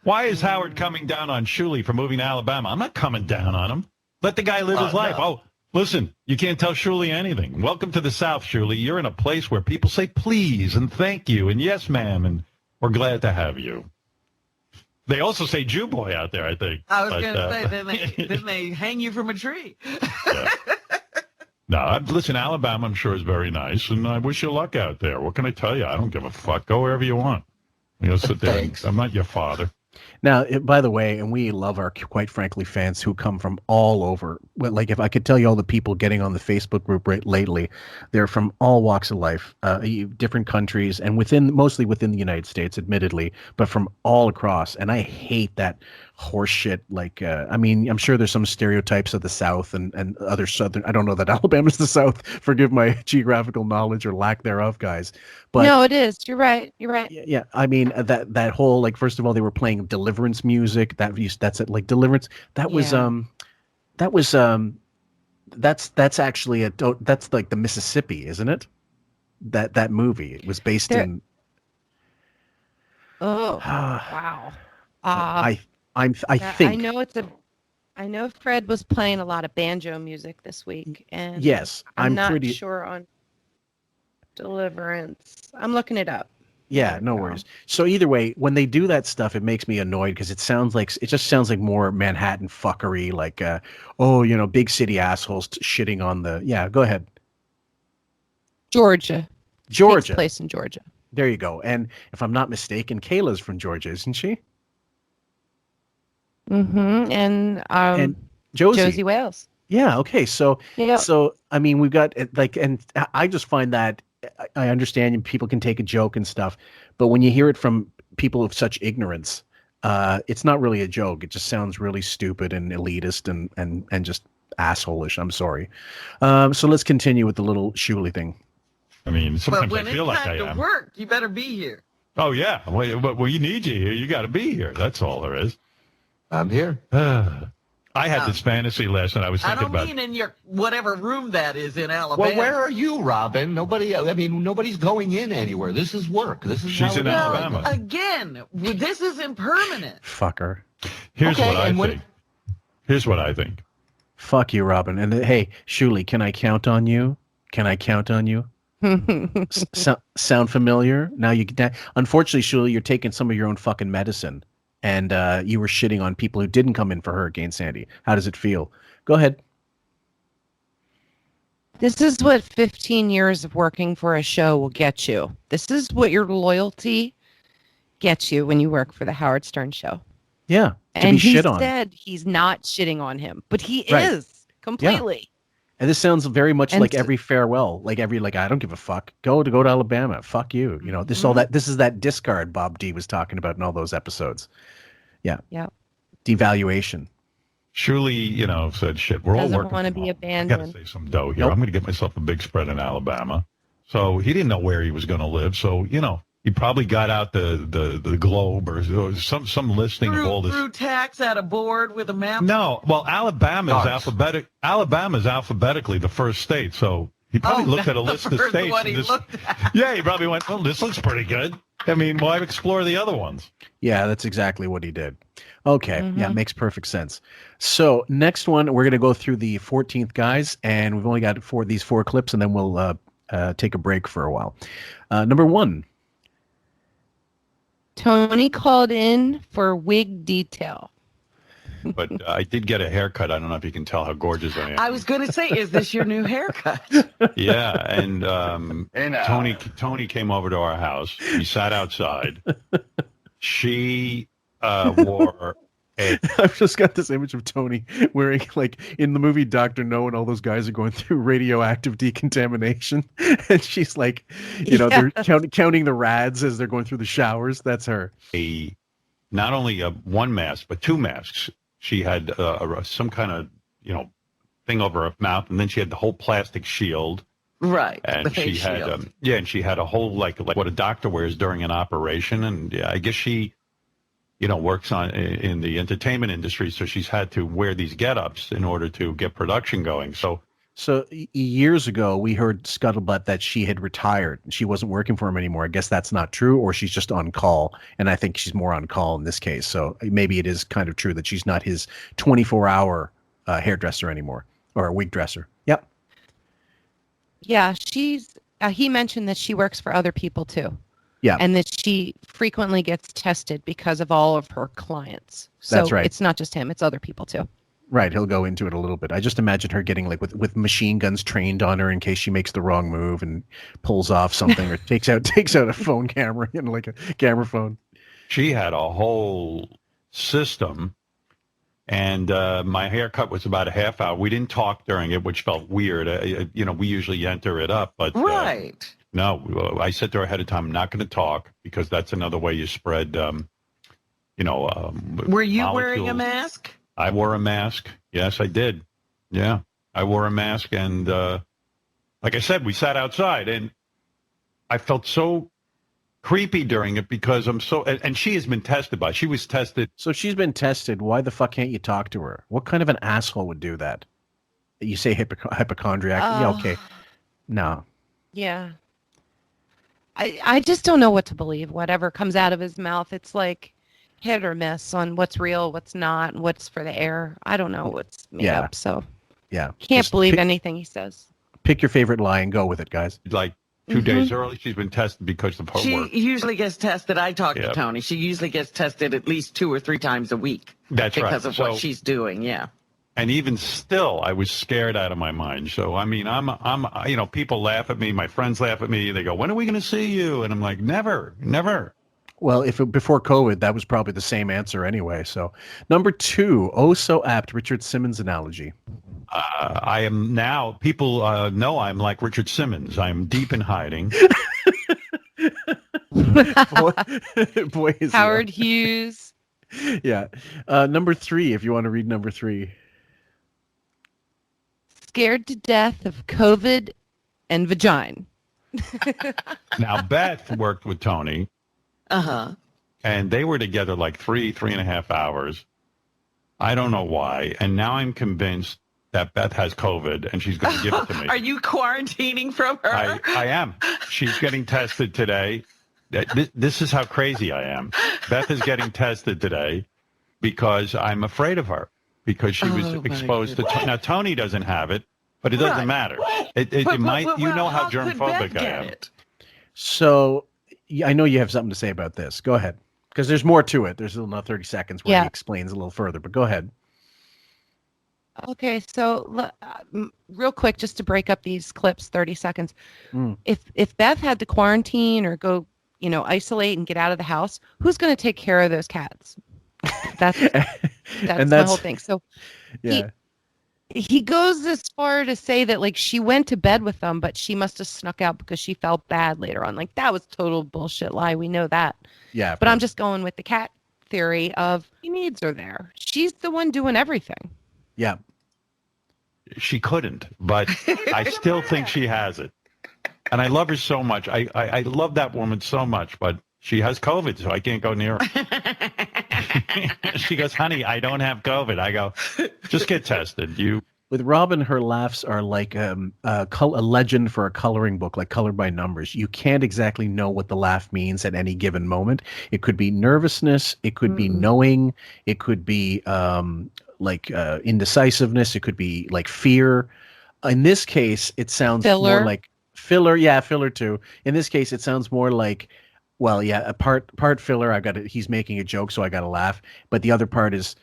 J: Why is Howard coming down on Shuley for moving to Alabama? I'm not coming down on him. Let the guy live his life. No. Oh, listen, you can't tell Shuley anything. Welcome to the South, Shuley. You're in a place where people say please and thank you and yes, ma'am, and we're glad to have you. They also say Jew boy out there, I think.
B: I was going to say, then they hang you from a tree.
J: No, listen, Alabama, I'm sure, is very nice, and I wish you luck out there. What can I tell you? I don't give a fuck. Go wherever you want. Sit there. I'm not your father.
A: Now, by the way, and we love our, quite frankly, fans who come from all over. Well, like, if I could tell you all the people getting on the Facebook group lately, they're from all walks of life, different countries, and mostly within the United States, admittedly, but from all across. And I hate that horse shit. Like, I mean, I'm sure there's some stereotypes of the South and other Southern. I don't know that Alabama's the South. Forgive my geographical knowledge or lack thereof, guys. But
L: no, it is. You're right.
A: Yeah. I mean, that whole, like, first of all, they were playing Deliverance music. That's it, like Deliverance. That's actually that's like the Mississippi, isn't it? That movie. It was based in.
L: Oh, wow.
A: I
L: Yeah,
A: think.
L: I know Fred was playing a lot of banjo music this week, and
A: Yes,
L: I'm not
A: pretty
L: sure on Deliverance. I'm looking it up.
A: Yeah, no worries. So either way, when they do that stuff, it makes me annoyed because it just sounds like more Manhattan fuckery, like big city assholes shitting on the. Yeah, go ahead.
L: Georgia. Takes place in Georgia.
A: There you go. And if I'm not mistaken, Kayla's from Georgia, isn't she?
L: Mm-hmm. And
A: Josie
L: Wales.
A: Yeah. Okay. So
L: Yeah.
A: So I mean, we've got and I just find that I understand people can take a joke and stuff, but when you hear it from people of such ignorance, it's not really a joke. It just sounds really stupid and elitist and just asshole-ish. I'm sorry. So let's continue with the little Shuley thing.
J: I mean, sometimes
B: when
J: I feel
B: it's
J: like I
B: time to
J: am.
B: work, you better be here.
J: Oh, yeah. Well, you need you here. You got to be here. That's all there is.
P: I'm here.
J: I had this fantasy last night. I was
B: I
J: thinking
B: don't
J: about.
B: mean in your whatever room that is in Alabama.
P: Well, where are you, Robin? Nobody's going in anywhere. This is work. This is
J: She's in Alabama.
B: Again, this isn't permanent.
A: Fucker.
J: Here's what I think.
A: Fuck you, Robin. And hey, Shuley, can I count on you? Can I count on you? Sound familiar? Now unfortunately, Shuley, you're taking some of your own fucking medicine. And you were shitting on people who didn't come in for Hurricane Sandy. How does it feel? Go ahead.
L: This is what 15 years of working for a show will get you. This is what your loyalty gets you when you work for the Howard Stern Show.
A: Yeah.
L: And he said he's not shitting on him, but he is completely.
A: Yeah. And this sounds very much like every farewell, like I don't give a fuck. Go to Alabama. Fuck you. You know, this is that discard Bob D was talking about in all those episodes. Yeah.
L: Yeah.
A: Devaluation.
J: Shuley, said shit. We're all working.
L: Doesn't want to be abandoned.
J: I got to save some dough here. I'm going to get myself a big spread in Alabama. So he didn't know where he was going to live. So, he probably got out the Globe or some listing of all this.
B: Threw tax at a board with a map.
J: No, well, Alabama's alphabetically the first state, so he probably looked at a list of states. Yeah, he probably went, "Well, this looks pretty good." I mean, why explore the other ones?
A: Yeah, that's exactly what he did. Okay, yeah, makes perfect sense. So next one, we're going to go through the 14th guys, and we've only got these four clips, and then we'll take a break for a while. Number 1.
L: Tony called in for wig detail.
J: But I did get a haircut. I don't know if you can tell how gorgeous I am.
B: I was going to say, is this your new haircut?
J: Yeah, and Tony came over to our house. We sat outside. She wore
A: I've just got this image of Tony wearing, like, in the movie Dr. No, and all those guys are going through radioactive decontamination. And she's like, they're counting the rads as they're going through the showers. That's her.
J: Not only one mask, but two masks. She had some kind of, thing over her mouth, and then she had the whole plastic shield.
B: Right.
J: And
B: the face
J: she had,
B: shield.
J: and she had a whole, like what a doctor wears during an operation. And I guess she, works in the entertainment industry, so she's had to wear these get-ups in order to get production going. So
A: years ago, we heard scuttlebutt that she had retired. She wasn't working for him anymore. I guess that's not true, or she's just on call. And I think she's more on call in this case. So maybe it is kind of true that she's not his 24-hour hairdresser anymore, or a wig dresser. Yep.
L: Yeah, he mentioned that she works for other people too.
A: Yeah.
L: And that she frequently gets tested because of all of her clients. So
A: That's right.
L: It's not just him, it's other people too.
A: Right, he'll go into it a little bit. I just imagine her getting like with machine guns trained on her in case she makes the wrong move and pulls off something or takes out a phone camera, like a camera phone.
J: She had a whole system, and my haircut was about a half hour. We didn't talk during it, which felt weird. We usually enter it up, but
B: right.
J: No, I said to her ahead of time, I'm not going to talk because that's another way you spread,
B: Were you wearing a
J: molecules.
B: mask?
J: I wore a mask. Yes, I did. Yeah, I wore a mask. And like I said, we sat outside and I felt so
F: creepy during it because I'm so, and she has been tested she was tested.
A: So she's been tested. Why the fuck can't you talk to her? What kind of an asshole would do that? You say hypochondriac. Yeah, okay. No.
L: Yeah. I just don't know what to believe. Whatever comes out of his mouth, it's like hit or miss on what's real, what's not, what's for the air. I don't know what's made up. So
A: yeah,
L: can't believe anything he says.
A: Pick your favorite lie and go with it, guys.
F: Like 2 days early, she's been tested because of her work.
B: She usually gets tested. I talked to Tony. She usually gets tested at least 2 or 3 times a week.
F: That's right.
B: Because of what she's doing. Yeah.
F: And even still, I was scared out of my mind. So, I mean, I'm, people laugh at me. My friends laugh at me. They go, when are we going to see you? And I'm like, never.
A: Well, before COVID, that was probably the same answer anyway. So, number 2, so apt, Richard Simmons analogy.
F: I am now, people know I'm like Richard Simmons. I'm deep in hiding.
A: Boy, is
L: Howard Hughes.
A: Yeah. Number 3, if you want to read number 3.
L: Scared to death of COVID and vagina.
F: Now, Beth worked with Tony.
B: Uh-huh.
F: And they were together like 3.5 hours. I don't know why. And now I'm convinced that Beth has COVID and she's going to give it to me.
B: Are you quarantining from her?
F: I am. She's getting tested today. This is how crazy I am. Beth is getting tested today because I'm afraid of her because she was exposed to. Now Tony doesn't have it, but it doesn't matter. It might. You know how germphobic I am.
A: So I know you have something to say about this. Go ahead, because there's more to it. There's another 30 seconds where he explains a little further. But go ahead.
L: Okay, so real quick, just to break up these clips, 30 seconds. If Beth had to quarantine or go, isolate and get out of the house, who's going to take care of those cats? That's my whole thing. So he goes as far to say that like she went to bed with them, but she must have snuck out because she felt bad later on. Like that was total bullshit lie. We know that.
A: Yeah.
L: But I'm just going with the cat theory of he needs her there. She's the one doing everything.
A: Yeah.
F: She couldn't, but I still think she has it. And I love her so much. I love that woman so much, but she has COVID, so I can't go near her. She goes, honey, I don't have COVID. I go, just get tested.
A: With Robin, her laughs are like a legend for a coloring book, like colored by numbers. You can't exactly know what the laugh means at any given moment. It could be nervousness. It could be knowing. It could be indecisiveness. It could be like fear. In this case, it sounds more like filler. Yeah, filler too. In this case, it sounds more like, well, yeah, a part filler. He's making a joke, so I got to laugh. But the other part is,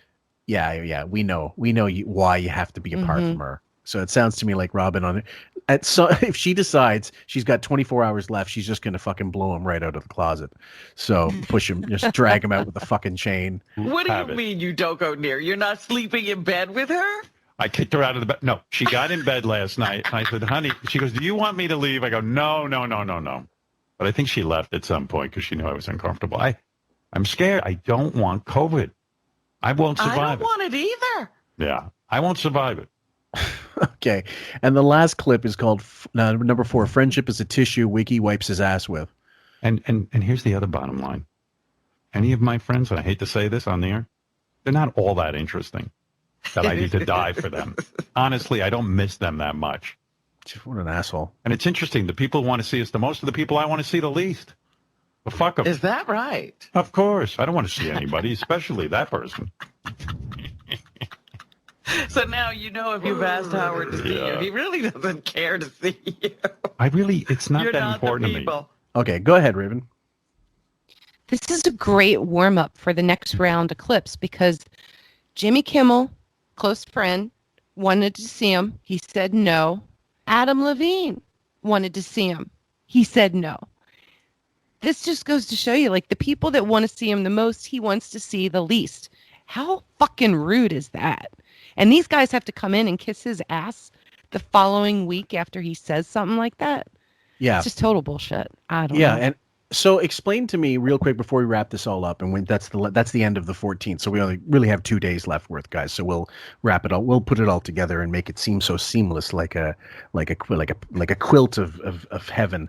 A: yeah. We know why you have to be apart from her. So it sounds to me like Robin on it. So if she decides she's got 24 hours left, she's just gonna fucking blow him right out of the closet. So push him, just drag him out with a fucking chain.
B: What do you mean you don't go near? You're not sleeping in bed with her?
F: I kicked her out of the bed. No, she got in bed last night. And I said, honey, she goes, do you want me to leave? I go, no. But I think she left at some point because she knew I was uncomfortable. I'm scared. I don't want COVID. I won't survive it.
B: I don't want it either.
F: Yeah, I won't survive it.
A: Okay. And the last clip is called number 4, friendship is a tissue Wiki wipes his ass with.
F: And here's the other bottom line. Any of my friends, and I hate to say this on the air, they're not all that interesting that I need to die for them. Honestly, I don't miss them that much.
A: What an asshole.
F: And it's interesting. The people who want to see us the most are the people I want to see the least. Well, fuck them.
B: Is that right?
F: Of course. I don't want to see anybody, especially that person.
B: So now you know if you've asked Howard to see you. He really doesn't care to see you.
F: It's not that important to me.
A: Okay, go ahead, Raven.
L: This is a great warm-up for the next round of clips because Jimmy Kimmel, close friend, wanted to see him. He said no. Adam Levine wanted to see him. He said no. This just goes to show you, like, the people that want to see him the most, he wants to see the least. How fucking rude is that? And these guys have to come in and kiss his ass the following week after he says something like that.
A: Yeah.
L: It's just total bullshit. I don't know.
A: Yeah, and so explain to me real quick before we wrap this all up, and when that's the end of the 14th. So we only really have 2 days left worth, guys. So we'll wrap it all. We'll put it all together and make it seem so seamless, like a quilt of heaven.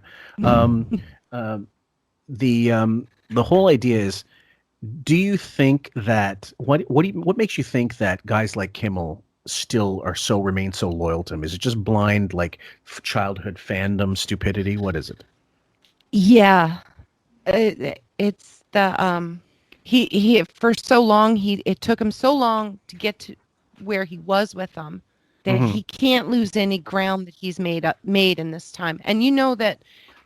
A: the whole idea is, do you think that what makes you think that guys like Kimmel still remain so loyal to him? Is it just blind like childhood fandom stupidity? What is it?
L: Yeah, it's the he for so long it took him so long to get to where he was with them that he can't lose any ground that he's made in this time. And you know that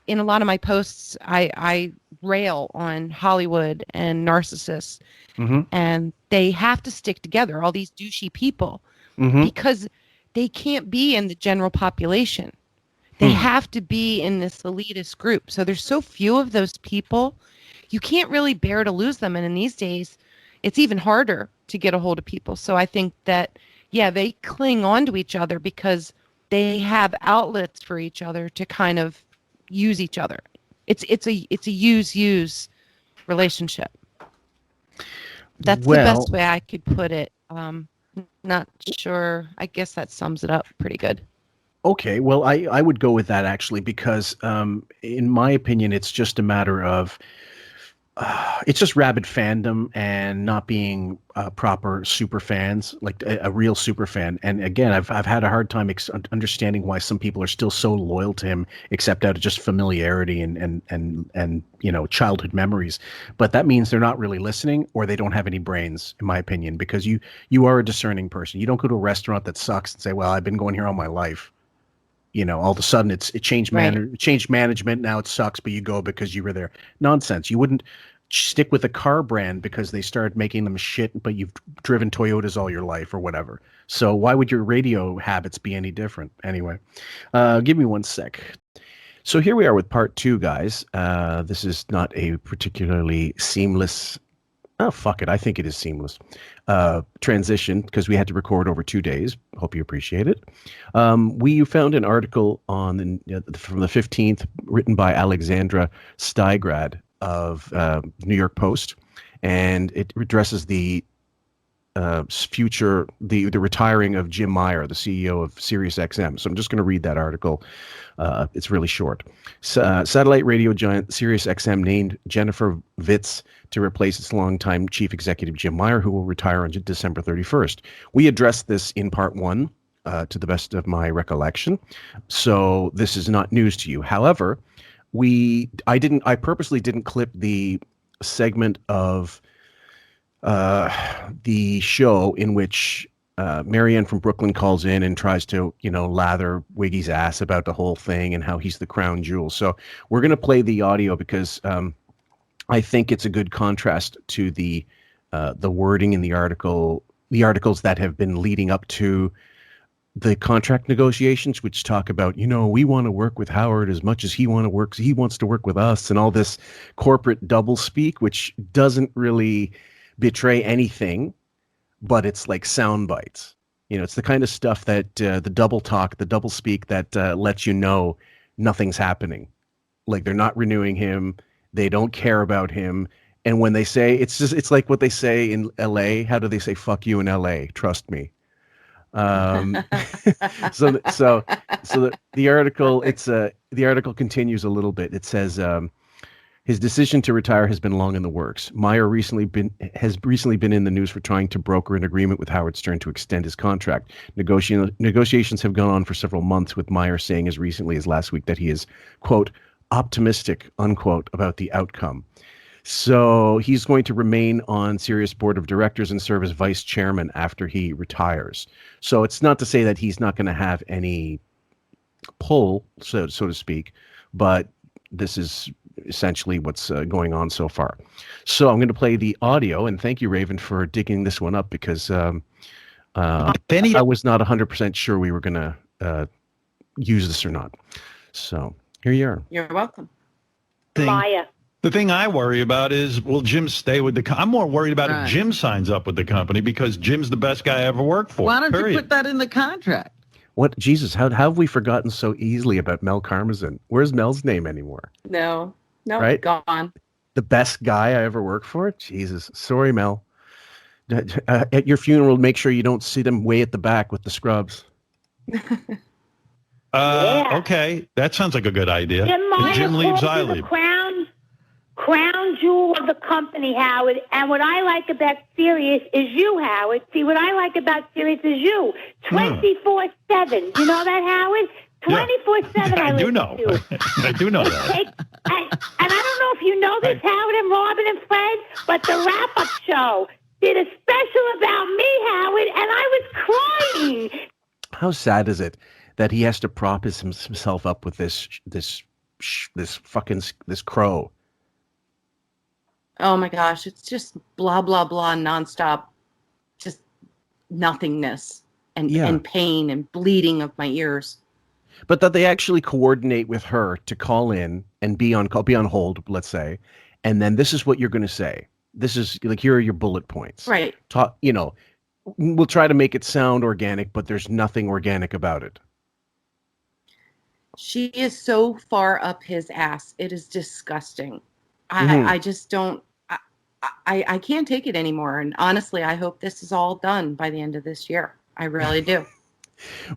L: in a lot of my posts I rail on Hollywood and narcissists, and they have to stick together, all these douchey people, because they can't be in the general population. They have to be in this elitist group. So there's so few of those people, you can't really bear to lose them. And in these days, it's even harder to get a hold of people. So I think that, yeah, they cling on to each other because they have outlets for each other to kind of use each other. It's a use relationship. That's the best way I could put it. Not sure. I guess that sums it up pretty good.
A: Okay, well, I would go with that actually, because in my opinion, it's just a matter of it's just rabid fandom and not being proper super fans, like a real super fan. And again, I've had a hard time understanding why some people are still so loyal to him, except out of just familiarity and childhood memories. But that means they're not really listening, or they don't have any brains, in my opinion, because you are a discerning person. You don't go to a restaurant that sucks and say, "Well, I've been going here all my life." All of a sudden it changed changed management. Now it sucks, but you go because you were there. Nonsense. You wouldn't stick with a car brand because they started making them shit, but you've driven Toyotas all your life or whatever. So why would your radio habits be any different? Anyway, give me one sec. So here we are with part 2, guys. This is not a particularly seamless. Oh, fuck it. I think it is seamless. Transition, because we had to record over 2 days. Hope you appreciate it. We found an article from the 15th written by Alexandra Steigrad of New York Post, and it addresses the the retiring of Jim Meyer, the CEO of SiriusXM. So I'm just going to read that article. It's really short. Satellite radio giant SiriusXM named Jennifer Vitz to replace its longtime chief executive Jim Meyer, who will retire on December 31st. We addressed this in part 1, to the best of my recollection. So this is not news to you. However, I purposely didn't clip the segment of the show in which Marianne from Brooklyn calls in and tries to, lather Wiggy's ass about the whole thing and how he's the crown jewel. So we're going to play the audio because I think it's a good contrast to the wording in the articles that have been leading up to the contract negotiations, which talk about, we want to work with Howard as much as he wants to work with us, and all this corporate doublespeak, which doesn't really betray anything, but it's like sound bites. It's the kind of stuff that the double talk, the double speak that lets you know nothing's happening. Like they're not renewing him. They don't care about him. And when they say, it's like what they say in LA. How do they say fuck you in LA? Trust me. So the article, the article continues a little bit. It says, his decision to retire has been long in the works. Meyer has recently been in the news for trying to broker an agreement with Howard Stern to extend his contract. Negotiations have gone on for several months, with Meyer saying as recently as last week that he is, quote, optimistic, unquote, about the outcome. So he's going to remain on Sirius board of directors and serve as vice chairman after he retires. So it's not to say that he's not going to have any pull, so to speak, but this is essentially what's going on so far. So I'm going to play the audio, and thank you, Raven, for digging this one up, because I was not 100% sure we were going to use this or not. So here you are.
B: You're welcome.
Q: Maya.
J: The thing I worry about is, will Jim stay with the I'm more worried about if Jim signs up with the company, because Jim's the best guy I ever worked for.
B: Why don't you put that in the contract?
A: What, Jesus, how have we forgotten so easily about Mel Karmazin? Where's Mel's name anymore?
G: No,
A: right?
G: Gone.
A: The best guy I ever worked for? Jesus. Sorry, Mel. At your funeral, make sure you don't sit him way at the back with the scrubs.
J: Okay. That sounds like a good idea. If Jim leaves, I leave.
Q: Crown. crown jewel of the company, Howard. And what I like about Sirius is you, Howard. See, what I like about Sirius is you. 24/7. You know that, Howard? 24/7.
J: I do know. I do know that.
Q: And I don't know if you know this, Howard and Robin and Fred, but the wrap-up show did a special about me, Howard, and I was crying.
A: How sad is it that he has to prop himself up with this crow?
L: Oh my gosh, it's just blah blah blah nonstop, just nothingness and pain and bleeding of my ears.
A: But that they actually coordinate with her to call in and be on hold, let's say, and then this is what you're going to say. This is like, here are your bullet points.
L: Right.
A: We'll try to make it sound organic, but there's nothing organic about it.
L: She is so far up his ass. It is disgusting. I just don't. I can't take it anymore. And honestly, I hope this is all done by the end of this year. I really do.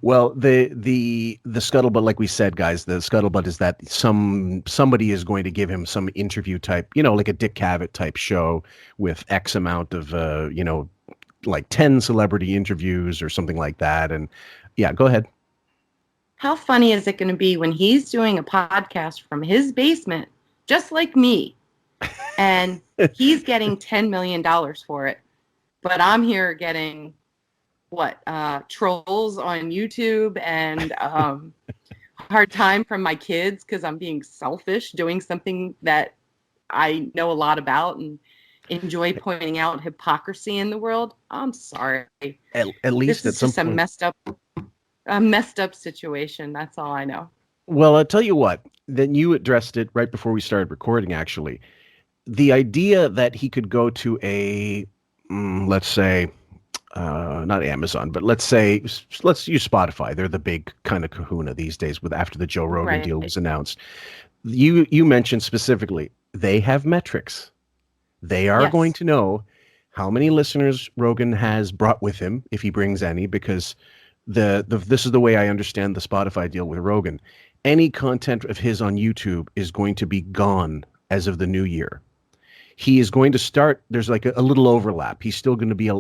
A: Well, the scuttlebutt, like we said, guys, the scuttlebutt is that somebody is going to give him some interview type, like a Dick Cavett type show with X amount of, like 10 celebrity interviews or something like that. And yeah, go ahead.
L: How funny is it going to be when he's doing a podcast from his basement, just like me, and he's getting $10 million for it, but I'm here getting trolls on YouTube and hard time from my kids because I'm being selfish, doing something that I know a lot about and enjoy pointing out hypocrisy in the world. I'm sorry.
A: At least
L: this is just a messed up situation. That's all I know.
A: Well, I'll tell you what. Then you addressed it right before we started recording. Actually, the idea that he could go to a, let's say, not Amazon, but let's use Spotify. They're the big kind of kahuna these days after the Joe Rogan deal was announced. You mentioned specifically they have metrics. They are going to know how many listeners Rogan has brought with him, if he brings any, because this is the way I understand the Spotify deal with Rogan. Any content of his on YouTube is going to be gone as of the new year. He is going to start, there's like a little overlap. He's still going to be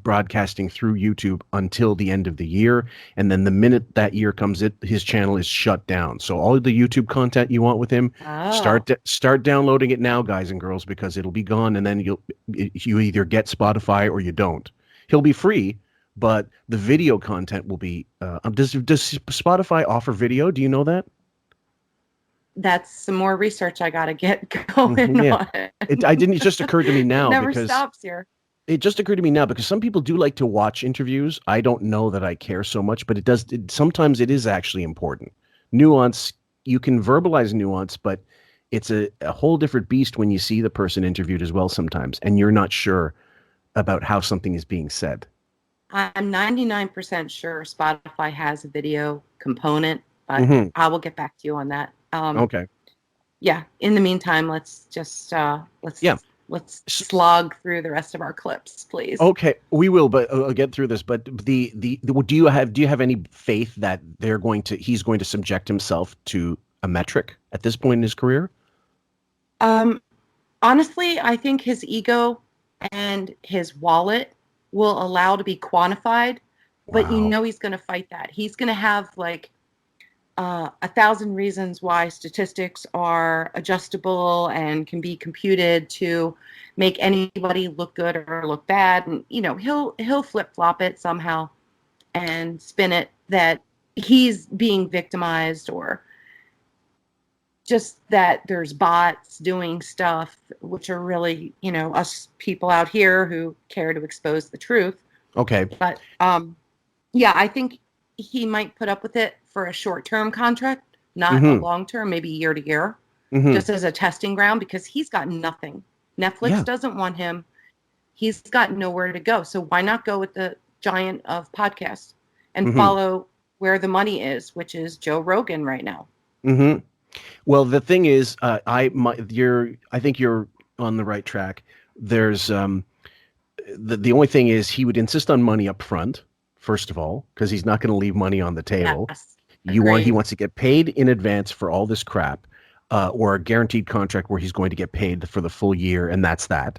A: broadcasting through YouTube until the end of the year. And then the minute that year comes, his channel is shut down. So all of the YouTube content you want with him, start downloading it now, guys and girls, because it'll be gone. And then you either get Spotify or you don't. He'll be free, but the video content will be, does Spotify offer video? Do you know that?
L: That's some more research I got to get going on.
A: It just occurred to me now.
L: It never stops here.
A: It just occurred to me now because some people do like to watch interviews. I don't know that I care so much, but sometimes it is actually important. Nuance, you can verbalize nuance, but it's a whole different beast when you see the person interviewed as well sometimes, and you're not sure about how something is being said.
L: I'm 99% sure Spotify has a video component, but I will get back to you on that.
A: Okay.
L: Yeah. In the meantime, let's just let's slog through the rest of our clips, please.
A: Okay, we will, but I'll get through this. But do you have any faith that he's going to subject himself to a metric at this point in his career?
L: Honestly, I think his ego and his wallet will allow to be quantified, but he's going to fight that. He's going to have 1,000 reasons why statistics are adjustable and can be computed to make anybody look good or look bad. And, he'll flip-flop it somehow and spin it that he's being victimized or just that there's bots doing stuff, which are really, us people out here who care to expose the truth.
A: Okay.
L: But, I think he might put up with it for a short-term contract, not a long-term, maybe year to year, just as a testing ground, because he's got nothing. Netflix doesn't want him. He's got nowhere to go. So why not go with the giant of podcasts and follow where the money is, which is Joe Rogan right now?
A: Mm-hmm. Well, the thing is, I think you're on the right track. There's the only thing is he would insist on money up front. First of all, because he's not going to leave money on the table. Yes, he wants to get paid in advance for all this crap. or a guaranteed contract where he's going to get paid for the full year, and that's that.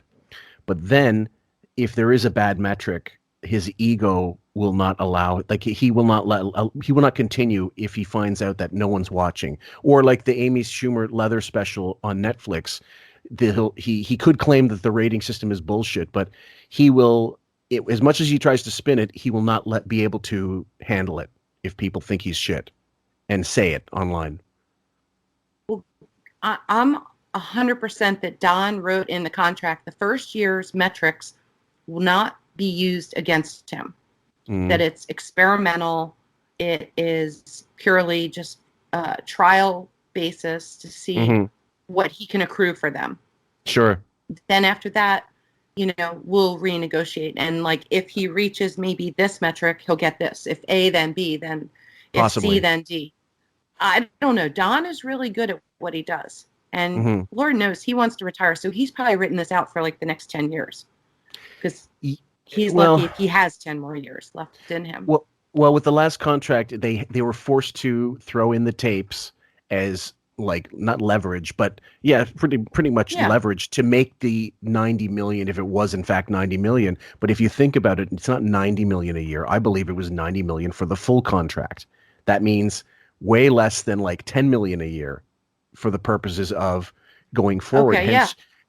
A: But then, if there is a bad metric, his ego will not allow. Like he will not continue if he finds out that no one's watching. Or like the Amy Schumer leather special on Netflix, he could claim that the rating system is bullshit, but he will. As much as he tries to spin it, he will not be able to handle it if people think he's shit and say it online.
L: Well, I'm 100% that Don wrote in the contract the first year's metrics will not be used against him. That it's experimental. It is purely just trial basis to see what he can accrue for them. Sure. Then after that, we'll renegotiate. And like, if he reaches maybe this metric, he'll get this. If A, then B, then if
A: Possibly.
L: C, then D. I don't know. Don is really good at what he does. And Lord knows he wants to retire. So he's probably written this out for like the next 10 years. Because he's lucky if he has 10 more years left in him.
A: Well, with the last contract, they were forced to throw in the tapes as like not leverage, but pretty much leverage to make the 90 million if it was in fact 90 million. But if you think about it, it's not 90 million a year. I believe it was 90 million for the full contract. That means way less than like 10 million a year for the purposes of going forward.
L: Okay,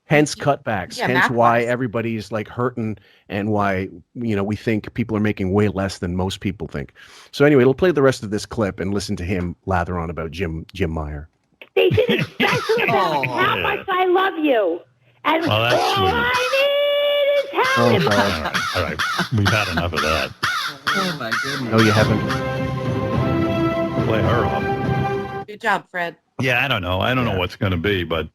A: Hence cutbacks.
L: Yeah,
A: hence why
L: math-wise.
A: everybody's like hurting and why, we think people are making way less than most people think. So anyway, we'll play the rest of this clip and listen to him lather on about Jim Meyer.
Q: They did a special about how much I love you. And
J: Well, that's
Q: all
J: sweet.
Q: I need is help.
J: All right. We've had enough of that.
B: Oh, my goodness.
A: Oh, you haven't?
J: Play her off.
L: Good job, Fred.
J: Yeah, I don't know. I don't know what's going to be, but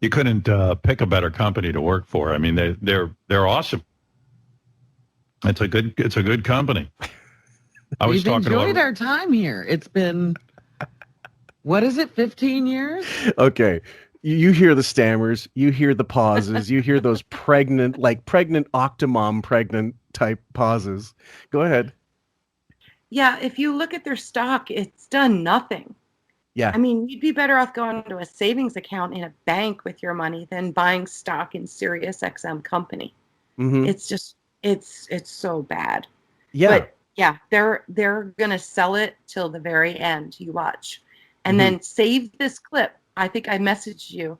J: you couldn't pick a better company to work for. I mean, they're awesome. It's a good company. I was
B: We've
J: talking
B: enjoyed
J: to
B: our time here. It's been, what is it, 15 years?
A: Okay. You hear the stammers, you hear the pauses, you hear those pregnant Octomom pregnant type pauses. Go ahead.
L: Yeah, if you look at their stock, it's done nothing.
A: Yeah.
L: I mean, you'd be better off going to a savings account in a bank with your money than buying stock in Sirius XM company. It's just, it's so bad.
A: Yeah.
L: But yeah, they're going to sell it till the very end. You watch. And then save this clip. I think I messaged you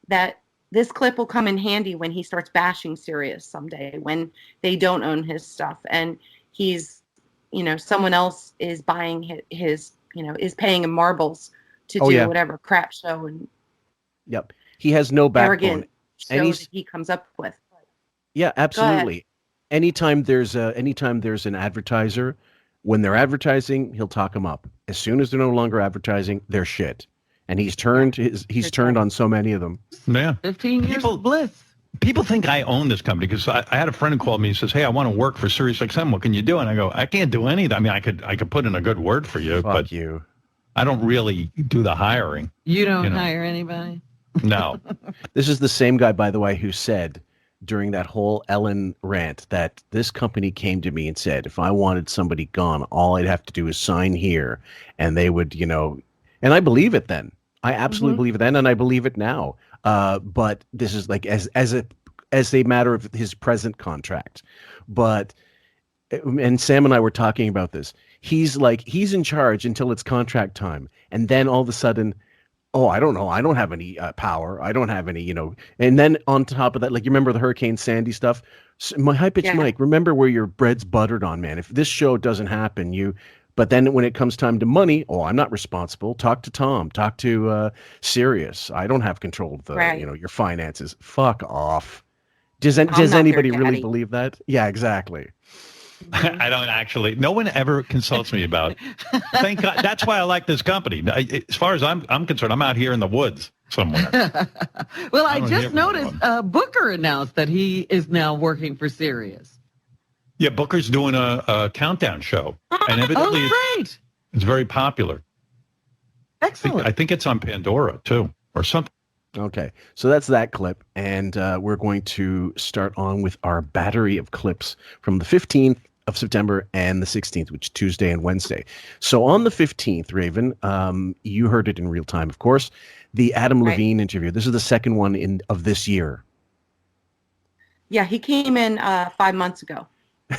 L: that this clip will come in handy when he starts bashing Sirius someday, when they don't own his stuff. And he's, someone else is buying his is paying him marbles to do whatever crap show and
A: he has no backbone.
L: arrogant show that he comes up with.
A: Yeah, absolutely. Anytime there's an advertiser, when they're advertising, he'll talk them up. As soon as they're no longer advertising, they're shit. And he's turned on so many of them.
J: Yeah.
B: 15 years of bliss.
J: People think I own this company because I had a friend who called me and says, "Hey, I want to work for SiriusXM. What can you do?" And I go, "I can't do anything. I mean, I could put in a good word for you, but
A: you.
J: I don't really do the hiring."
B: You don't hire anybody?
J: No.
A: This is the same guy, by the way, who said during that whole Ellen rant that this company came to me and said, if I wanted somebody gone, all I'd have to do is sign here, and they would, and I believe it then. I absolutely believe it then, and I believe it now. But this is like as a matter of his present contract. But and Sam and I were talking about this. He's in charge until it's contract time, and then all of a sudden, I don't know. I don't have any power. I don't have any, And then on top of that, like you remember the Hurricane Sandy stuff. My high pitched Mike. Remember where your bread's buttered on, man. If this show doesn't happen, But then when it comes time to money, I'm not responsible. Talk to Tom. Talk to Sirius. I don't have control of the, your finances. Fuck off. Does anybody really believe that? Yeah, exactly.
J: I don't actually. No one ever consults me about it. Thank God. That's why I like this company. As far as I'm concerned, I'm out here in the woods somewhere.
B: Well, I just noticed Booker announced that he is now working for Sirius.
J: Yeah, Booker's doing a countdown show, and evidently
B: great.
J: It's very popular.
B: Excellent.
J: I think it's on Pandora too, or something.
A: Okay, so that's that clip, and we're going to start on with our battery of clips from the 15th of September and the 16th, which is Tuesday and Wednesday. So on the 15th, Raven, you heard it in real time, of course, the Adam Levine interview. This is the second one of this year.
L: Yeah, he came in 5 months ago.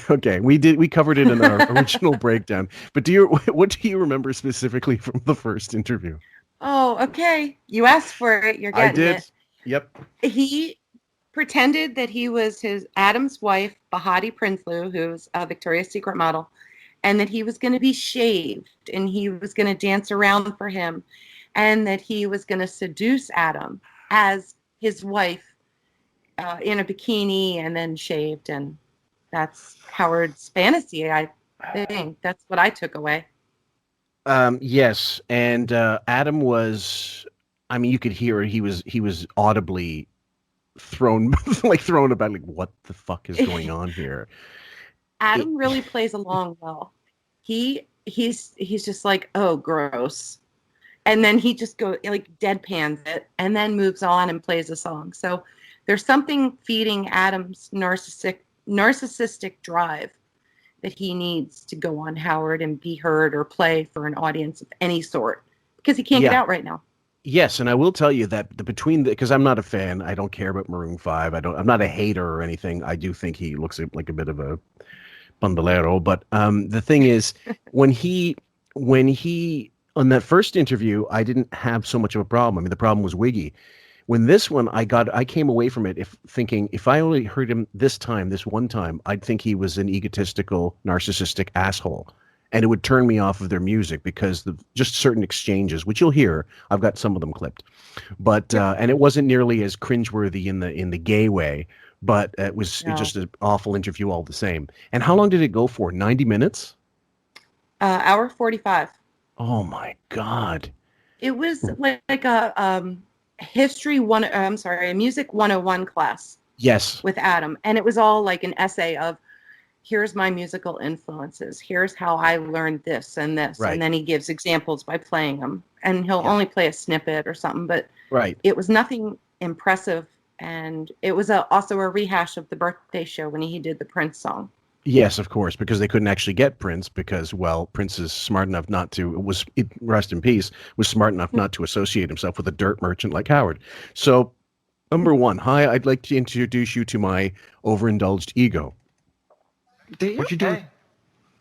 A: Okay, we covered it in our original breakdown. But what do you remember specifically from the first interview?
L: Oh, okay. You asked for it. You're getting it.
A: I did. Yep.
L: He pretended that he was Adam's wife, Bahati Prinsloo, who's a Victoria's Secret model, and that he was going to be shaved and he was going to dance around for him, and that he was going to seduce Adam as his wife in a bikini and then shaved. And that's Howard's fantasy, I think. That's what I took away.
A: Yes, and Adam was, I mean, you could hear he was audibly thrown about, like, what the fuck is going on here?
L: Adam really plays along well. He's just like, oh, gross. And then he just deadpans it and then moves on and plays a song. So there's something feeding Adam's narcissistic drive that he needs to go on Howard and be heard or play for an audience of any sort, because he can't get out right now.
A: Yes, and I will tell you that because I'm not a fan, I don't care about Maroon 5. I'm not a hater or anything. I do think he looks like a bit of a bandolero. But the thing is, when he on that first interview, I didn't have so much of a problem. I mean, the problem was Wiggy. When this one, I came away from it thinking if I only heard him this one time, I'd think he was an egotistical, narcissistic asshole. And it would turn me off of their music because just certain exchanges, which you'll hear, I've got some of them clipped, but and it wasn't nearly as cringeworthy in the gay way, but it was just an awful interview all the same. And how long did it go for? 90 minutes?
L: Hour 45.
A: Oh my God!
L: It was like a a music 101 class.
A: Yes.
L: With Adam, and it was all like an essay of, here's my musical influences. Here's how I learned this and this. Right. And then he gives examples by playing them. And he'll only play a snippet or something. But it was nothing impressive. And it was also a rehash of the birthday show when he did the Prince song.
A: Yes, of course, because they couldn't actually get Prince because, well, Prince is smart enough not to, rest in peace, was smart enough not to associate himself with a dirt merchant like Howard. So, number one, hi, I'd like to introduce you to my overindulged ego.
T: What'd you do?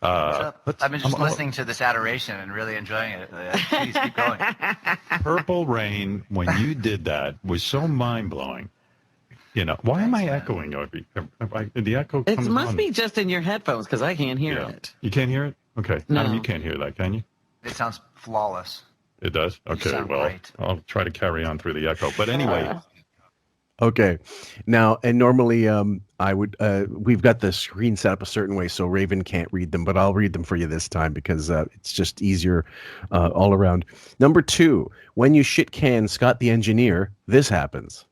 T: I've been just listening to this adoration and really enjoying it. Please keep going.
J: Purple Rain, when you did that, was so mind-blowing. You know, why am I echoing? The echo comes
B: It must
J: on.
B: be just in your headphones because I can't hear it.
J: You can't hear it? Okay.
B: No.
J: Adam, you can't hear that, can you?
T: It sounds flawless.
J: It does? Okay, well,
T: great.
J: I'll try to carry on through the echo. But anyway...
A: Okay. Now, and normally I would, we've got the screen set up a certain way so Raven can't read them, but I'll read them for you this time because it's just easier all around. Number 2, when you shit can Scott the engineer, this happens.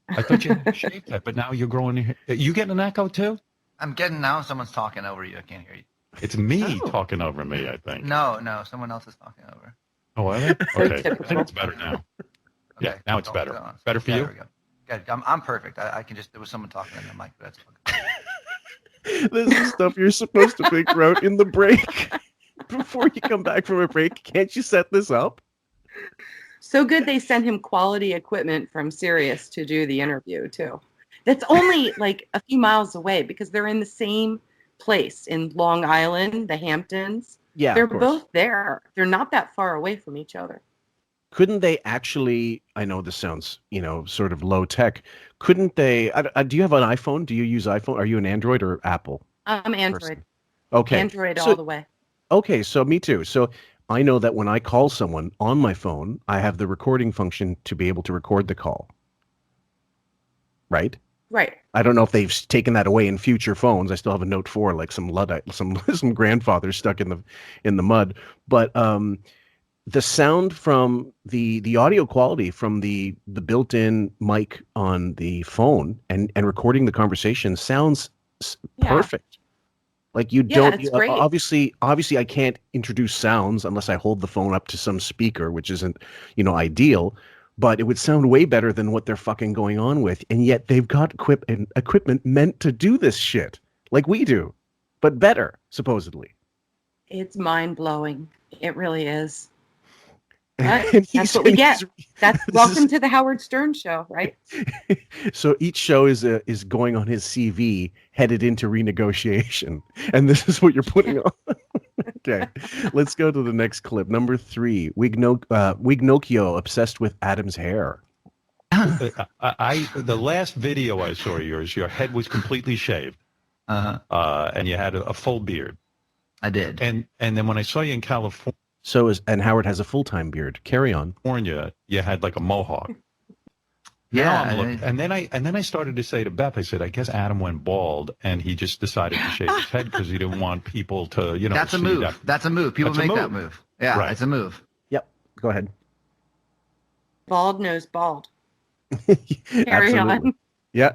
J: I thought you had shaped that, but now you're growing. You getting an echo too?
T: I'm getting now someone's talking over you. I can't hear you.
J: It's me talking over me, I think.
T: No, someone else is talking over.
J: Oh, are they? Okay. I think it's better now. Okay. Yeah, now it's better. Better for you?
T: There we go. Good. I'm perfect. I can just, there was someone talking in the mic, but that's okay.
A: This is stuff you're supposed to figure out in the break. Before you come back from a break, can't you set this up?
L: So good they sent him quality equipment from Sirius to do the interview, too. That's only like a few miles away because they're in the same place in Long Island, the Hamptons.
A: Yeah,
L: they're both there. They're not that far away from each other.
A: Couldn't they actually, I know this sounds, sort of low tech. Couldn't they, do you have an iPhone? Do you use iPhone? Are you an Android or Apple?
L: I'm Android.
A: Person? Okay.
L: Android all the way.
A: Okay, so me too. So I know that when I call someone on my phone, I have the recording function to be able to record the call. Right?
L: Right.
A: I don't know if they've taken that away in future phones. I still have a Note 4, like some Luddite, some grandfather stuck in the mud. But the sound from the audio quality from the built-in mic on the phone and recording the conversation sounds perfect. Like you don't
L: it's great.
A: obviously I can't introduce sounds unless I hold the phone up to some speaker, which isn't, ideal, but it would sound way better than what they're fucking going on with. And yet they've got equipment meant to do this shit like we do. but better, supposedly.
L: It's mind-blowing. It really is.
A: And
L: But that's what we get. That's welcome to the Howard Stern show, right?
A: So each show is going on his CV headed into renegotiation, and this is what you're putting on. Okay, let's go to the next clip. Number 3, Wignocchio obsessed with Adam's hair.
F: The last video I saw of yours, your head was completely shaved, and you had a full beard.
T: I did.
F: And then when I saw you in California,
A: and Howard has a full-time beard. Carry on.
F: California, you had like a mohawk.
T: Yeah.
F: And then I started to say to Beth, I said, I guess Adam went bald and he just decided to shave his head because he didn't want people to,
T: That's a move. That's a move. People make that move. Yeah,
F: right.
T: It's a move.
A: Yep. Go ahead.
L: Bald knows bald.
A: Carry on. Yeah.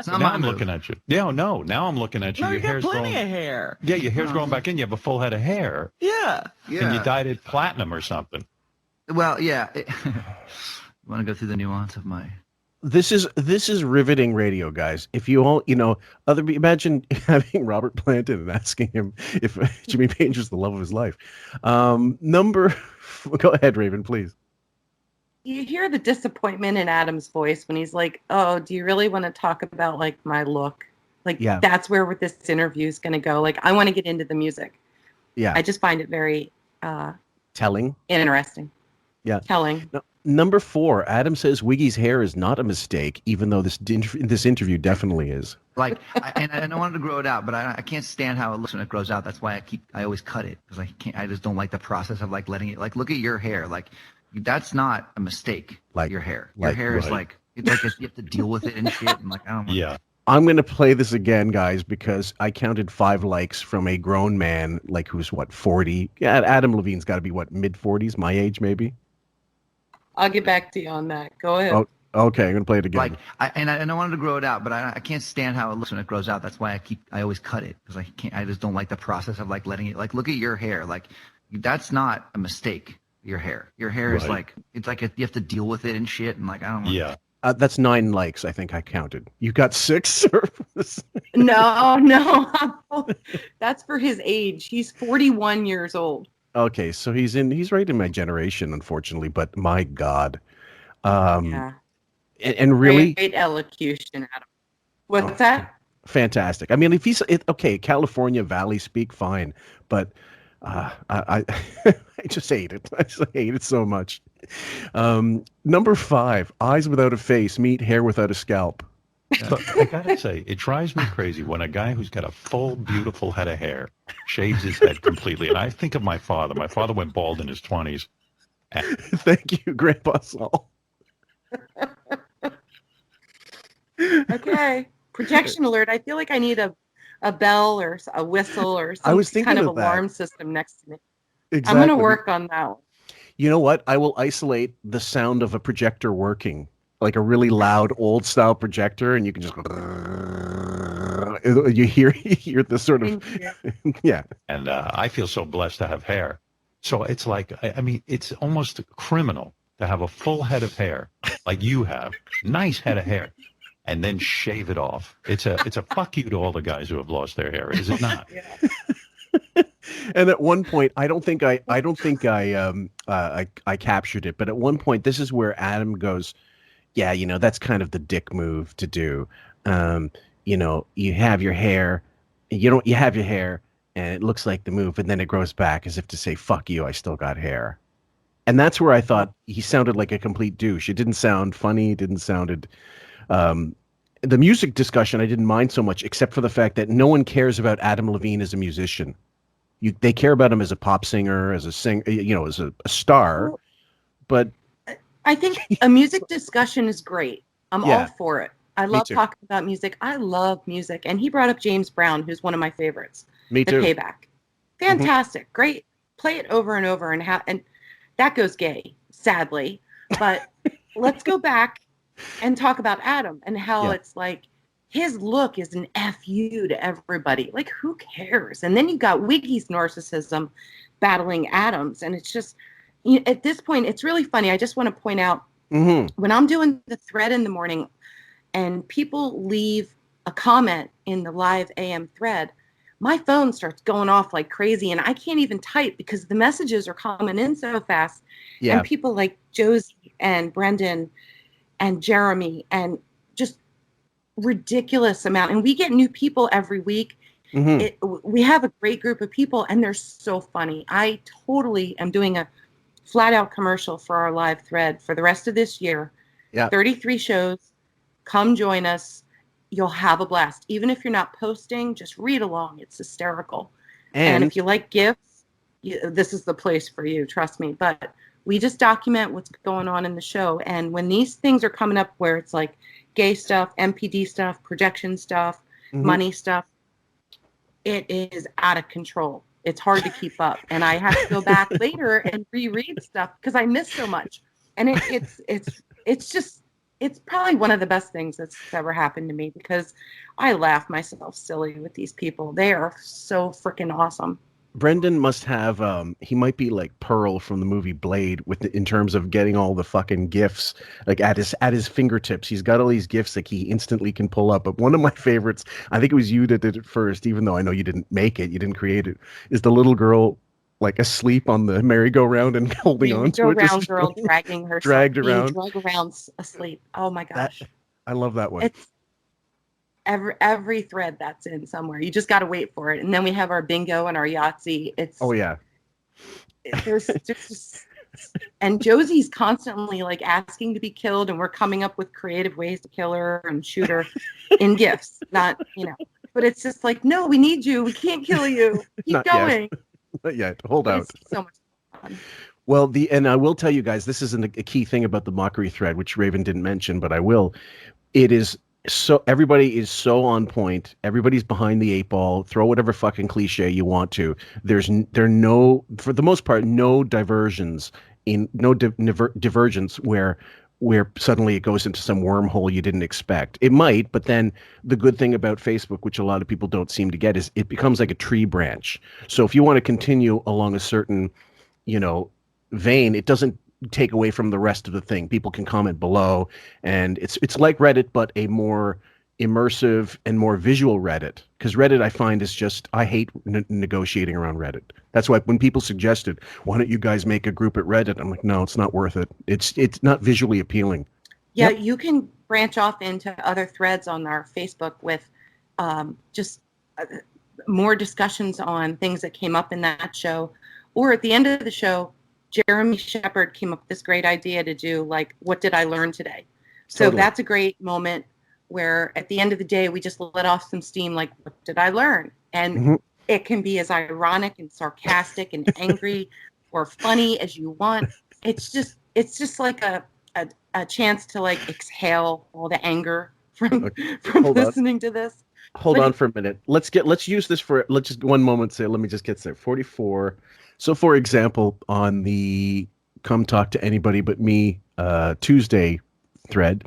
F: Now I'm looking at you. Yeah, no. Now I'm looking at you.
B: No,
F: your
B: you got
F: hair's
B: plenty
F: growing.
B: of hair.
F: Yeah, your hair's growing back in. You have a full head of hair.
B: Yeah.
F: And you dyed it platinum or something.
T: Well, yeah. You want to go through the nuance of my...
A: This is riveting radio, guys. If you all, imagine having Robert Plant in and asking him if Jimmy Page was the love of his life. Go ahead, Raven, please.
L: You hear the disappointment in Adam's voice when he's like, "Oh, do you really want to talk about like my look? Like that's where this interview is going to go. Like I want to get into the music."
A: Yeah.
L: I just find it very
A: telling,
L: interesting.
A: Yeah,
L: telling.
A: No, number 4, Adam says Wiggy's hair is not a mistake, even though this interview definitely is.
T: Like, I wanted to grow it out, but I can't stand how it looks when it grows out. That's why I always cut it because I just don't like the process of like letting it. Like, look at your hair. Like, that's not a mistake. Like your hair. Your hair is like you have to deal with it and shit. And like, I don't.
F: Yeah.
A: I'm going to play this again, guys, because I counted 5 likes from a grown man, like who's 40. Yeah, Adam Levine's got to be mid-40s, my age maybe.
L: I'll get back to you on that. Go ahead.
A: Oh, okay, I'm going to play it again.
T: Like, I wanted to grow it out, but I can't stand how it looks when it grows out. That's why I always cut it because I just don't like the process of like letting it. Like, look at your hair. Like, that's not a mistake. Your hair is like you have to deal with it and shit. And like, I don't know.
F: Yeah.
A: That's 9 likes, I think I counted. You got 6?
L: No. That's for his age. He's 41 years old.
A: Okay, so he's right in my generation, unfortunately, but my God. And really...
L: Great elocution, Adam. What's that?
A: Fantastic. I mean, if okay, California Valley speak, fine, but I I just hate it. I just hate it so much. Number 5, eyes without a face meet hair without a scalp.
F: But I gotta say, it drives me crazy when a guy who's got a full, beautiful head of hair shaves his head completely. And I think of my father. My father went bald in his 20s.
A: Thank you, Grandpa Saul.
L: Okay. Projection alert. I feel like I need a bell or a whistle or some kind of alarm system next to me.
A: Exactly.
L: I'm going to work on that one.
A: You know what? I will isolate the sound of a projector working, like a really loud old style projector, and you can just go. You hear the sort of yeah.
F: And I feel so blessed to have hair. So it's like, I mean, it's almost criminal to have a full head of hair like you have, nice head of hair, and then shave it off. It's a fuck you to all the guys who have lost their hair, is it not?
A: And at one point, I don't think I captured it, but at one point, this is where Adam goes, yeah, that's kind of the dick move to do. You have your hair, you have your hair, and it looks like the move, and then it grows back as if to say, fuck you, I still got hair. And that's where I thought he sounded like a complete douche. It didn't sound funny. It didn't sounded. The music discussion I didn't mind so much, except for the fact that no one cares about Adam Levine as a musician. They care about him as a pop singer, as a as a star. But
L: I think a music discussion is great. I'm all for it. I love talking about music. I love music. And he brought up James Brown, who's one of my favorites.
A: Me too.
L: The Payback. Fantastic. Mm-hmm. Great. Play it over and over and that goes gay, sadly. But let's go back and talk about Adam and how it's like his look is an FU to everybody. Like, who cares? And then you got Wiggy's narcissism battling Adam's. And it's just, at this point, it's really funny. I just want to point out, when I'm doing the thread in the morning and people leave a comment in the live AM thread, my phone starts going off like crazy, and I can't even type because the messages are coming in so fast.
A: Yeah.
L: And people like Josie and Brendan and Jeremy and just ridiculous amount. And we get new people every week. We have a great group of people, and they're so funny. I totally am doing a flat out commercial for our live thread for the rest of this year.
A: Yeah.
L: 33 shows. Come join us. You'll have a blast. Even if you're not posting, just read along. It's hysterical. And if you like gifts, this is the place for you. Trust me. But we just document what's going on in the show. And when these things are coming up where it's like gay stuff, MPD stuff, projection stuff, money stuff, it is out of control. It's hard to keep up. And I have to go back later and reread stuff because I miss so much. And it's probably one of the best things that's ever happened to me because I laugh myself silly with these people. They are so freaking awesome.
A: Brendan must have he might be like Pearl from the movie Blade in terms of getting all the fucking gifts like at his fingertips. He's got all these gifts like he instantly can pull up. But one of my favorites, I think it was you that did it first, even though I know you didn't make it, you didn't create it, is the little girl like asleep on the merry-go-round and holding on to it.
L: Merry-go-round girl dragging herself.
A: Dragged around.
L: Dragged around asleep. Oh my gosh.
A: I love that one.
L: It's every thread that's in somewhere. You just got to wait for it. And then we have our bingo and our Yahtzee. There's just, and Josie's constantly like asking to be killed, and we're coming up with creative ways to kill her and shoot her in gifts. Not, but it's just like, no, we need you. We can't kill you. Keep
A: Not
L: going.
A: Yet. Not yet. Hold out.
L: It's so much fun.
A: Well, and I will tell you guys, this isn't a key thing about the mockery thread, which Raven didn't mention, but I will. It is so everybody is so on point. Everybody's behind the eight ball. Throw whatever fucking cliche you want to. There are no, for the most part, no diversions divergence where suddenly it goes into some wormhole you didn't expect. It might, but then the good thing about Facebook, which a lot of people don't seem to get, is it becomes like a tree branch. So if you want to continue along a certain, vein, it doesn't take away from the rest of the thing. People can comment below, and it's like Reddit, but a more immersive and more visual Reddit. Because Reddit, I find, is just, I hate negotiating around Reddit. That's why when people suggested, why don't you guys make a group at Reddit? I'm like, no, it's not worth it. It's not visually appealing.
L: Yeah, you can branch off into other threads on our Facebook with just more discussions on things that came up in that show. Or at the end of the show, Jeremy Shepard came up with this great idea to do, like, what did I learn today? So that's a great moment where at the end of the day, we just let off some steam, like, what did I learn? And it can be as ironic and sarcastic and angry or funny as you want. It's just like a chance to like exhale all the anger from listening to this.
A: Hold on for a minute. Let's use this for just one moment. Let me just get there. 44. So, for example, on the Come Talk to Anybody But Me Tuesday thread,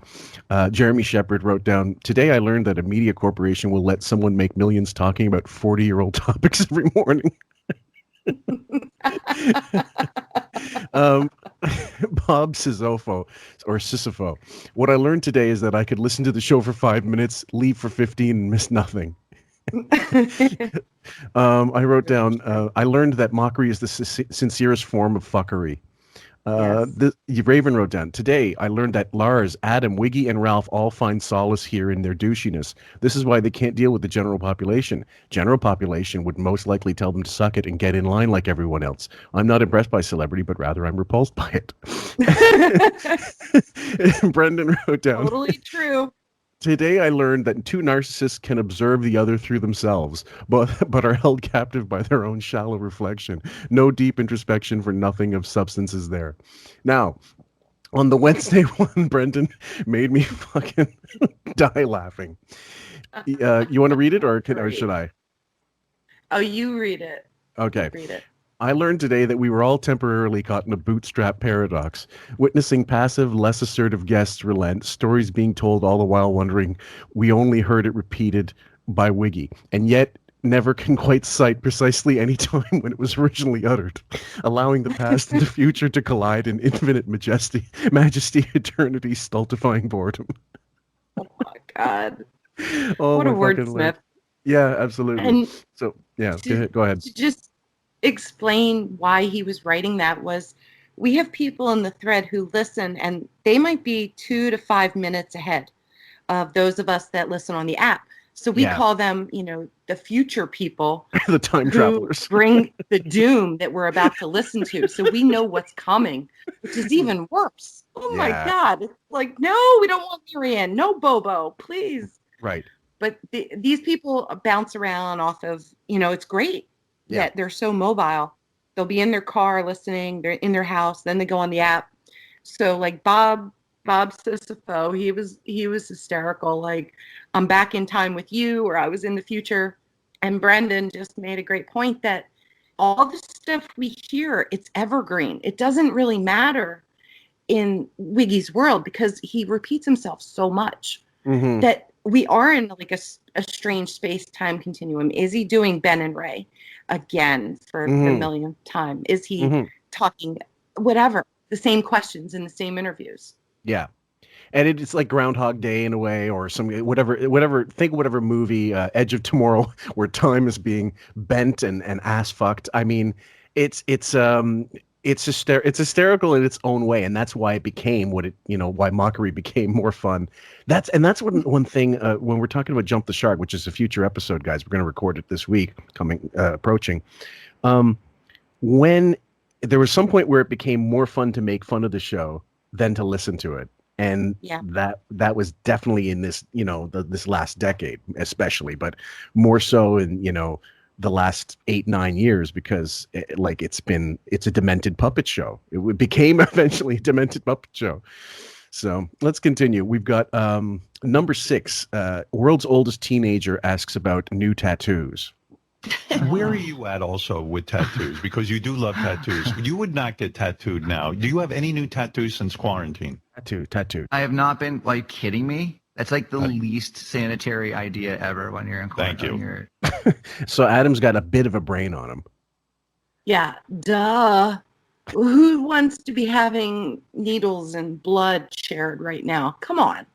A: Jeremy Shepard wrote down, today I learned that a media corporation will let someone make millions talking about 40-year-old topics every morning. Bob Sisypho. What I learned today is that I could listen to the show for 5 minutes, leave for 15, and miss nothing. I wrote down, I learned that mockery is the sincerest form of fuckery. Raven wrote down, today I learned that Lars, Adam, Wiggy, and Ralph all find solace here in their douchiness. This is why they can't deal with the general population. General population would most likely tell them to suck it and get in line like everyone else. I'm not impressed by celebrity, but rather I'm repulsed by it. Brendan wrote down,
L: totally true.
A: Today I learned that two narcissists can observe the other through themselves, but are held captive by their own shallow reflection. No deep introspection, for nothing of substance is there. Now, on the Wednesday one, Brendan made me fucking die laughing. You want to read it or should I?
L: Oh, you read it.
A: Okay.
L: Read it.
A: I learned today that we were all temporarily caught in a bootstrap paradox, witnessing passive, less assertive guests relent, stories being told all the while wondering we only heard it repeated by Wiggy, and yet never can quite cite precisely any time when it was originally uttered, allowing the past and the future to collide in infinite majesty, eternity, stultifying boredom.
L: Oh my God.
A: Oh,
L: what a wordsmith.
A: Yeah, absolutely.
L: And
A: so Yeah, go ahead.
L: To just explain why he was writing that was, we have people in the thread who listen, and they might be 2 to 5 minutes ahead of those of us that listen on the app. So we call them, the future people,
A: the time travelers,
L: bring the doom that we're about to listen to. So we know what's coming, which is even worse. Oh my God! It's like, no, we don't want Marianne. No, Bobo, please.
A: Right.
L: But these people bounce around off of, it's great that they're so mobile. They'll be in their car listening. They're in their house. Then they go on the app. So like Bob Sisifo, he was hysterical. Like, I'm back in time with you, or I was in the future. And Brendan just made a great point that all the stuff we hear, it's evergreen. It doesn't really matter in Wiggy's world because he repeats himself so much that we are in like a strange space-time continuum. Is he doing Ben and Ray again for the millionth time? Is he talking whatever, the same questions in the same interviews?
A: Yeah. And it's like Groundhog Day in a way, or some whatever. Think whatever movie, Edge of Tomorrow, where time is being bent and ass fucked. I mean, it's hysterical in its own way, and that's why it became why mockery became more fun. That's one thing when we're talking about Jump the Shark, which is a future episode, guys. We're going to record it this week, approaching. When there was some point where it became more fun to make fun of the show than to listen to it. And that was definitely in this, this last decade, especially, but more so in, the last 8-9 years, because it's a demented puppet show. It became eventually a demented puppet show. So let's continue. We've got number 6, world's oldest teenager asks about new tattoos.
J: Where are you at also with tattoos? Because you do love tattoos. You would not get tattooed now. Do you have any new tattoos since quarantine?
A: Tattoo.
T: I have not been, like, kidding me. That's like the least sanitary idea ever when you're in quarantine.
J: Thank you.
A: So Adam's got a bit of a brain on him.
L: Yeah, duh. Who wants to be having needles and blood shared right now? Come on.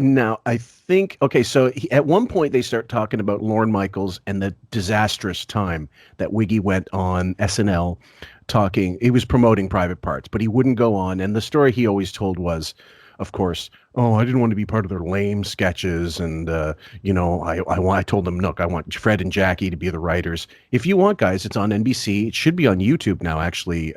A: Now, I think, okay, so at one point they start talking about Lorne Michaels and the disastrous time that Wiggy went on SNL talking. He was promoting Private Parts, but he wouldn't go on. And the story he always told was, of course, I didn't want to be part of their lame sketches. And, I told them, look, I want Fred and Jackie to be the writers. If you want, guys, it's on NBC. It should be on YouTube now, actually,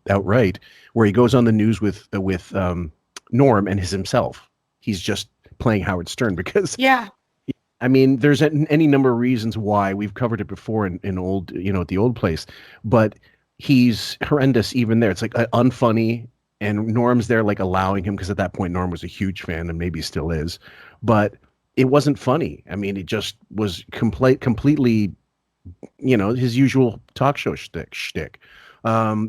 A: outright, where he goes on the news with Norm and himself. He's just playing Howard Stern because I mean, there's any number of reasons why. We've covered it before in old, at the old place, but he's horrendous even there. It's like unfunny, and Norm's there like allowing him, because at that point Norm was a huge fan and maybe still is, but it wasn't funny. I mean, it just was completely, his usual talk show shtick,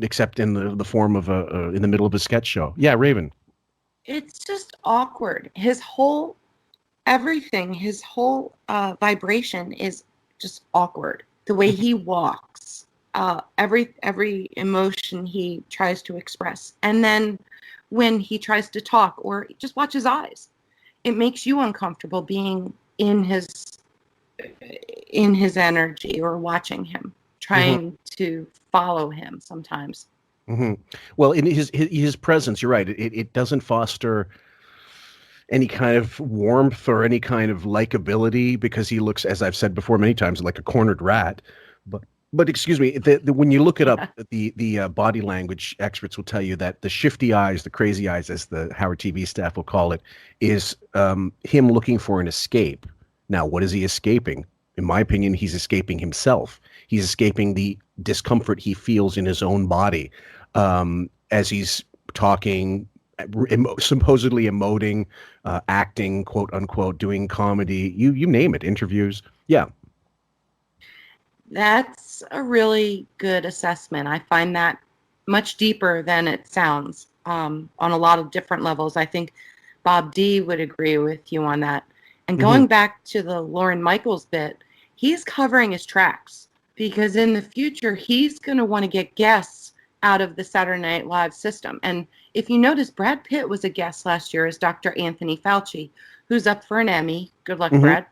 A: except in the form of in the middle of a sketch show. Yeah, Raven.
L: It's just awkward. His whole vibration is just awkward. The way he walks, every emotion he tries to express. And then when he tries to talk or just watch his eyes, it makes you uncomfortable being in his energy or watching him, trying to follow him sometimes.
A: Well, in his presence, you're right. It doesn't foster any kind of warmth or any kind of likability, because he looks, as I've said before many times, like a cornered rat. But excuse me, when you look it up, the body language experts will tell you that the shifty eyes, the crazy eyes, as the Howard TV staff will call it, is him looking for an escape. Now, what is he escaping? In my opinion, he's escaping himself. He's escaping the discomfort he feels in his own body. As he's talking, supposedly emoting, acting, quote unquote, doing comedy, you name it, interviews. Yeah.
L: That's a really good assessment. I find that much deeper than it sounds on a lot of different levels. I think Bob D would agree with you on that. And going back to the Lorne Michaels bit, he's covering his tracks, because in the future, he's going to want to get guests out of the Saturday Night Live system. And if you notice, Brad Pitt was a guest last year as Dr. Anthony Fauci, who's up for an Emmy. Good luck, Brad.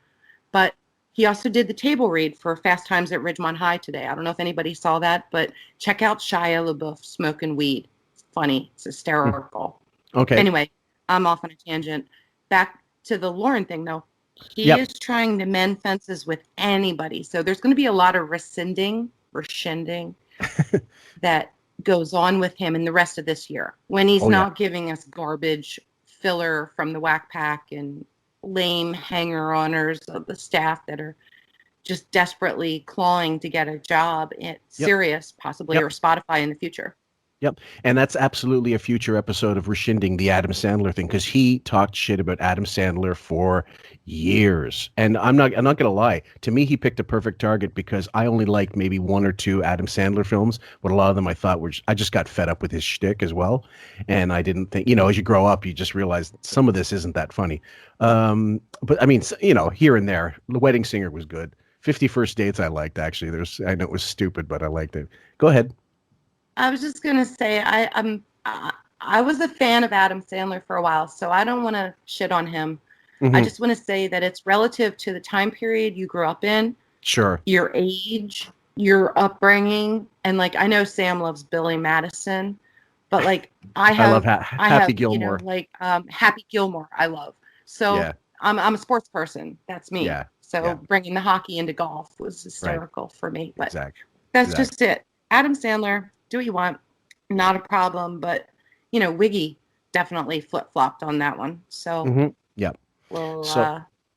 L: But he also did the table read for Fast Times at Ridgemont High today. I don't know if anybody saw that, but check out Shia LaBeouf smoking weed. It's funny. It's hysterical.
A: Okay.
L: Anyway, I'm off on a tangent. Back to the Lauren thing, though. He
A: Yep.
L: is trying to mend fences with anybody. So there's going to be a lot of rescinding that goes on with him in the rest of this year when he's not giving us garbage filler from the Whack Pack and lame hanger-oners of the staff that are just desperately clawing to get a job at Sirius, possibly, or Spotify in the future.
A: Yep. And that's absolutely a future episode of rescinding the Adam Sandler thing, because he talked shit about Adam Sandler for years. And I'm not going to lie. To me, he picked a perfect target because I only liked maybe one or two Adam Sandler films, but a lot of them I thought were I just got fed up with his shtick as well. And I didn't think, as you grow up, you just realize some of this isn't that funny. But I mean, here and there, The Wedding Singer was good. 50 First Dates I liked, actually. I know it was stupid, but I liked it. Go ahead.
L: I was just gonna say I was a fan of Adam Sandler for a while, so I don't want to shit on him.
A: Mm-hmm.
L: I just want to say that it's relative to the time period you grew up in,
A: sure,
L: your age, your upbringing, and I know Sam loves Billy Madison, but I love
A: Happy Gilmore,
L: Happy Gilmore. I love. So I'm a sports person. That's me.
A: Yeah.
L: So bringing the hockey into golf was hysterical for me. But that's just it. Adam Sandler. Do what you want, not a problem, but Wiggy definitely flip-flopped on that one. So we'll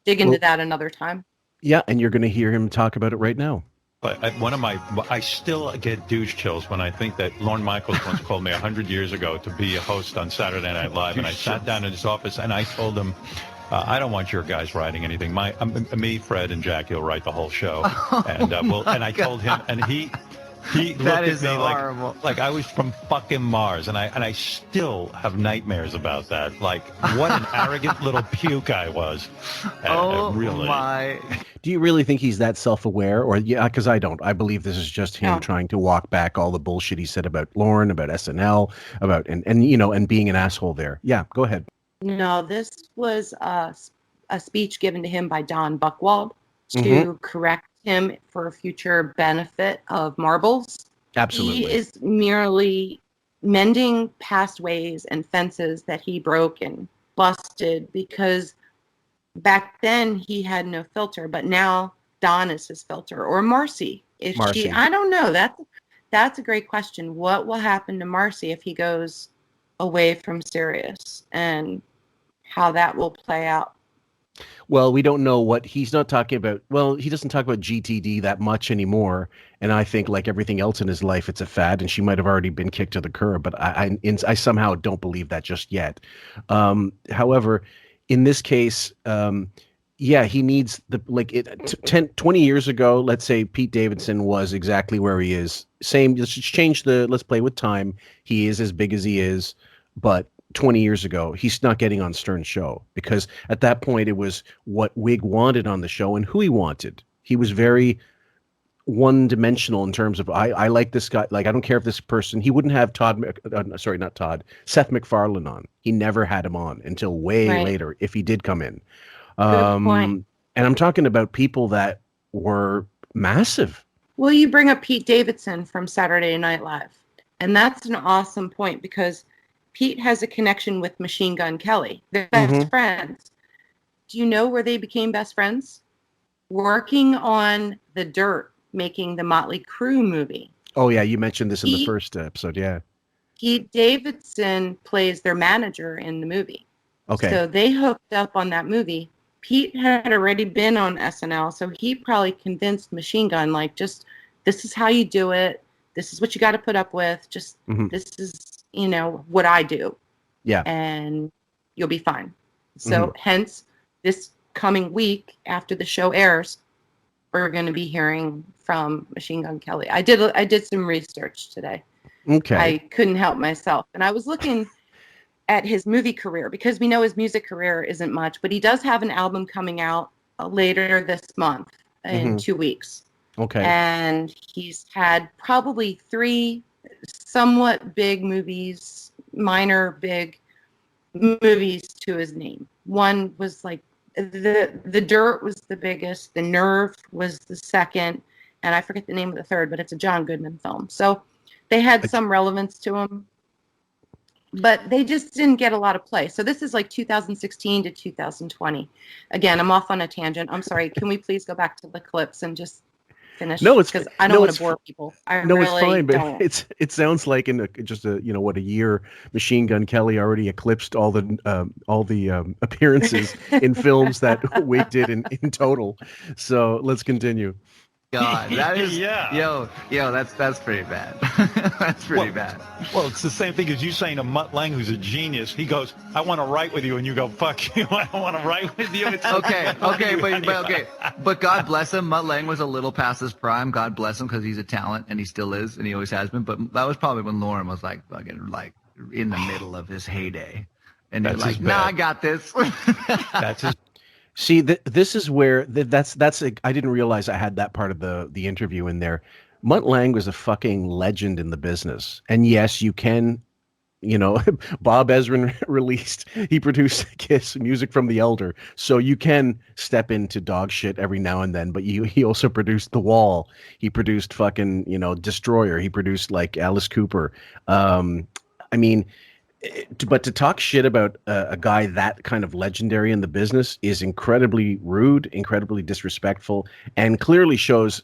L: dig into that another time.
A: Yeah, and you're going to hear him talk about it right now.
J: But I still get douche chills when I think that Lorne Michaels once called me 100 years ago to be a host on Saturday Night Live, and I sat down in his office and I told him, I don't want your guys writing anything. Me, Fred, and Jackie will write the whole show, and I told him, and he looked at me like I was from fucking Mars, and I still have nightmares about that. Like, what an arrogant little puke I was. Really.
T: My.
A: Do you really think he's that self-aware? Or because I don't. I believe this is just him trying to walk back all the bullshit he said about Lauren, about SNL, about and being an asshole there. Yeah, go ahead.
L: No, this was a speech given to him by Don Buchwald to correct him for future benefit of Marbles.
A: Absolutely.
L: He is merely mending past ways and fences that he broke and busted, because back then he had no filter, but now Don is his filter. Or Marcy. Marcy. I don't know. That's a great question. What will happen to Marcy if he goes away from Sirius, and how that will play out?
A: Well, we don't know what he's not talking about. Well, he doesn't talk about GTD that much anymore. And I think, like everything else in his life, it's a fad, and she might have already been kicked to the curb. But I somehow don't believe that just yet. However, in this case, he needs 20 years ago, let's say Pete Davidson was exactly where he is. Same, let's play with time. He is as big as he is, but 20 years ago, he's not getting on Stern's show, because at that point it was what Wig wanted on the show and who he wanted. He was very one-dimensional in terms of, I like this guy. Like, I don't care if this person, he wouldn't have Seth MacFarlane on. He never had him on until way later, if he did come in.
L: Good point.
A: And I'm talking about people that were massive.
L: Well, you bring up Pete Davidson from Saturday Night Live, and that's an awesome point, because Pete has a connection with Machine Gun Kelly. They're best friends. Do you know where they became best friends? Working on The Dirt, making the Motley Crue movie.
A: Oh, yeah, you mentioned this in the first episode, yeah.
L: Pete Davidson plays their manager in the movie.
A: Okay.
L: So they hooked up on that movie. Pete had already been on SNL, so he probably convinced Machine Gun, this is how you do it. This is what you got to put up with. Just, this is, what I do.
A: Yeah.
L: And you'll be fine. So hence, this coming week after the show airs, we're going to be hearing from Machine Gun Kelly. I did some research today.
A: Okay.
L: I couldn't help myself. And I was looking at his movie career, because we know his music career isn't much, but he does have an album coming out later this month in 2 weeks.
A: Okay.
L: And he's had probably 3 somewhat big movies, minor big movies to his name. One was the Dirt was the biggest. The Nerve was the second, and I forget the name of the third, but it's a John Goodman film. So they had some relevance to them, but they just didn't get a lot of play. So this is like 2016 to 2020. Again, I'm off on a tangent. I'm sorry. Can we please go back to the clips and just finish?
A: No, it's
L: because I don't want to bore people.
A: It's fine, but
L: don't.
A: it sounds like in a year, Machine Gun Kelly already eclipsed all the appearances in films that Wig did in total. So let's continue.
T: God, that is yo, that's pretty bad. That's pretty bad.
J: Well, it's the same thing as you saying to Mutt Lang, who's a genius. He goes, "I want to write with you," and you go, "Fuck you, I don't want to write with you." It's
T: okay, but God bless him. Mutt Lang was a little past his prime. God bless him because he's a talent and he still is and he always has been. But that was probably when Lauren was like fucking like in the middle of his heyday, and you're like, "Nah, I got this."
J: That's his.
A: See, this is where I didn't realize I had that part of the interview in there. Mutt Lang was a fucking legend in the business. And yes, you can, Bob Ezrin he produced Kiss, Music from the Elder. So you can step into dog shit every now and then, but he also produced The Wall. He produced fucking, Destroyer. He produced like Alice Cooper. But to talk shit about a guy that kind of legendary in the business is incredibly rude, incredibly disrespectful, and clearly shows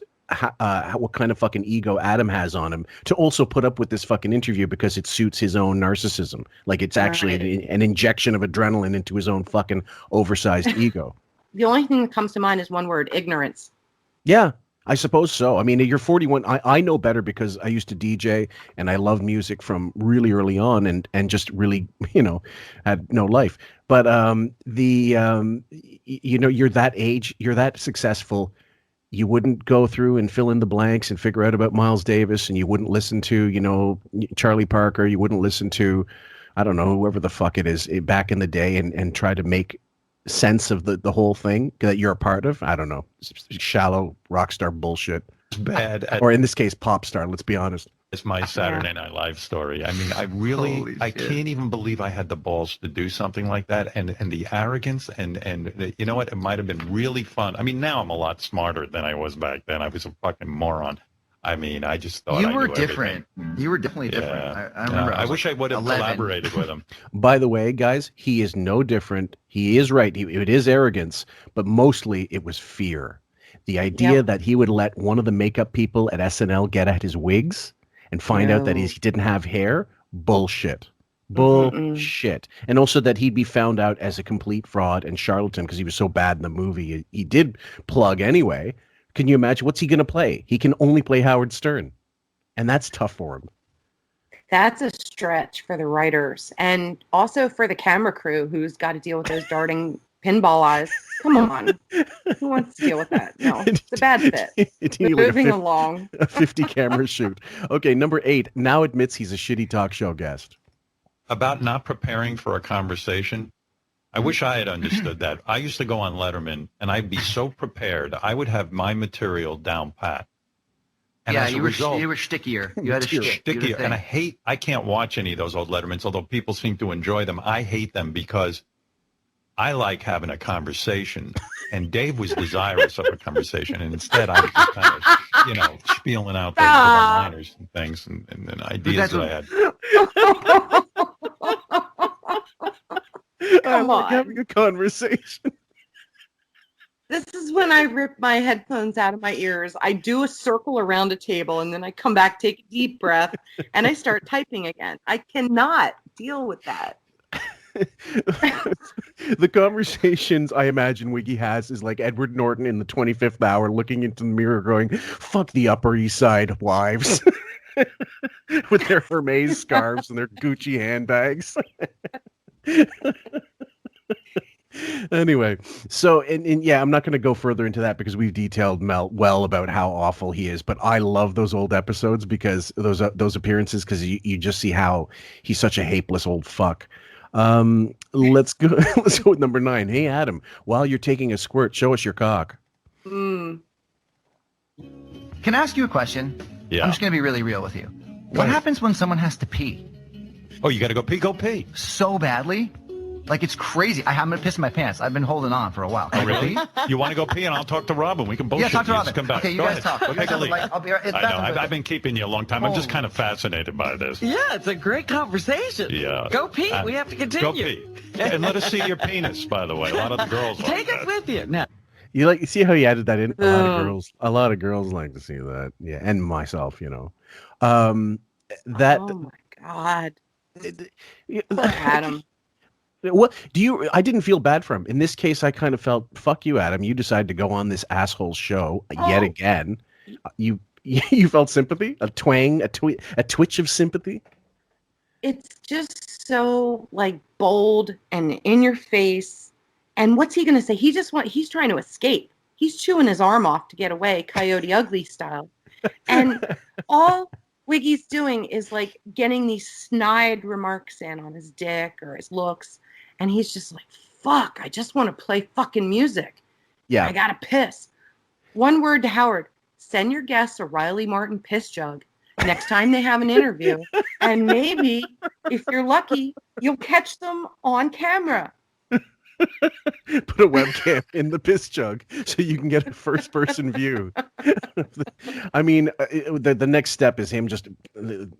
A: what kind of fucking ego Adam has on him to also put up with this fucking interview because it suits his own narcissism. Like it's actually an injection of adrenaline into his own fucking oversized ego.
L: The only thing that comes to mind is one word: ignorance.
A: Yeah. I suppose so. I mean, you're 41. I know better because I used to DJ and I loved music from really early on and just really, had no life. But you're that age, you're that successful. You wouldn't go through and fill in the blanks and figure out about Miles Davis, and you wouldn't listen to, Charlie Parker. You wouldn't listen to, I don't know, whoever the fuck it is back in the day and try to make sense of the whole thing that you're a part of. I don't know, shallow rock star bullshit.
J: It's bad.
A: Or in this case, pop star. Let's be honest.
J: It's my Saturday Night Live story. I mean, I can't even believe I had the balls to do something like that, and the arrogance, and you know what? It might have been really fun. I mean, now I'm a lot smarter than I was back then. I was a fucking moron. I mean, I just thought
T: you were different. You were definitely different. I remember.
J: I wish I would have collaborated with him.
A: By the way, guys, he is no different. He is right. It is arrogance, but mostly it was fear. The idea that he would let one of the makeup people at SNL get at his wigs and find out that he didn't have hair, bullshit. Bullshit. And also that he'd be found out as a complete fraud and charlatan because he was so bad in the movie. He did plug anyway. Can you imagine? What's he going to play? He can only play Howard Stern. And that's tough for him.
L: That's a stretch for the writers. And also for the camera crew who's got to deal with those darting pinball eyes. Come on. Who wants to deal with that? No, it's a bad fit. Moving along.
A: A 50 camera shoot. Okay, number 8. Now admits he's a shitty talk show guest.
J: About not preparing for a conversation. I wish I had understood that. I used to go on Letterman, and I'd be so prepared. I would have my material down pat. And
T: you were stickier. You had a
J: stickier. And I can't watch any of those old Lettermans, although people seem to enjoy them. I hate them because I like having a conversation, and Dave was desirous of a conversation, and instead I was just kind of, spieling out those one-liners and things and ideas that I had.
L: Come on.
A: Having a conversation.
L: This is when I rip my headphones out of my ears. I do a circle around a table, and then I come back, take a deep breath, and I start typing again. I cannot deal with that.
A: The conversations I imagine Wiggy has is like Edward Norton in the 25th hour looking into the mirror going, fuck the Upper East Side wives. With their Hermes scarves and their Gucci handbags. Anyway, so and I'm not going to go further into that because we've detailed Mel well about how awful he is, but I love those old episodes because those appearances because you just see how he's such a hapeless old fuck. Let's go with number 9. Hey Adam, while you're taking a squirt, show us your cock.
T: Can I ask you a question?
J: Yeah.
T: I'm just going to be really real with you. What happens when someone has to pee?
J: Oh, you got to go pee? Go pee.
T: So badly? Like, it's crazy. I'm going to piss my pants. I've been holding on for a while.
F: Oh, really? You want to go pee, and I'll talk to Robin. We can bullshit.
T: Yeah, talk to
F: You
T: Robin.
F: just come back.
T: Okay, you
F: go
T: guys
F: ahead.
T: talk.
F: Go take a leak.
T: I'll be right.
F: I know. I've been keeping you a long time. I'm just kind of fascinated by this.
B: Yeah, it's a great conversation.
F: Yeah.
B: Go pee. We have to continue.
F: Go pee. And let us see your penis, by the way. A lot of the girls
B: Take
F: like
B: it with you. Now.
A: You see how he added that in? A lot of girls like to see that. Yeah, and myself, that.
L: Oh my God. Poor Adam.
A: What do you? I didn't feel bad for him. In this case, I kind of felt, fuck you, Adam. You decided to go on this asshole show yet again. You felt sympathy, a twang, a twitch of sympathy.
L: It's just so like bold and in your face. And what's he going to say? He's trying to escape. He's chewing his arm off to get away, Coyote Ugly style. And all Wiggy's doing is like getting these snide remarks in on his dick or his looks. And he's just like, fuck, I just want to play fucking music.
A: Yeah.
L: I got to piss. One word to Howard, send your guests a Riley Martin piss jug next time they have an interview. And maybe, if you're lucky, you'll catch them on camera.
A: Put a webcam in the piss jug so you can get a first-person view. I mean, the next step is him just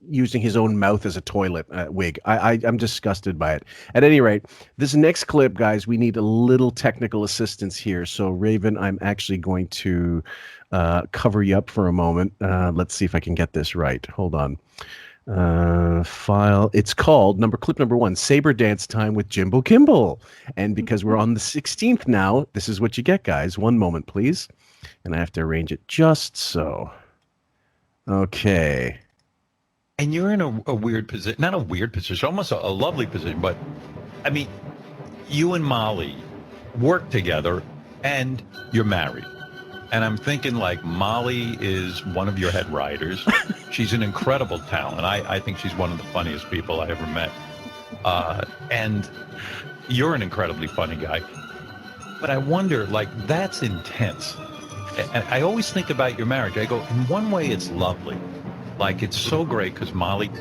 A: using his own mouth as a toilet wig. I'm disgusted by it. At any rate, this next clip, guys, we need a little technical assistance here. So, Raven, I'm actually going to cover you up for a moment. Let's see if I can get this right. Hold on. File. It's called clip number 1, Saber Dance Time with Jimbo Kimball. And because we're on the 16th now, this is what you get, guys. One moment, please. And I have to arrange it just so. Okay.
F: And you're in a weird position, not a weird position, almost a lovely position, but I mean, you and Molly work together and you're married. And I'm thinking like Molly is one of your head writers. She's an incredible talent. I think she's one of the funniest people I ever met. And you're an incredibly funny guy. But I wonder, like, that's intense. And I always think about your marriage. I go, in one way, it's lovely. Like, it's so great because Molly...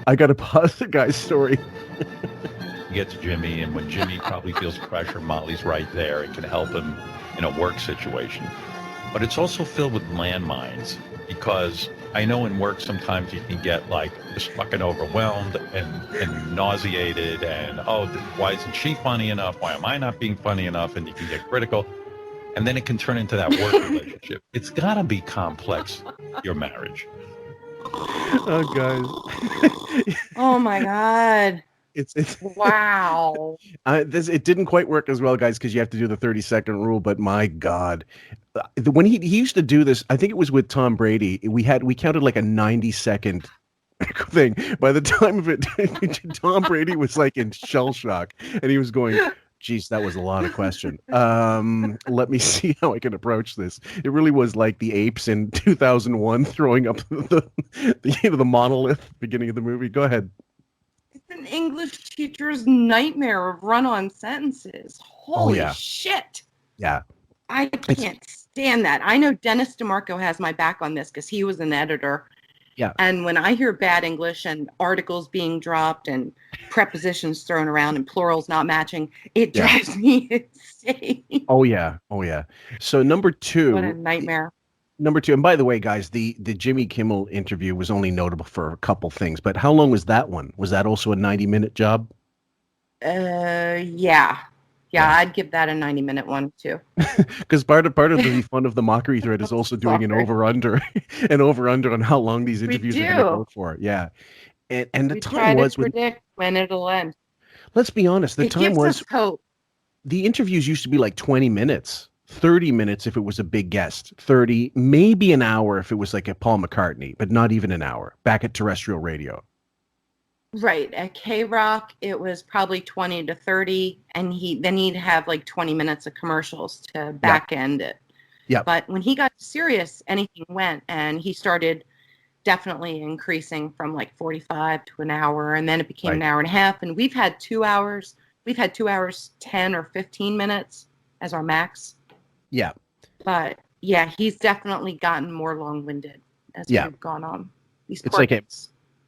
A: I got to pause the guy's story.
F: Gets Jimmy, and when Jimmy probably feels pressure, Molly's right there and can help him in a work situation. But it's also filled with landmines, because I know in work sometimes you can get like just fucking overwhelmed and nauseated and, oh, why isn't she funny enough? Why am I not being funny enough? And you can get critical. And then it can turn into that work relationship. It's got to be complex, your marriage.
A: Oh, guys.
L: Oh, my God.
A: It's
L: wow.
A: It didn't quite work as well, guys, because you have to do the 30-second rule. But my God, when he used to do this, I think it was with Tom Brady. We counted like a 90-second thing. By the time of it, Tom Brady was like in shell shock, and he was going, "Geez, that was a lot of question. Let me see how I can approach this." It really was like the apes in 2001 throwing up the monolith at the beginning of the movie. Go ahead.
L: An English teacher's nightmare of run-on sentences. Holy shit.
A: Yeah.
L: I can't stand that. I know Dennis DeMarco has my back on this because he was an editor.
A: Yeah.
L: And when I hear bad English and articles being dropped and prepositions thrown around and plurals not matching, it drives me insane.
A: Oh, yeah. So number 2.
L: What a nightmare.
A: Number 2, and by the way, guys, the Jimmy Kimmel interview was only notable for a couple things, but how long was that one? Was that also a 90-minute job?
L: Yeah, I'd give that a 90-minute one too.
A: Because part of the fun of the mockery thread is also doing an over/under on how long these interviews are going to go for. Yeah, and the time was
L: predict when it'll end.
A: Let's be honest, the time was
L: us hope.
A: The interviews used to be like 20 minutes. 30 minutes if it was a big guest, 30, maybe an hour if it was like a Paul McCartney, but not even an hour back at terrestrial radio.
L: Right. At K-Rock, it was probably 20 to 30, and he'd have like 20 minutes of commercials to back end it.
A: Yeah.
L: But when he got serious, anything went, and he started definitely increasing from like 45 to an hour, and then it became an hour and a half, and we've had 2 hours. We've had 2 hours, 10 or 15 minutes as our max.
A: Yeah.
L: But yeah, he's definitely gotten more long-winded as we've gone on.
A: It's like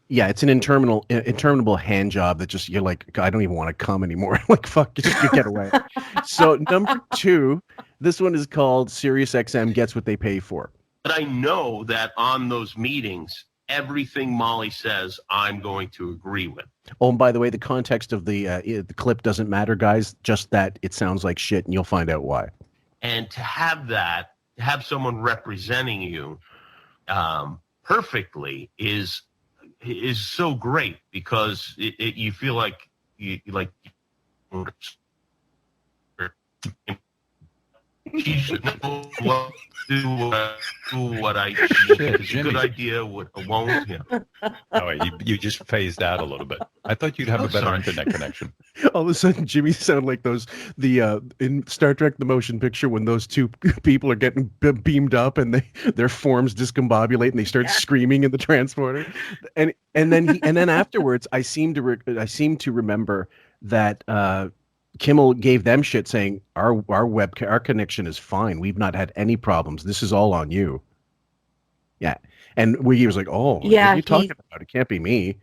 A: Yeah, it's an interminable hand job that just you're like, I don't even want to come anymore. Like, fuck, just get away. So number 2, this one is called SiriusXM Gets What They Pay For.
U: But I know that on those meetings, everything Molly says, I'm going to agree with.
A: Oh, and by the way, the context of the clip doesn't matter, guys. Just that it sounds like shit, and you'll find out why.
U: And to have someone representing you perfectly is so great, because you feel like she should know what do what I think is a good idea. What won't.
J: Oh, wait, you just phased out a little bit. I thought you'd have a better internet connection.
A: All of a sudden, Jimmy sounded like in Star Trek: The Motion Picture when those two people are getting beamed up and their forms discombobulate and they start screaming in the transporter, and then afterwards, I seem to remember that Kimmel gave them shit saying our connection is fine. We've not had any problems. This is all on you. Yeah, and Wiggy was like, "Oh,
L: yeah,
A: what are you talking about? It can't be me."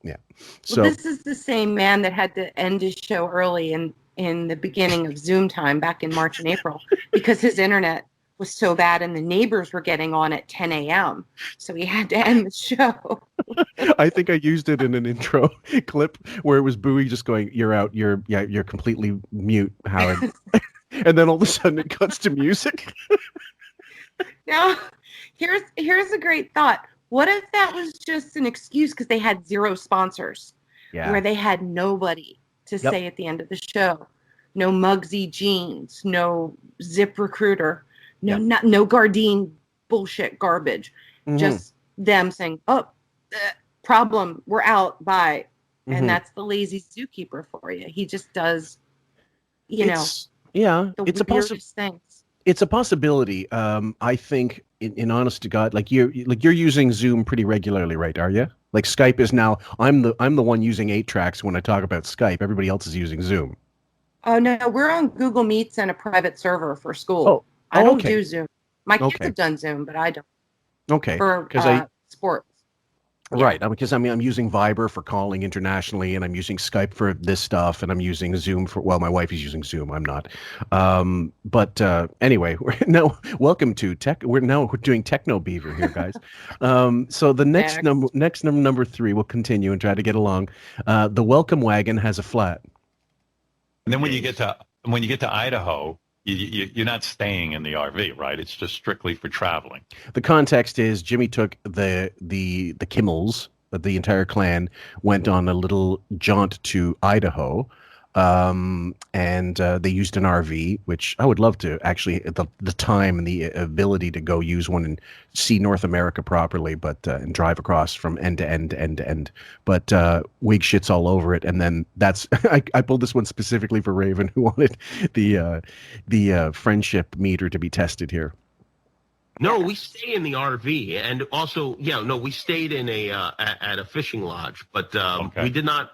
A: Yeah. So
L: this is the same man that had to end his show early in the beginning of Zoom time back in March and April because his internet was so bad and the neighbors were getting on at 10 a.m. So he had to end the show.
A: I think I used it in an intro clip where it was Bowie just going, "You're out. You're completely mute, Howard." And then all of a sudden it cuts to music.
L: Now, here's a great thought. What if that was just an excuse because they had 0 sponsors, where they had nobody to say at the end of the show, no Muggsy Jeans, no Zip Recruiter, no Gardein bullshit garbage, just them saying, "Oh, problem, we're out, bye," and that's the lazy zookeeper for you. He just does,
A: it's
L: the weirdest things.
A: It's a possibility. I think, in honest to God, you're using Zoom pretty regularly, right? Are you? Like Skype is now. I'm the one using 8 tracks when I talk about Skype. Everybody else is using Zoom.
L: Oh no, we're on Google Meets and a private server for school. I don't do Zoom. My kids have done Zoom, but I don't.
A: Okay.
L: For sports.
A: Right, because I'm using Viber for calling internationally, and I'm using Skype for this stuff, and I'm using Zoom for. Well, my wife is using Zoom. I'm not. But anyway, welcome to Tech. We're doing Techno Beaver here, guys. So the next number 3, we'll continue and try to get along. The welcome wagon has a flat.
J: And then when you get to Idaho, you're not staying in the RV, right? It's just strictly for traveling.
A: The context is Jimmy took the Kimmels, the entire clan, went on a little jaunt to Idaho, and they used an RV, which I would love to actually the time and the ability to go use one and see North America properly, but and drive across from end to end to end to end. But wig shits all over it, and then that's I pulled this one specifically for Raven, who wanted the friendship meter to be tested here.
U: No, we stay in the RV, and also, we stayed in at a fishing lodge, but we did not.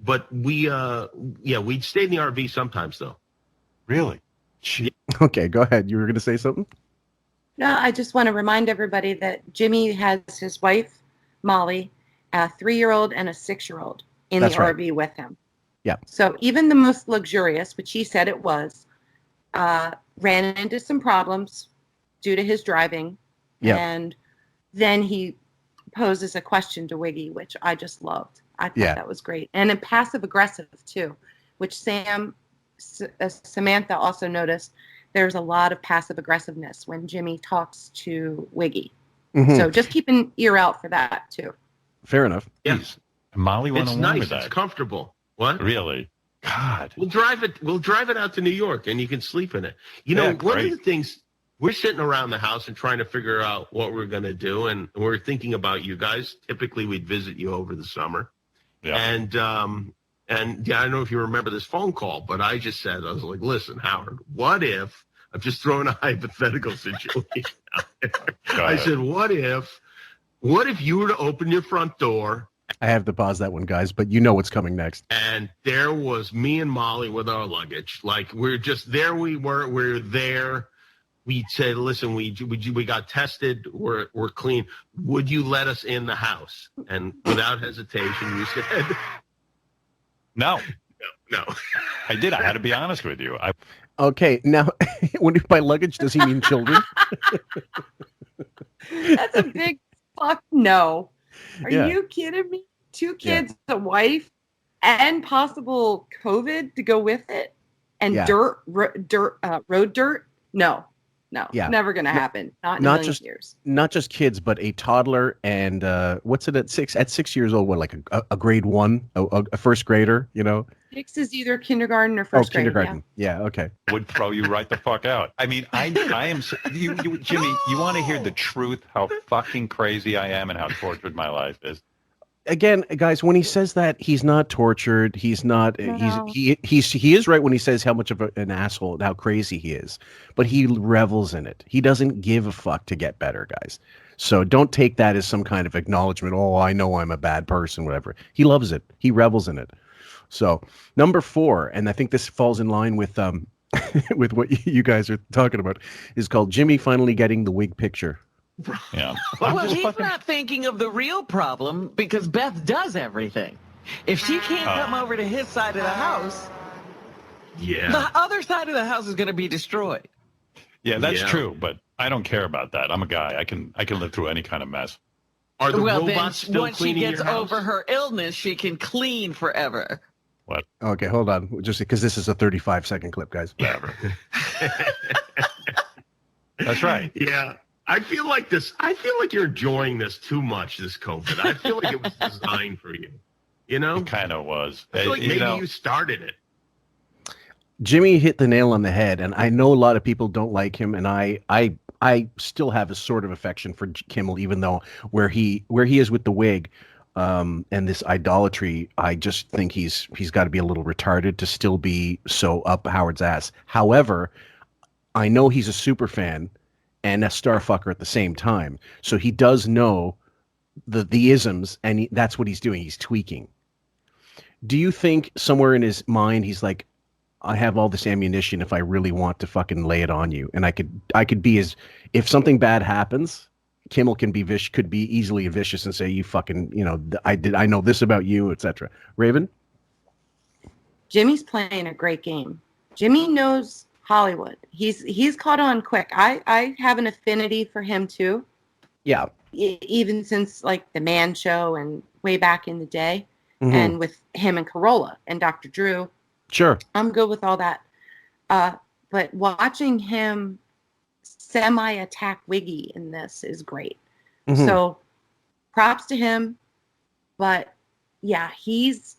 U: But we stayed in the RV sometimes, though.
J: Really?
A: Okay, go ahead. You were going to say something?
L: No, I just want to remind everybody that Jimmy has his wife, Molly, a 3-year-old and a 6-year-old in the RV with him.
A: Yeah.
L: So even the most luxurious, which he said it was, ran into some problems due to his driving.
A: Yeah.
L: And then he poses a question to Wiggy, which I just loved. I thought that was great. And then passive aggressive too, which Samantha also noticed there's a lot of passive aggressiveness when Jimmy talks to Wiggy. Mm-hmm. So just keep an ear out for that too.
A: Fair enough.
U: Yes.
J: Molly went along
U: nice.
J: with that.
U: It's comfortable. What?
J: Really? God.
U: We'll drive it out to New York and you can sleep in it. One of the things, we're sitting around the house and trying to figure out what we're going to do. And we're thinking about you guys. Typically we'd visit you over the summer. Yeah. And I don't know if you remember this phone call, but I was like, "Listen, Howard, what if," I'm just throwing a hypothetical situation out there. I said, what if you were to open your front door?
A: I have to pause that one, guys, but you know what's coming next.
U: And there was me and Molly with our luggage. Like, we're just there. We're there. we said, listen, we got tested, we're clean. Would you let us in the house? And without hesitation, you said,
F: No.
U: No.
F: I did. I had to be honest with you.
A: Okay, now, when by luggage, does he mean children?
G: That's a big fuck no. Are
A: Yeah.
G: you kidding me? 2 kids, a wife, and possible COVID to go with it, and
A: Yeah.
G: road dirt. No,
A: Yeah.
G: never gonna happen. Not in a
A: Not
G: million
A: just
G: years.
A: not just kids, but a toddler and what's it at 6? At 6 years old, what, like a grade 1, a first grader,
G: 6 is either kindergarten or first grade.
A: kindergarten. Yeah, okay.
F: Would throw you right the fuck out. I mean, I am. You, Jimmy, you want to hear the truth? How fucking crazy I am and how tortured my life is.
A: Again, guys, when he says that, he's not tortured. He's not.
G: No.
A: He is right when he says how much of an asshole and how crazy he is, but he revels in it. He doesn't give a fuck to get better, guys. So don't take that as some kind of acknowledgement. Oh, I know I'm a bad person, whatever. He loves it. He revels in it. So number 4, and I think this falls in line with with what you guys are talking about, is called Jimmy finally getting the wig picture.
F: Yeah.
B: Well, he's not thinking of the real problem because Beth does everything. If she can't come over to his side of the house, the other side of the house is going to be destroyed.
F: Yeah, that's true, but I don't care about that. I'm a guy. I can live through any kind of mess.
U: Are the
B: Well, then
U: robots still
B: once she
U: cleaning
B: gets
U: your house?
B: over her illness, she can clean forever.
F: What?
A: Okay, hold on, just because this is a 35-second clip, guys.
F: Whatever. That's right.
U: Yeah. I feel like you're enjoying this too much, this COVID. I feel like it was designed for you.
F: It kind of was.
U: I feel like maybe you started it.
A: Jimmy hit the nail on the head, and I know a lot of people don't like him, and I still have a sort of affection for Kimmel, even though where he is with the wig, and this idolatry, I just think he's got to be a little retarded to still be so up Howard's ass. However, I know he's a super fan and a starfucker at the same time, so he does know the isms, and that's what he's doing. He's tweaking. Do you think somewhere in his mind he's like, I have all this ammunition if I really want to fucking lay it on you, and I could be as, if something bad happens, Kimmel could be easily vicious and say, you fucking, I know this about you, etc. Raven?
G: Jimmy's playing a great game. Jimmy knows Hollywood. He's caught on quick. I have an affinity for him too.
A: Yeah.
G: Even since like the Man Show and way back in the day,
A: Mhm.
G: and with him and Corolla and Dr. Drew.
A: Sure.
G: I'm good with all that. But watching him semi-attack Wiggy in this is great.
A: Mhm.
G: So props to him. But yeah, he's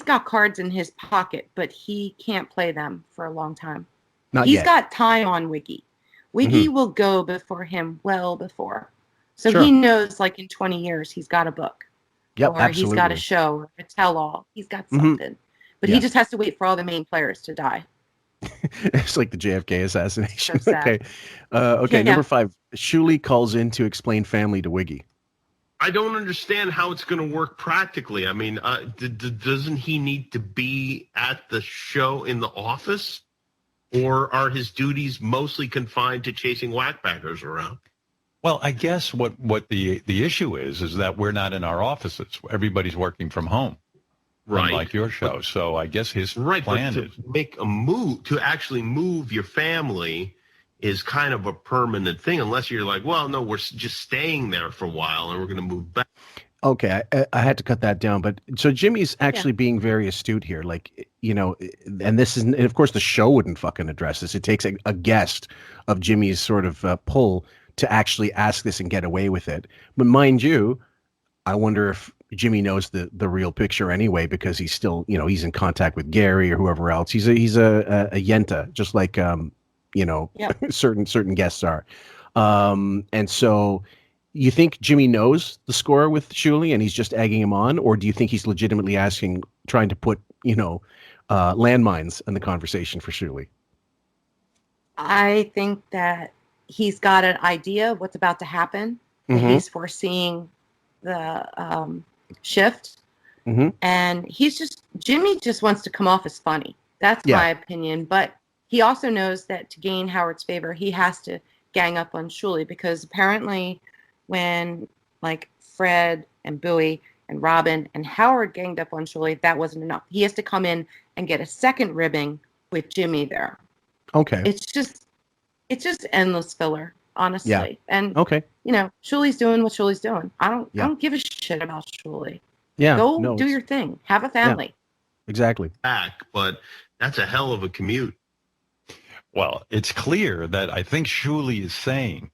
G: got cards in his pocket, but he can't play them for a long time.
A: Not
G: He's
A: yet.
G: got time on Wiggy. Wiggy will go before him well before. So he knows like in 20 years he's got a book.
A: Yep,
G: or he's got a
A: absolutely.
G: show or a tell-all. He's got
A: Mhm.
G: something. But
A: Yeah.
G: he just has to wait for all the main players to die.
A: It's like the JFK assassination.
G: So sad.
A: Okay.
G: Yeah.
A: Number 5. Shuley calls in to explain family to Wiggy.
U: I don't understand how it's going to work practically. I mean, doesn't he need to be at the show in the office? Or are his duties mostly confined to chasing whackbackers around?
F: Well, I guess what the issue is that we're not in our offices. Everybody's working from home.
U: Right.
F: Unlike your show. So I guess his
U: Right,
F: plan
U: but
F: is.
U: to make a move, to actually move your family is kind of a permanent thing, unless you're like, well, no, we're just staying there for a while and we're going to move back.
A: Okay, I had to cut that down, but so Jimmy's actually being very astute here, like, and this is, and of course the show wouldn't fucking address this. It takes a guest of Jimmy's sort of pull to actually ask this and get away with it. But mind you, I wonder if Jimmy knows the real picture anyway, because he's still, he's in contact with Gary or whoever else. He's a yenta, just like certain guests are, and so. You think Jimmy knows the score with Shuley and he's just egging him on, or do you think he's legitimately trying to put, landmines in the conversation for Shuley?
G: I think that he's got an idea of what's about to happen. And
A: Mhm.
G: he's foreseeing the shift.
A: Mm-hmm.
G: And Jimmy just wants to come off as funny. That's
A: Yeah.
G: my opinion. But he also knows that to gain Howard's favor, he has to gang up on Shuli, because apparently when like Fred and Bowie and Robin and Howard ganged up on Shuli, that wasn't enough. He has to come in and get a second ribbing with Jimmy there.
A: Okay.
G: It's just endless filler, honestly.
A: Yeah.
G: And
A: okay.
G: Shuli's doing what Shuli's doing. I don't give a shit about Shuli.
A: Yeah.
G: Go do your thing. Have a family.
A: Yeah, exactly.
U: Back, but that's a hell of a commute.
J: Well, it's clear that I think Shuli is saying,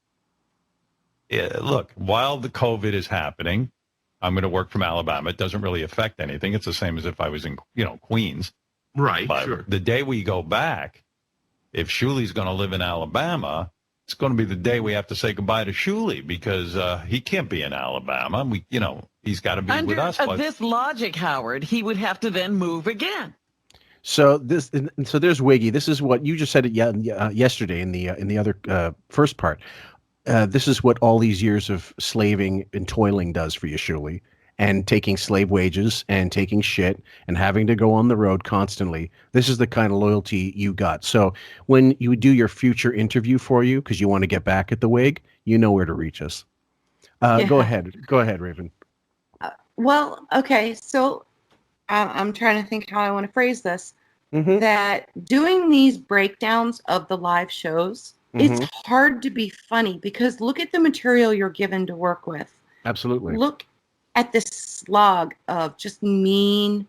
J: look, while the COVID is happening, I'm going to work from Alabama. It doesn't really affect anything. It's the same as if I was in, Queens.
U: Right,
J: but
U: sure.
J: The day we go back, if Shuli's going to live in Alabama, it's going to be the day we have to say goodbye to Shuli, because he can't be in Alabama. He's got to be with us.
B: Under this logic, Howard, he would have to then move again.
A: So there's Wiggy. This is what you just said yesterday in the other first part. This is what all these years of slaving and toiling does for you, Shuli, and taking slave wages and taking shit and having to go on the road constantly. This is the kind of loyalty you got. So when you do your future interview for you, because you want to get back at the wig, you know where to reach us. Go ahead, Raven.
G: Well, okay, so I'm trying to think how I want to phrase this.
A: Mm-hmm.
G: That doing these breakdowns of the live shows, it's hard to be funny, because look at the material you're given to work with.
A: Absolutely.
G: Look at this slog of just mean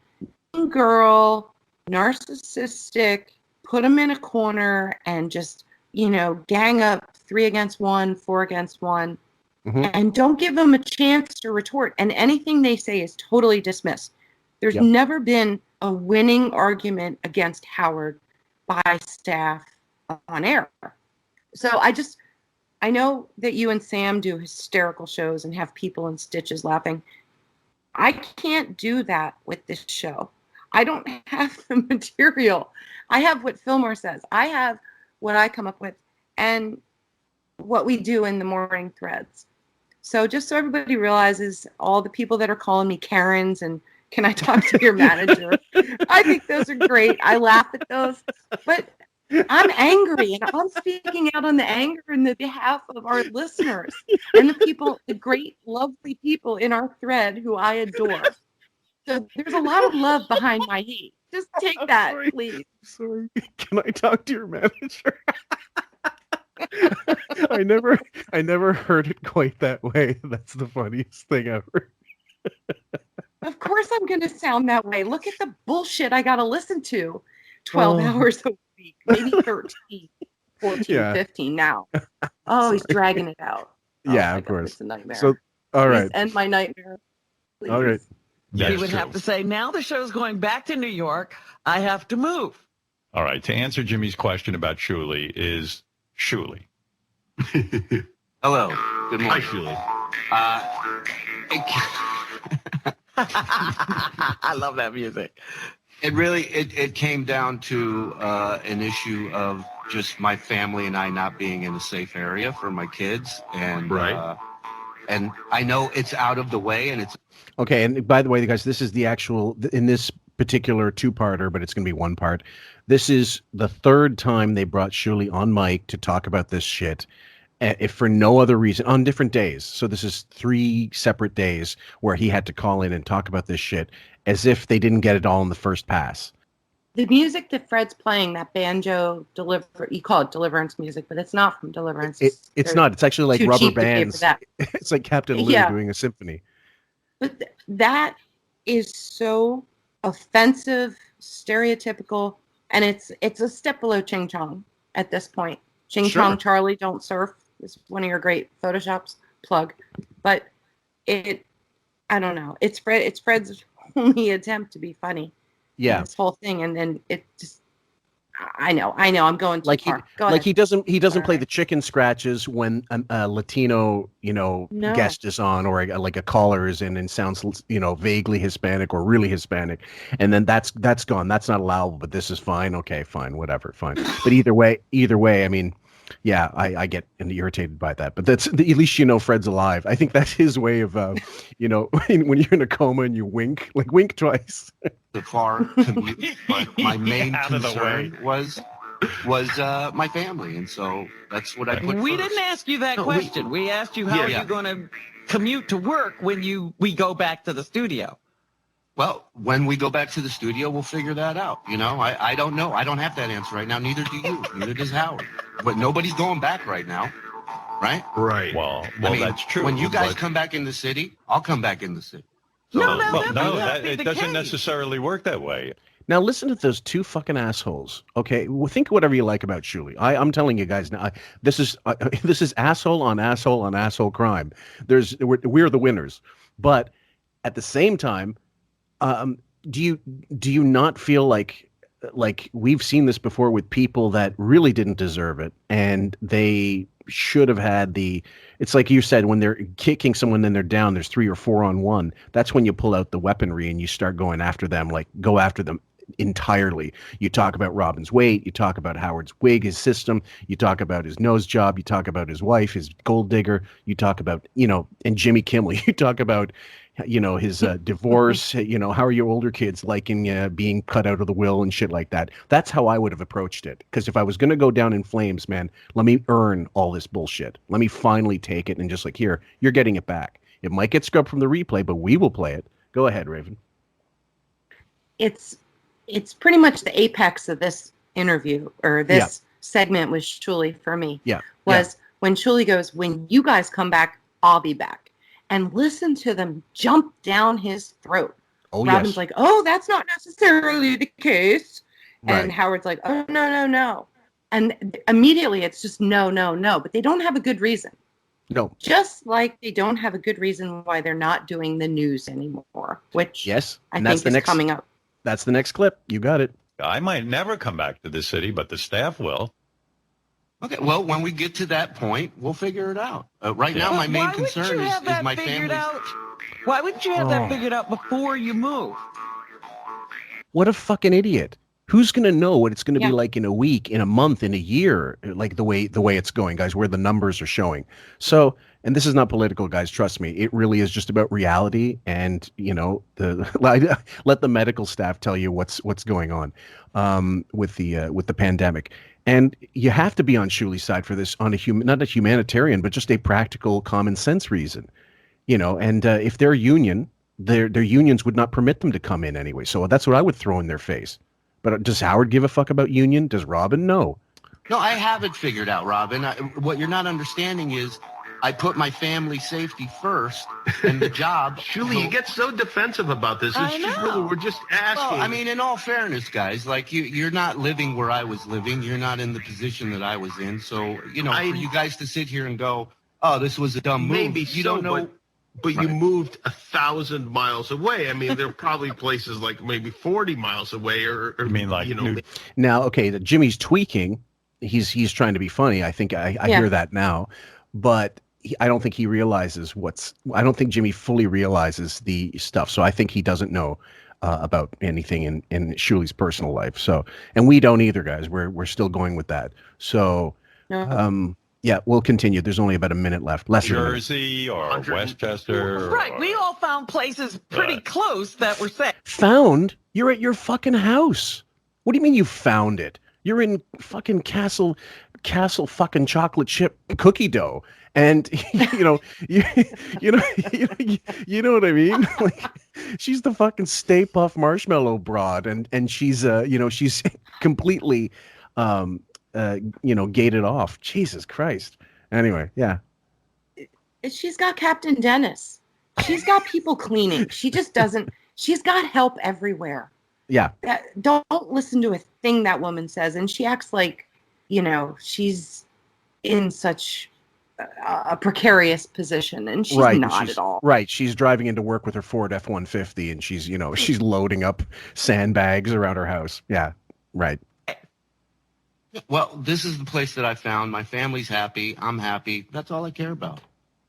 G: girl, narcissistic, put them in a corner and just, gang up 3 against 1, 4 against 1. And don't give them a chance to retort. And anything they say is totally dismissed. There's never been a winning argument against Howard by staff on air. So I know that you and Sam do hysterical shows and have people in stitches laughing. I can't do that with this show. I don't have the material. I have what Fillmore says. I have what I come up with and what we do in the morning threads. So just so everybody realizes, all the people that are calling me Karens and can I talk to your manager? I think those are great. I laugh at those. But I'm angry, and I'm speaking out on the anger in the behalf of our listeners and the people, the great, lovely people in our thread who I adore. So there's a lot of love behind my hate. Just take that, please.
A: Sorry. Can I talk to your manager? I never heard it quite that way. That's the funniest thing ever.
G: Of course I'm going to sound that way. Look at the bullshit I got to listen to 12 hours a week, maybe 13, 14, 15 now. Oh, he's dragging it out.
A: Yeah, of course.
G: It's a nightmare.
A: So, all right.
G: Please end my nightmare. Please.
A: All right.
B: He would have to say, now the show's going back to New York. I have to move.
J: All right. To answer Jimmy's question about Shuli is Shuli.
P: Hello. Good morning.
U: Hi, Shuli.
B: I love that music.
P: It really, it came down to an issue of just my family and I not being in a safe area for my kids. And and I know it's out of the way, and it's...
A: Okay, and by the way, guys, this is the actual, in this particular two-parter, but it's going to be one part. This is the third time they brought Shuli on mic to talk about this shit, if for no other reason, on different days. So this is 3 separate days where he had to call in and talk about this shit, as if they didn't get it all in the first pass.
G: The music that Fred's playing, that banjo you call it Deliverance music, but it's not from Deliverance.
A: It's not. It's actually like rubber bands. It's like Captain Lou doing a symphony.
G: But that is so offensive, stereotypical, and it's a step below Ching Chong at this point. Ching Chong Charlie Don't Surf is one of your great Photoshops plug, but I don't know. It's Fred's only attempt to be funny.
A: Yeah,
G: this whole thing, and then it just. I know. I'm going too far. Go ahead.
A: He doesn't play the chicken scratches when a Latino, guest is on, or like a caller is in and sounds, vaguely Hispanic or really Hispanic, and then that's gone. That's not allowable. But this is fine. Okay, fine, whatever, fine. But either way, I mean, yeah, I get irritated by that. But that's at least Fred's alive. I think that's his way of, when you're in a coma and you wink twice.
P: The far commute, but my main concern was was my family, and so that's what I put
B: We
P: first.
B: didn't ask you that
P: No,
B: question. We asked you how are you going to commute to work when we go back to the studio.
P: Well, when we go back to the studio, we'll figure that out. You know, I don't know. I don't have that answer right now. Neither do you. Neither does Howard. But nobody's going back right now, right?
U: Right.
F: Well,
P: I mean,
F: that's true.
P: When you guys
F: but-
P: come back in the city, I'll come back in the city.
B: No,
F: it doesn't necessarily work that way.
A: Now listen to those two fucking assholes. Okay, well, think whatever you like about Shuli. I'm telling you guys now. This is asshole on asshole on asshole crime. We're the winners. But at the same time, do you not feel like we've seen this before with people that really didn't deserve it, and they should have had it's like you said, when they're kicking someone and they're down, there's 3 or 4 on 1. That's when you pull out the weaponry and you start going after them, like go after them entirely. You talk about Robin's weight, you talk about Howard's wig, his system, you talk about his nose job, you talk about his wife, his gold digger, you talk about, and Jimmy Kimmel, you talk about, his divorce, how are your older kids liking being cut out of the will and shit like that. That's how I would have approached it. Because if I was going to go down in flames, man, let me earn all this bullshit. Let me finally take it and just like, here, you're getting it back. It might get scrubbed from the replay, but we will play it. Go ahead, Raven.
G: It's pretty much the apex of this interview or this segment with Shuli for me. Was when Shuli goes, when you guys come back, I'll be back. And listen to them jump down his throat.
A: Oh,
G: Robin's like, oh, that's not necessarily the case.
A: Right.
G: And Howard's like, oh, no. And immediately it's just no. But they don't have a good reason.
A: No.
G: Just like they don't have a good reason why they're not doing the news anymore, which I think is coming up.
A: That's the next clip. You got it.
F: I might never come back to the city, but the staff will.
P: Okay, well, when we get to that point, we'll figure it out. Right now, my main concern is my family.
B: Why wouldn't you have that figured out before you move?
A: What a fucking idiot. Who's going to know what it's going to be like in a week, in a month, in a year, like the way it's going, guys, where the numbers are showing. So, and this is not political, guys, trust me. It really is just about reality and, let the medical staff tell you what's going on with the pandemic. And you have to be on Shuli's side for this on not a humanitarian, but just a practical common sense reason, and if their union, their unions would not permit them to come in anyway. So that's what I would throw in their face. But does Howard give a fuck about union? Does Robin? No.
P: No, I have it figured out, Robin. What you're not understanding is I put my family safety first and the job.
U: Shuli, you get so defensive about this. We're just asking.
P: Well, I mean, in all fairness, guys, like you're not living where I was living. You're not in the position that I was in. So, for you guys to sit here and go, oh, this was a dumb move.
U: Maybe
P: you don't know.
U: But you moved 1,000 miles away. I mean, there are probably places like maybe 40 miles away, or
F: I mean, like
A: now. Okay, Jimmy's tweaking. He's trying to be funny. I think I hear that now, but I don't think he realizes I don't think Jimmy fully realizes the stuff. So I think he doesn't know about anything in Shuli's personal life. So, and we don't either, guys. We're still going with that. So, yeah, we'll continue. There's only about a minute left.
F: Jersey or Westchester.
B: Right. We all found places pretty close that were safe.
A: Found? You're at your fucking house. What do you mean you found it? You're in fucking Castle fucking chocolate chip cookie dough. And you know what I mean? Like, she's the fucking Stay Puft Marshmallow broad, and she's she's completely gated off. Jesus Christ. Anyway, yeah.
G: She's got Captain Dennis. She's got people cleaning. She just doesn't. She's got help everywhere.
A: Yeah.
G: Don't listen to a thing that woman says, and she acts like, she's in such a precarious position, and she's not at all.
A: Right. She's driving into work with her Ford F-150, and she's loading up sandbags around her house. Yeah. Right.
P: Well, this is the place that I found. My family's happy. I'm happy. That's all I care about.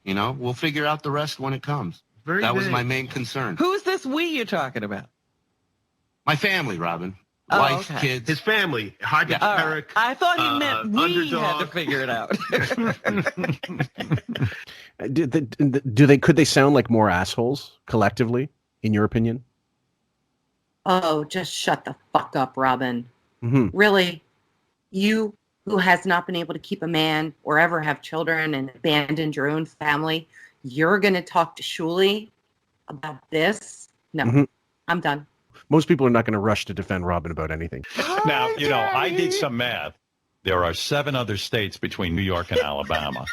P: We'll figure out the rest when it comes. That was my main concern.
B: Who's this we you're talking about?
P: My family, Robin. Wife, kids.
U: His family. Hypotheric.
B: I thought he meant we had to figure it out.
A: Could they sound like more assholes collectively, in your opinion?
G: Oh, just shut the fuck up, Robin.
A: Mm-hmm.
G: Really? You who has not been able to keep a man or ever have children and abandoned your own family, you're going to talk to Shuli about this? No, I'm done.
A: Most people are not going to rush to defend Robin about anything.
J: Now, I did some math. There are 7 other states between New York and Alabama.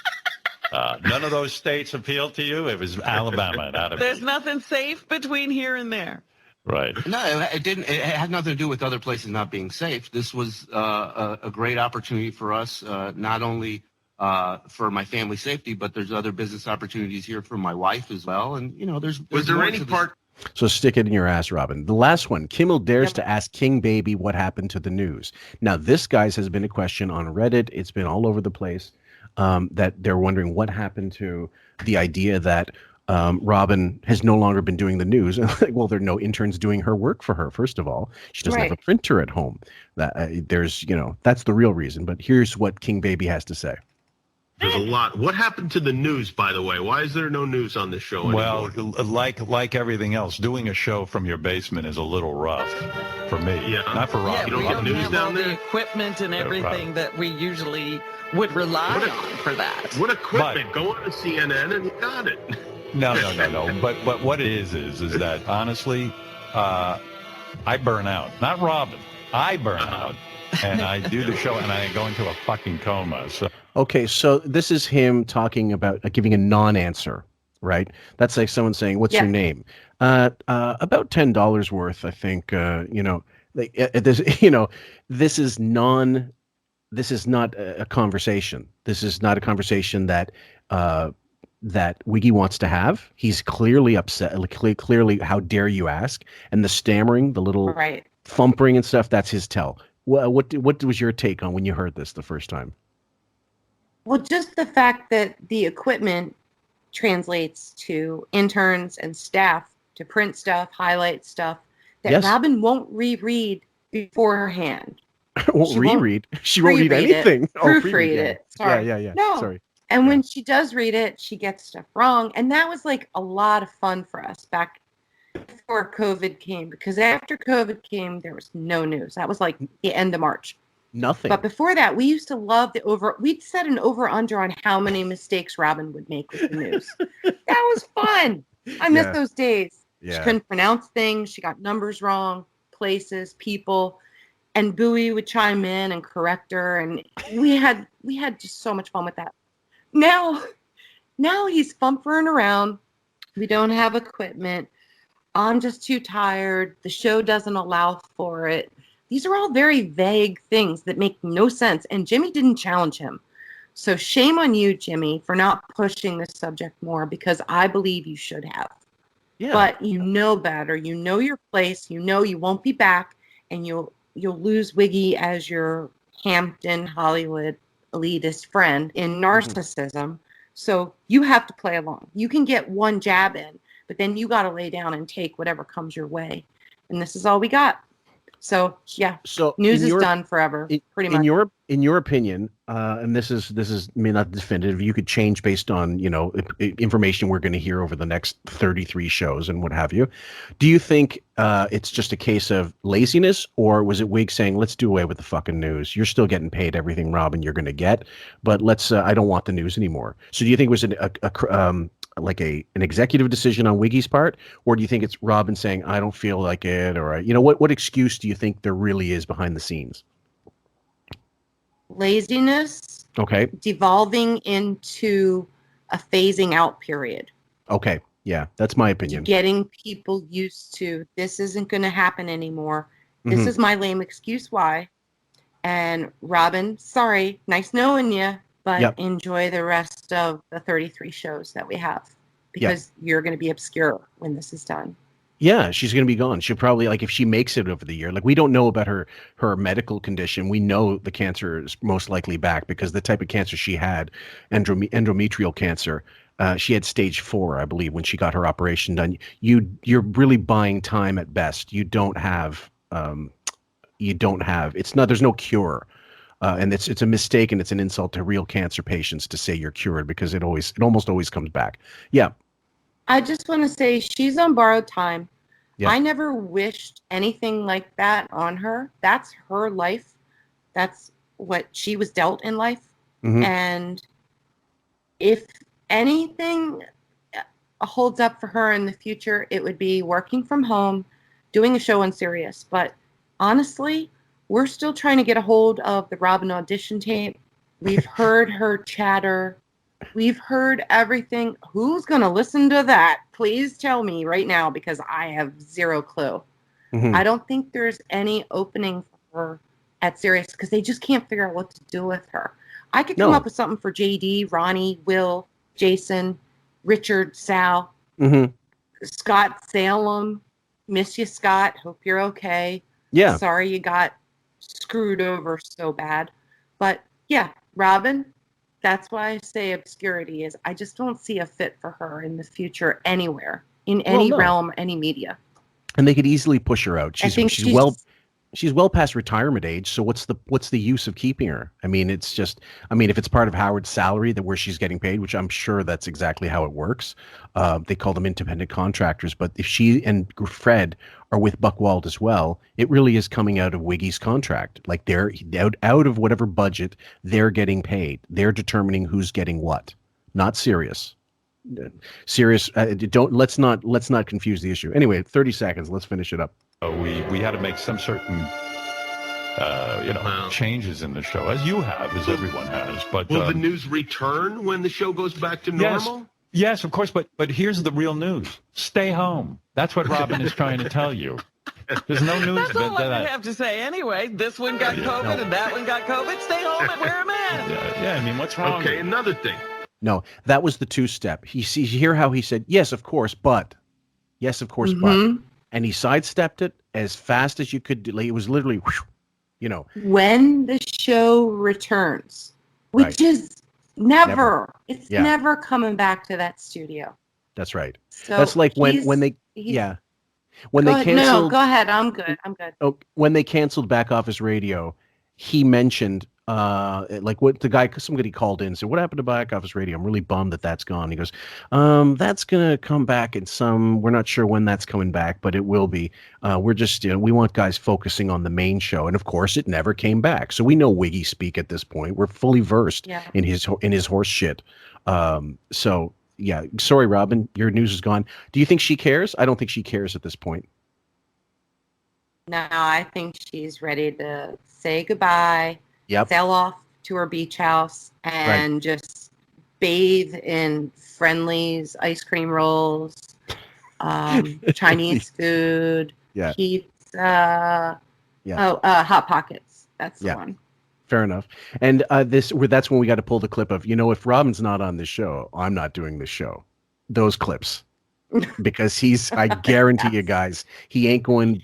J: None of those states appealed to you. It was Alabama.
B: There's nothing safe between here and there.
J: Right.
P: No, it didn't. It had nothing to do with other places not being safe. This was a great opportunity for us, not only for my family safety, but there's other business opportunities here for my wife as well. And there's
U: Was there any part?
A: So stick it in your ass, Robin. The last one, Kimmel dares to ask King Baby what happened to the news. Now, this, guys, has been a question on Reddit. It's been all over the place that they're wondering what happened to the idea that Robin has no longer been doing the news. Well, there are no interns doing her work for her, first of all. She doesn't have a printer at home. That's the real reason. But here's what King Baby has to say.
U: There's a lot. What happened to the news, by the way? Why is there no news on this show anymore?
J: Well, like everything else, doing a show from your basement is a little rough for me.
U: Yeah.
J: Not for Rob.
U: You don't get news
B: have
U: down
B: all
U: there?
B: the equipment and everything that we usually would rely on for that.
U: What equipment? Go on to CNN and you got it.
J: No. But what it is that, honestly, I burn out. Not Robin. I burn out. And I do the show and I go into a fucking coma. So.
A: Okay, so this is him talking about giving a non-answer, right? That's like someone saying, "What's your name?" About $10 worth, I think. This is not a conversation. This is not a conversation that Wiggy wants to have. He's clearly upset. Clearly, how dare you ask? And the stammering, the little thumpering and stuff. That's his tell. What was your take on when you heard this the first time?
G: Well, just the fact that the equipment translates to interns and staff to print stuff, highlight stuff, that Robin won't reread beforehand.
A: Won't reread? She won't read anything.
G: Proofread it. Sorry.
A: Yeah.
G: No.
A: Sorry.
G: And when she does read it, she gets stuff wrong. And that was like a lot of fun for us back before COVID came, because after COVID came, there was no news. That was like the end of March.
A: Nothing.
G: But before that, we used to love we'd set an over-under on how many mistakes Robin would make with the news. That was fun. I miss those days.
A: Yeah.
G: She couldn't pronounce things. She got numbers wrong, places, people. And Bowie would chime in and correct her. And we had just so much fun with that. Now he's fumpering around. We don't have equipment. I'm just too tired. The show doesn't allow for it. These are all very vague things that make no sense. And Jimmy didn't challenge him. So shame on you, Jimmy, for not pushing this subject more, because I believe you should have. Yeah. But you know better. You know your place. You know you won't be back, and you'll lose Wiggy as your Hampton Hollywood elitist friend in narcissism. So you have to play along. You can get one jab in, but then you got to lay down and take whatever comes your way. And this is all we got. So yeah.
A: So
G: news is done forever. Pretty much.
A: In your opinion, and this is may not definitive. You could change based on information we're going to hear over the next 33 shows and what have you. Do you think it's just a case of laziness, or was it Wig saying, "Let's do away with the fucking news. You're still getting paid everything, Robin, you're going to get, but let's. I don't want the news anymore." So do you think it was an executive decision on Wiggy's part, or do you think it's Robin saying, "I don't feel like it," or what excuse do you think there really is behind the scenes?
G: Laziness.
A: Okay.
G: Devolving into a phasing out period.
A: Okay. Yeah, that's my opinion.
G: Getting people used to, this isn't going to happen anymore. This is my lame excuse why. And Robin, sorry, nice knowing you, but enjoy the rest of the 33 shows that we have, because you're going to be obscure when this is done.
A: Yeah, she's going to be gone. She'll probably, if she makes it over the year, we don't know about her medical condition. We know the cancer is most likely back, because the type of cancer she had, endometrial cancer, she had stage 4, I believe, when she got her operation done. You're really buying time at best. There's no cure. And it's a mistake, and it's an insult to real cancer patients to say you're cured, because it almost always comes back. Yeah.
G: I just want to say she's on borrowed time.
A: Yeah.
G: I never wished anything like that on her. That's her life. That's what she was dealt in life.
A: Mhm.
G: And if anything holds up for her in the future, it would be working from home, doing a show on Sirius. But honestly, we're still trying to get a hold of the Robin audition tape. We've heard her chatter. We've heard everything. Who's going to listen to that? Please tell me right now, because I have zero clue.
A: Mhm.
G: I don't think there's any opening for her at Sirius because they just can't figure out what to do with her. I could come
A: No.
G: up with something for JD, Ronnie, Will, Jason, Richard, Sal,
A: Mhm.
G: Scott Salem. Miss you, Scott. Hope you're okay.
A: Yeah.
G: Sorry you got screwed over so bad. But yeah, Robin, that's why I say obscurity is I just don't see a fit for her in the future anywhere, in any
A: no.
G: realm, any media.
A: And they could easily push her out.
G: I think
A: She's well past retirement age, so what's the use of keeping her? I mean, it's just, if it's part of Howard's salary that where she's getting paid, which I'm sure that's exactly how it works. They call them independent contractors, but if she and Fred are with Buckwald as well, it really is coming out of Wiggy's contract. Like they're out of whatever budget they're getting paid. They're determining who's getting what, not Sirius. Sirius, let's not confuse the issue. Anyway, 30 seconds. Let's finish it up.
J: We had to make some certain, changes in the show, as you have, as everyone has. But
U: will the news return when the show goes back to normal?
J: Yes, of course. But here's the real news: stay home. That's what Robin is trying to tell you. There's no news.
B: That's all I have to say anyway. This one got COVID and that one got COVID. Stay home and wear a mask.
J: Yeah. I mean, what's wrong?
U: Okay, another thing.
A: No, that was the two-step. You hear how he said, yes, of course, but. Yes, of course, but. And he sidestepped it as fast as you could. Like, it was literally, whoosh,
G: When the show returns, which is never. It's never coming back to that studio.
A: That's right.
G: So
A: that's like when they when they canceled.
G: No, go ahead. I'm good.
A: Oh, when they canceled Back Office Radio, he mentioned like what the guy, somebody called in and said, what happened to Back Office Radio? I'm really bummed that's gone. He goes, that's going to come back we're not sure when that's coming back, but it will be. We're just, we want guys focusing on the main show. And of course it never came back. So we know Wiggy speak at this point. We're fully versed in his horse shit. So yeah, sorry, Robin, your news is gone. Do you think she cares? I don't think she cares at this point.
G: No, I think she's ready to say goodbye.
A: Yep.
G: Sail off to her beach house and just bathe in Friendly's ice cream rolls, Chinese food, pizza, Hot Pockets. That's the one.
A: Fair enough. And that's when we got to pull the clip of, if Robin's not on this show, I'm not doing this show. Those clips. Because I guarantee you guys, he ain't going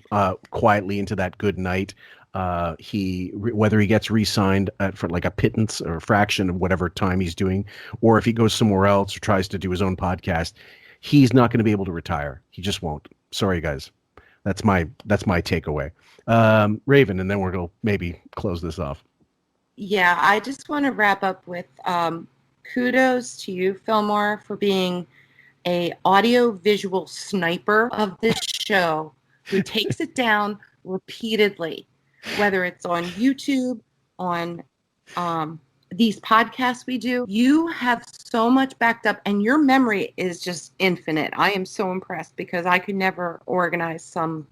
A: quietly into that good night. Whether he gets re-signed for like a pittance or a fraction of whatever time he's doing, or if he goes somewhere else or tries to do his own podcast, he's not going to be able to retire. He just won't. Sorry, guys. That's my takeaway. Raven, and then we're going to maybe close this off.
G: Yeah, I just want to wrap up with kudos to you, Fillmore, for being a audio-visual sniper of this show who takes it down repeatedly. Whether it's on YouTube, on these podcasts we do, you have so much backed up and your memory is just infinite. I am so impressed because I could never organize something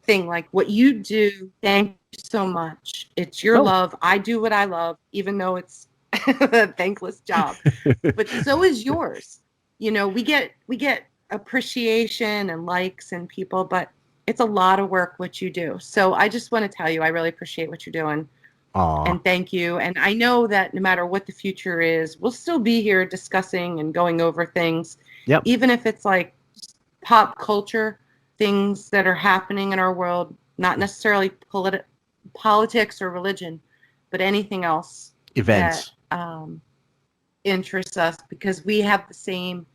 G: like what you do. Thank you so much. It's your love. I do what I love, even though it's a thankless job. But so is yours. We get appreciation and likes and people, but it's a lot of work what you do. So I just want to tell you, I really appreciate what you're doing.
A: Aww.
G: And thank you. And I know that no matter what the future is, we'll still be here discussing and going over things.
A: Yep.
G: Even if it's like pop culture, things that are happening in our world, not necessarily politics or religion, but anything else.
A: Events.
G: That interests us because we have the same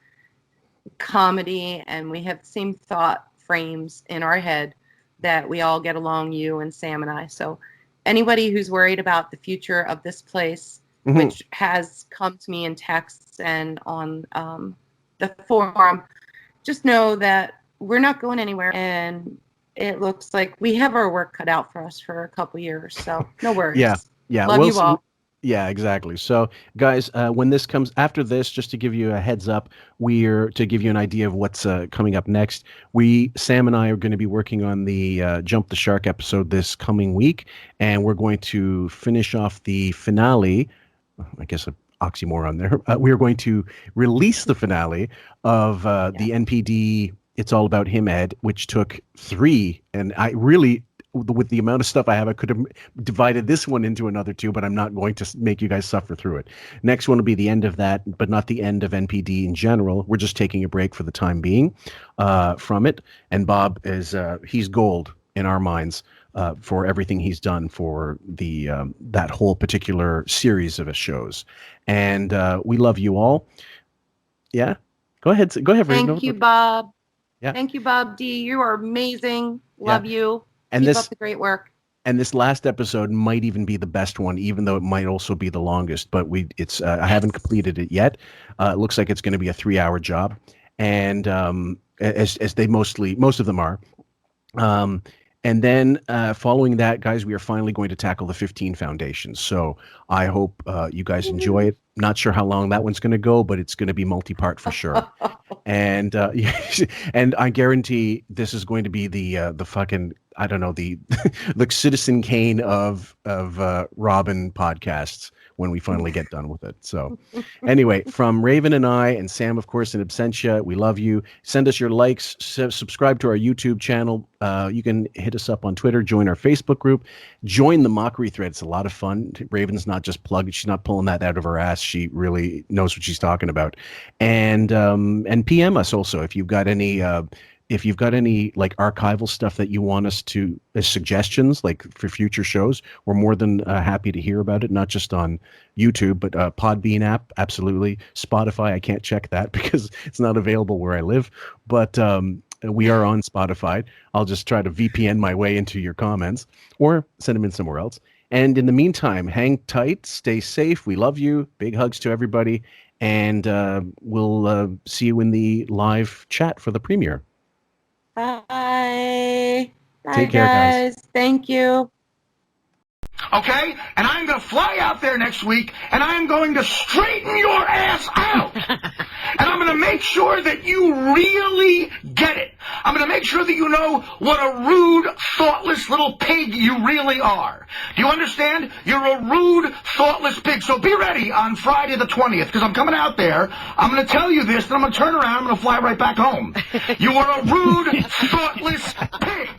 G: comedy and we have the same thought frames in our head that we all get along, you and Sam and I. So anybody who's worried about the future of this place, which has come to me in texts and on the forum, just know that we're not going anywhere. And it looks like we have our work cut out for us for a couple years. So no worries.
A: Yeah. Yeah,
G: Love you all.
A: Yeah, exactly. So, guys, when this comes after this, just to give you a heads up, to give you an idea of what's coming up next. Sam and I are going to be working on the Jump the Shark episode this coming week, and we're going to finish off the finale. I guess an oxymoron there. We are going to release the finale of the NPD. It's All About Him, Ed, which took 3, and I really, with the amount of stuff I have, I could have divided this one into another 2, but I'm not going to make you guys suffer through it. Next one will be the end of that, but not the end of NPD in general. We're just taking a break for the time being from it. And Bob he's gold in our minds for everything he's done for the that whole particular series of shows. And we love you all. Yeah, go ahead.
G: Thank you, Bob.
A: Yeah.
G: Thank you, Bob D. You are amazing. Love you.
A: And
G: Keep up the great work.
A: And this last episode might even be the best one, even though it might also be the longest. But I haven't completed it yet. It looks like it's going to be a 3-hour job, and as most of them are. And then following that, guys, we are finally going to tackle the 15 foundations. So I hope you guys enjoy it. Not sure how long that one's going to go, but it's going to be multi-part for sure. And and I guarantee this is going to be the fucking, I don't know, the Citizen Kane of Robin podcasts when we finally get done with it. So anyway, from Raven and I and Sam, of course, in absentia, we love you. Send us your likes, subscribe to our YouTube channel. You can hit us up on Twitter, join our Facebook group, join the mockery thread. It's a lot of fun. Raven's not just plugged. She's not pulling that out of her ass. She really knows what she's talking about. And PM us also if you've got any like archival stuff that you want us to as suggestions, like for future shows. We're more than happy to hear about it, not just on YouTube, but Podbean app, absolutely. Spotify, I can't check that because it's not available where I live, but we are on Spotify. I'll just try to VPN my way into your comments or send them in somewhere else. And in the meantime, hang tight, stay safe. We love you. Big hugs to everybody. And we'll see you in the live chat for the premiere.
G: Bye.
A: Take care, guys.
G: Thank you.
I: Okay? And I'm going to fly out there next week, and I'm going to straighten your ass out. And I'm going to make sure that you really get it. I'm going to make sure that you know what a rude, thoughtless little pig you really are. Do you understand? You're a rude, thoughtless pig. So be ready on Friday the 20th, because I'm coming out there. I'm going to tell you this, then I'm going to turn around, I'm going to fly right back home. You are a rude, thoughtless pig.